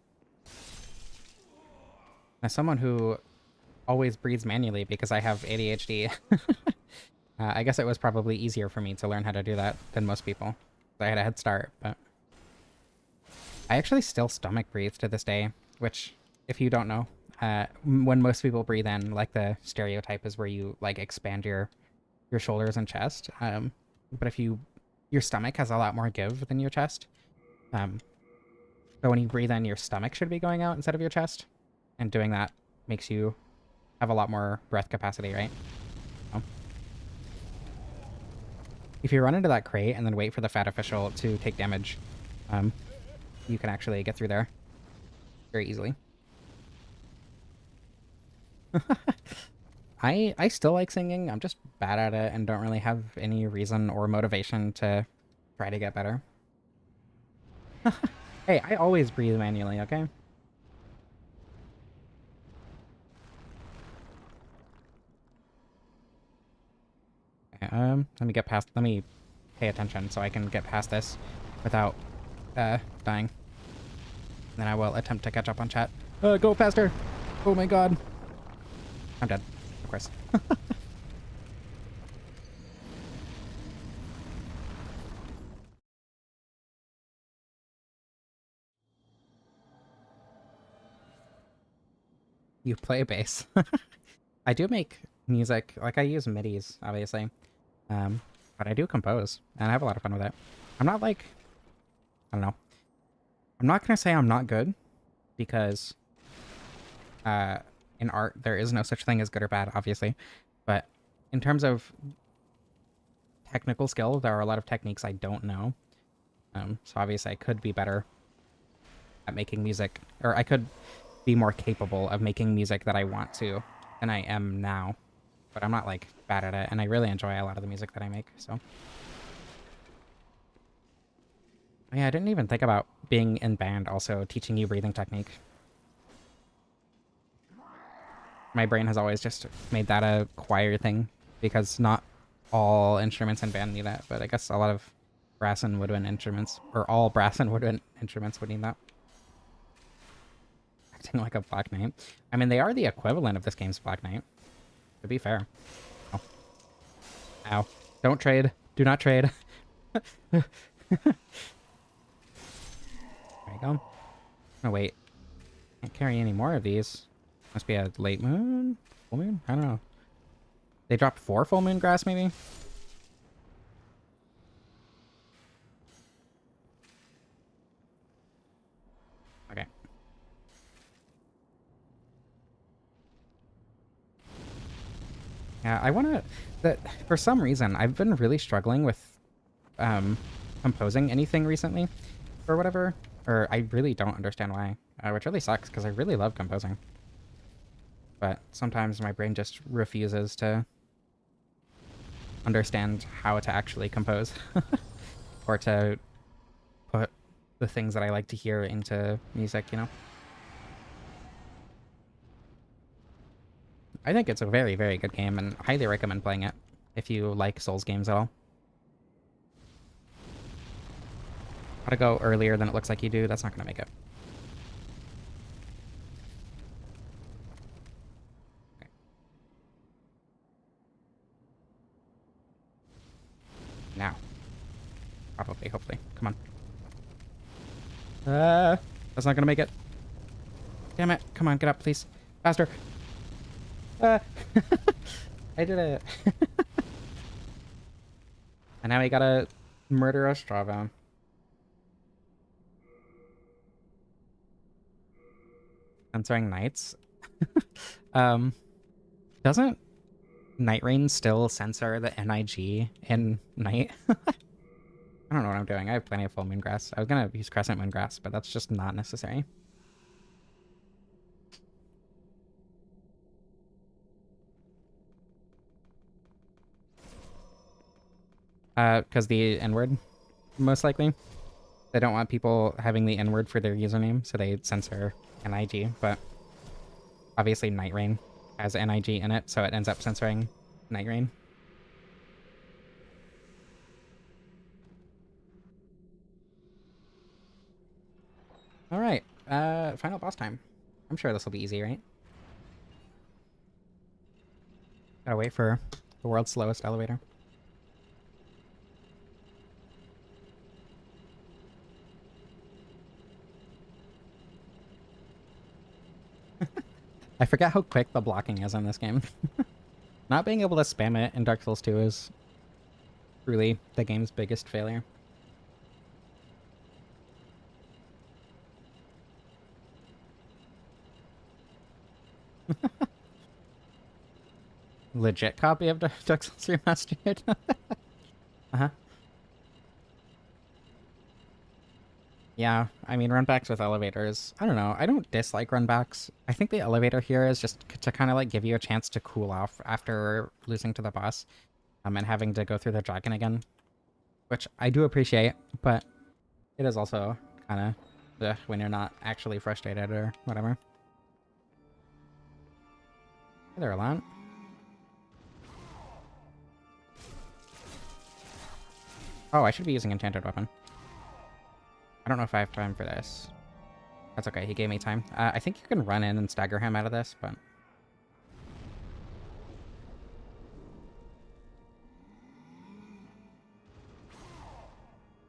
Speaker 1: As someone who always breathes manually because I have ADHD, I guess it was probably easier for me to learn how to do that than most people. I had a head start, but I actually still stomach breathe to this day, which, if you don't know, when most people breathe in, like, the stereotype is where you, like, expand your shoulders and chest. But if your stomach has a lot more give than your chest. So when you breathe in, your stomach should be going out instead of your chest. And doing that makes you have a lot more breath capacity, right? So, if you run into that crate and then wait for the fat official to take damage, you can actually get through there very easily. I still like singing. I'm just bad at it and don't really have any reason or motivation to try to get better. Hey, I always breathe manually, okay? Okay, let me get past, let me pay attention so I can get past this without, dying. Then I will attempt to catch up on chat. Go faster! Oh my god. I'm dead, of course. You play bass. I do make music, like I use MIDIs, obviously. But I do compose, and I have a lot of fun with it. I'm not like, I don't know. I'm not gonna say I'm not good, because in art there is no such thing as good or bad, obviously. But in terms of technical skill, there are a lot of techniques I don't know. So obviously I could be better at making music, or I could be more capable of making music that I want to than I am now. But I'm not like bad at it, and I really enjoy a lot of the music that I make, so. Oh, yeah, I didn't even think about being in band also teaching you breathing technique. My brain has always just made that a choir thing, because not all instruments in band need that, but I guess a lot of brass and woodwind instruments, or all brass and woodwind instruments would need that. Acting like a Black Knight. I mean, they are the equivalent of this game's Black Knight, to be fair. Oh. Ow. Don't trade. Do not trade. There you go. Oh, wait. Can't carry any more of these. Must be a late moon? Full moon? I don't know. They dropped 4 full moon grass, maybe? Okay. Yeah, I want to... That for some reason, I've been really struggling with composing anything recently, or whatever. Or I really don't understand why, which really sucks, because I really love composing. But sometimes my brain just refuses to understand how to actually compose. Or to put the things that I like to hear into music, you know? I think it's a very, very good game, and highly recommend playing it if you like Souls games at all. Gotta go earlier than it looks like you do. That's not gonna make it. Okay. Now. Probably, hopefully. Come on. That's not gonna make it. Damn it. Come on, get up, please. Faster. I did it. And now we gotta murder a Strava. Censoring nights. Doesn't Night Rain still censor the NIG in night? I don't know what I'm doing. I have plenty of full moon grass. I was gonna use crescent moon grass, but that's just not necessary. Because the N-word, most likely. They don't want people having the N-word for their username, so they censor NIG, but obviously Night Rain has NIG in it, so it ends up censoring Night Rain. Alright, final boss time. I'm sure this will be easy, right? Gotta wait for the world's slowest elevator. I forget how quick the blocking is in this game. Not being able to spam it in Dark Souls 2 is really the game's biggest failure. Legit copy of Dark Souls Remastered? Uh-huh. Yeah, I mean, runbacks with elevators. I don't know. I don't dislike runbacks. I think the elevator here is just to kind of like give you a chance to cool off after losing to the boss, and having to go through the dragon again, which I do appreciate, but it is also kind of when you're not actually frustrated or whatever. Hey there, Alon. Oh, I should be using enchanted weapon. I don't know if I have time for this. That's okay, he gave me time. I think you can run in and stagger him out of this, but...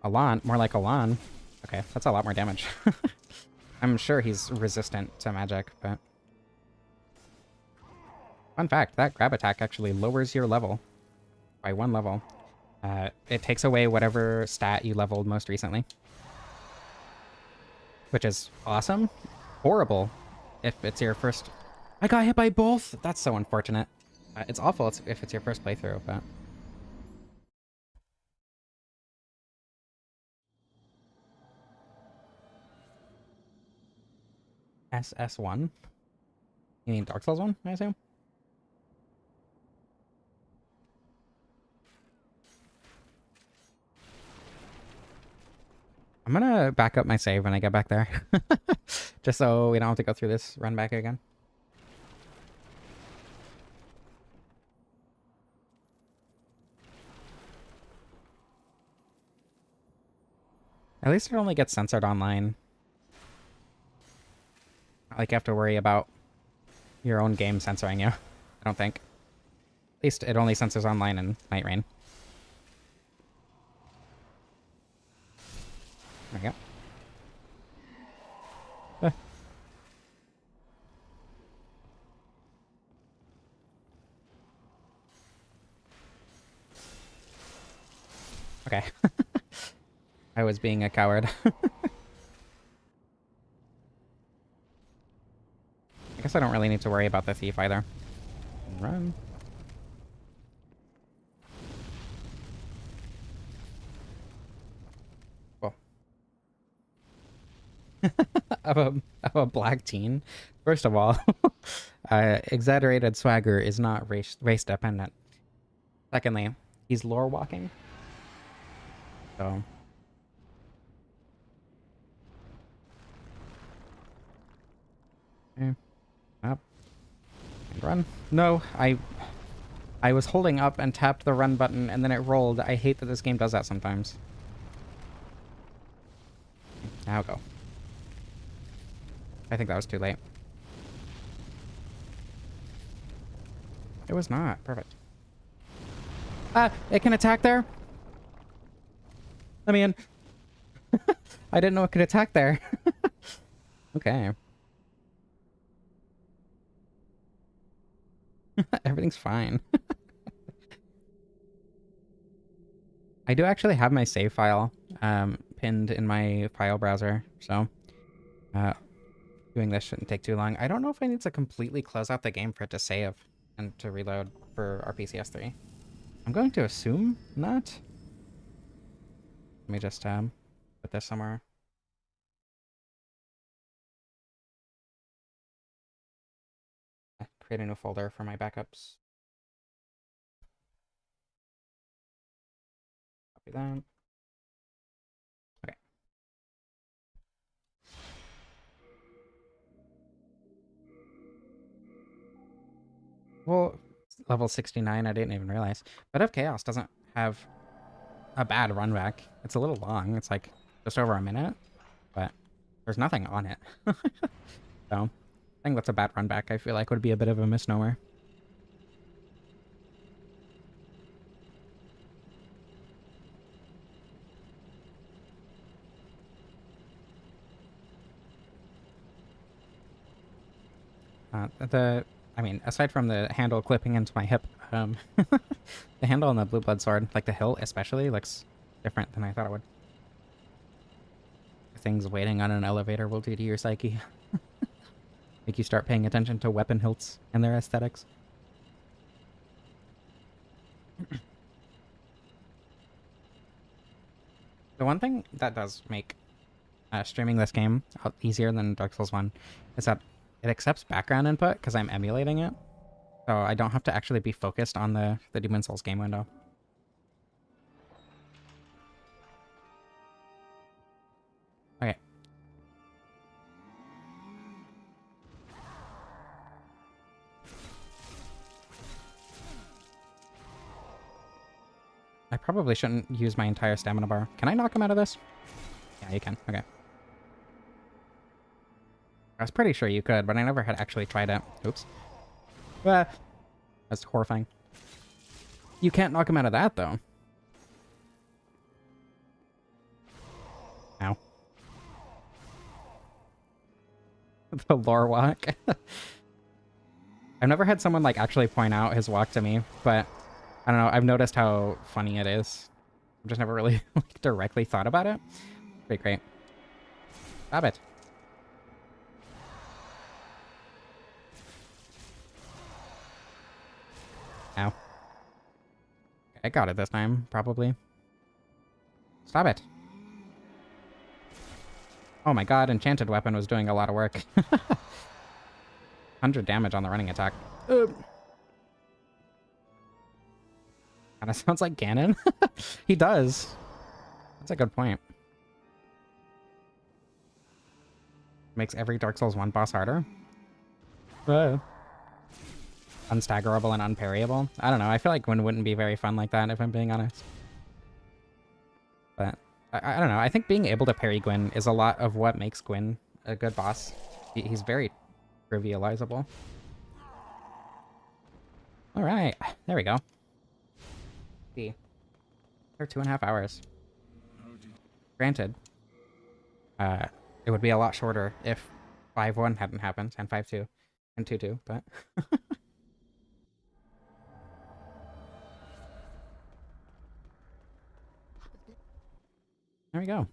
Speaker 1: Alon? More like Alon. Okay, that's a lot more damage. I'm sure he's resistant to magic, but... Fun fact, that grab attack actually lowers your level by 1 level. It takes away whatever stat you leveled most recently. Which is awesome. Horrible if it's your first... I got hit by both! That's so unfortunate. It's awful if it's your first playthrough, but... SS1? You mean Dark Souls 1, I assume? I'm gonna back up my save when I get back there. Just so we don't have to go through this run back again. At least it only gets censored online. Not like you have to worry about your own game censoring you. I don't think. At least it only censors online in Night Rain. There we go. Okay. I was being a coward. I guess I don't really need to worry about the thief either. Run. Cool. of a black teen. First of all, exaggerated swagger is not race dependent. Secondly, he's lore walking. So okay. Up and run. No, I was holding up and tapped the run button and then it rolled. I hate that this game does that sometimes. Now go. I think that was too late. It was not. Perfect. Ah, it can attack there? Let me in. I didn't know it could attack there. Okay. Everything's fine. I do actually have my save file pinned in my file browser, so doing this shouldn't take too long. I don't know if I need to completely close out the game for it to save and to reload for RPCS3. I'm going to assume not. Let me just put this somewhere. Create a new folder for my backups. Copy that. Okay. Well, level 69, I didn't even realize. Bed of Chaos doesn't have a bad run back. It's a little long. It's like just over a minute, but there's nothing on it. So, I think that's a bad run back. I feel like would be a bit of a misnomer. I mean, aside from the handle clipping into my hip, the handle on the Blueblood sword, like the hilt especially, looks different than I thought it would. Things waiting on an elevator will do to your psyche. Make you start paying attention to weapon hilts and their aesthetics. The one thing that does make streaming this game easier than Dark Souls 1 is that it accepts background input because I'm emulating it. So I don't have to actually be focused on the Demon Souls game window. Okay. I probably shouldn't use my entire stamina bar. Can I knock him out of this? Yeah, you can. Okay. I was pretty sure you could, but I never had actually tried it. Oops. Ah, that's horrifying. You can't knock him out of that, though. Ow. The lore walk. I've never had someone, like, actually point out his walk to me, but I don't know. I've noticed how funny it is. I've just never really like, directly thought about it. Pretty great. Stop it. Ow. I got it this time, probably. Stop it. Oh my god, Enchanted Weapon was doing a lot of work. 100 damage on the running attack. Kinda sounds like Ganon. He does. That's a good point. Makes every Dark Souls 1 boss harder. Unstaggerable and unparryable. I don't know. I feel like Gwyn wouldn't be very fun like that, if I'm being honest. But I don't know. I think being able to parry Gwyn is a lot of what makes Gwyn a good boss. He's very trivializable. All right, there we go. See, they're 2.5 hours. Granted, it would be a lot shorter if 5-1 hadn't happened and 5-2 and 2-2, but. There we go.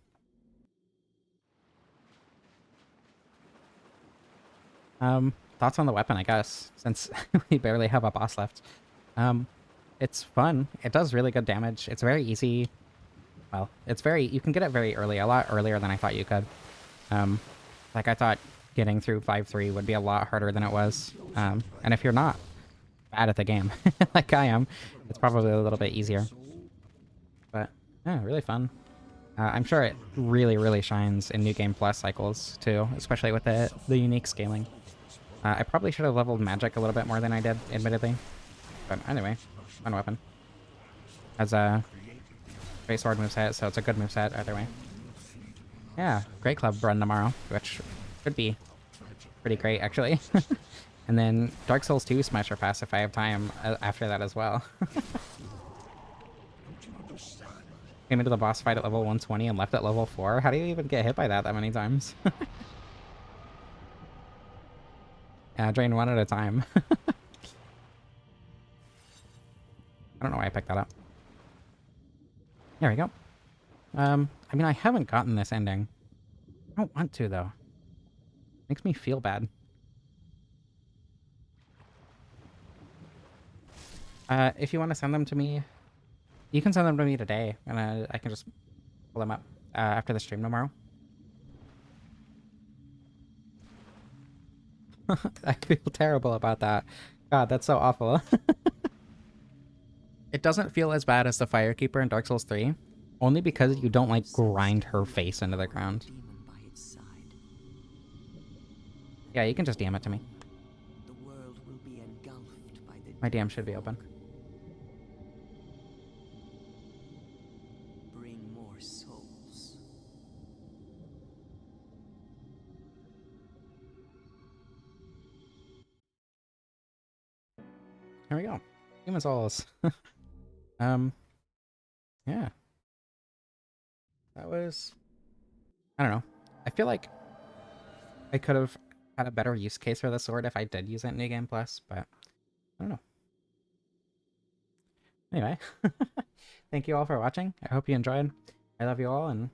Speaker 1: Thoughts on the weapon, I guess, since we barely have a boss left. It's fun. It does really good damage. It's very easy. Well, you can get it very early, a lot earlier than I thought you could. Like I thought getting through 5-3 would be a lot harder than it was. And if you're not bad at the game, like I am, it's probably a little bit easier. But yeah, really fun. I'm sure it really, really shines in New Game Plus cycles, too, especially with the unique scaling. I probably should have leveled magic a little bit more than I did, admittedly. But anyway, fun weapon. Has a great sword moveset, so it's a good moveset either way. Yeah, Great Club run tomorrow, which should be pretty great, actually. And then Dark Souls 2 Smasher Pass if I have time after that as well. Came into the boss fight at level 120 and left at level 4. How do you even get hit by that many times? Yeah, drain one at a time. I don't know why I picked that up. There we go. I mean, I haven't gotten this ending. I don't want to, though. Makes me feel bad. If you want to send them to me, you can send them to me today, and I can just pull them up after the stream tomorrow. I feel terrible about that. God, that's so awful. It doesn't feel as bad as the Firekeeper in Dark Souls 3, only because you don't, like, grind her face into the ground. Yeah, you can just DM it to me. My DM should be open. There we go. Demon Souls. Yeah. That was... I don't know. I feel like I could have had a better use case for the sword if I did use it in New Game Plus, but I don't know. Anyway. Thank you all for watching. I hope you enjoyed. I love you all, and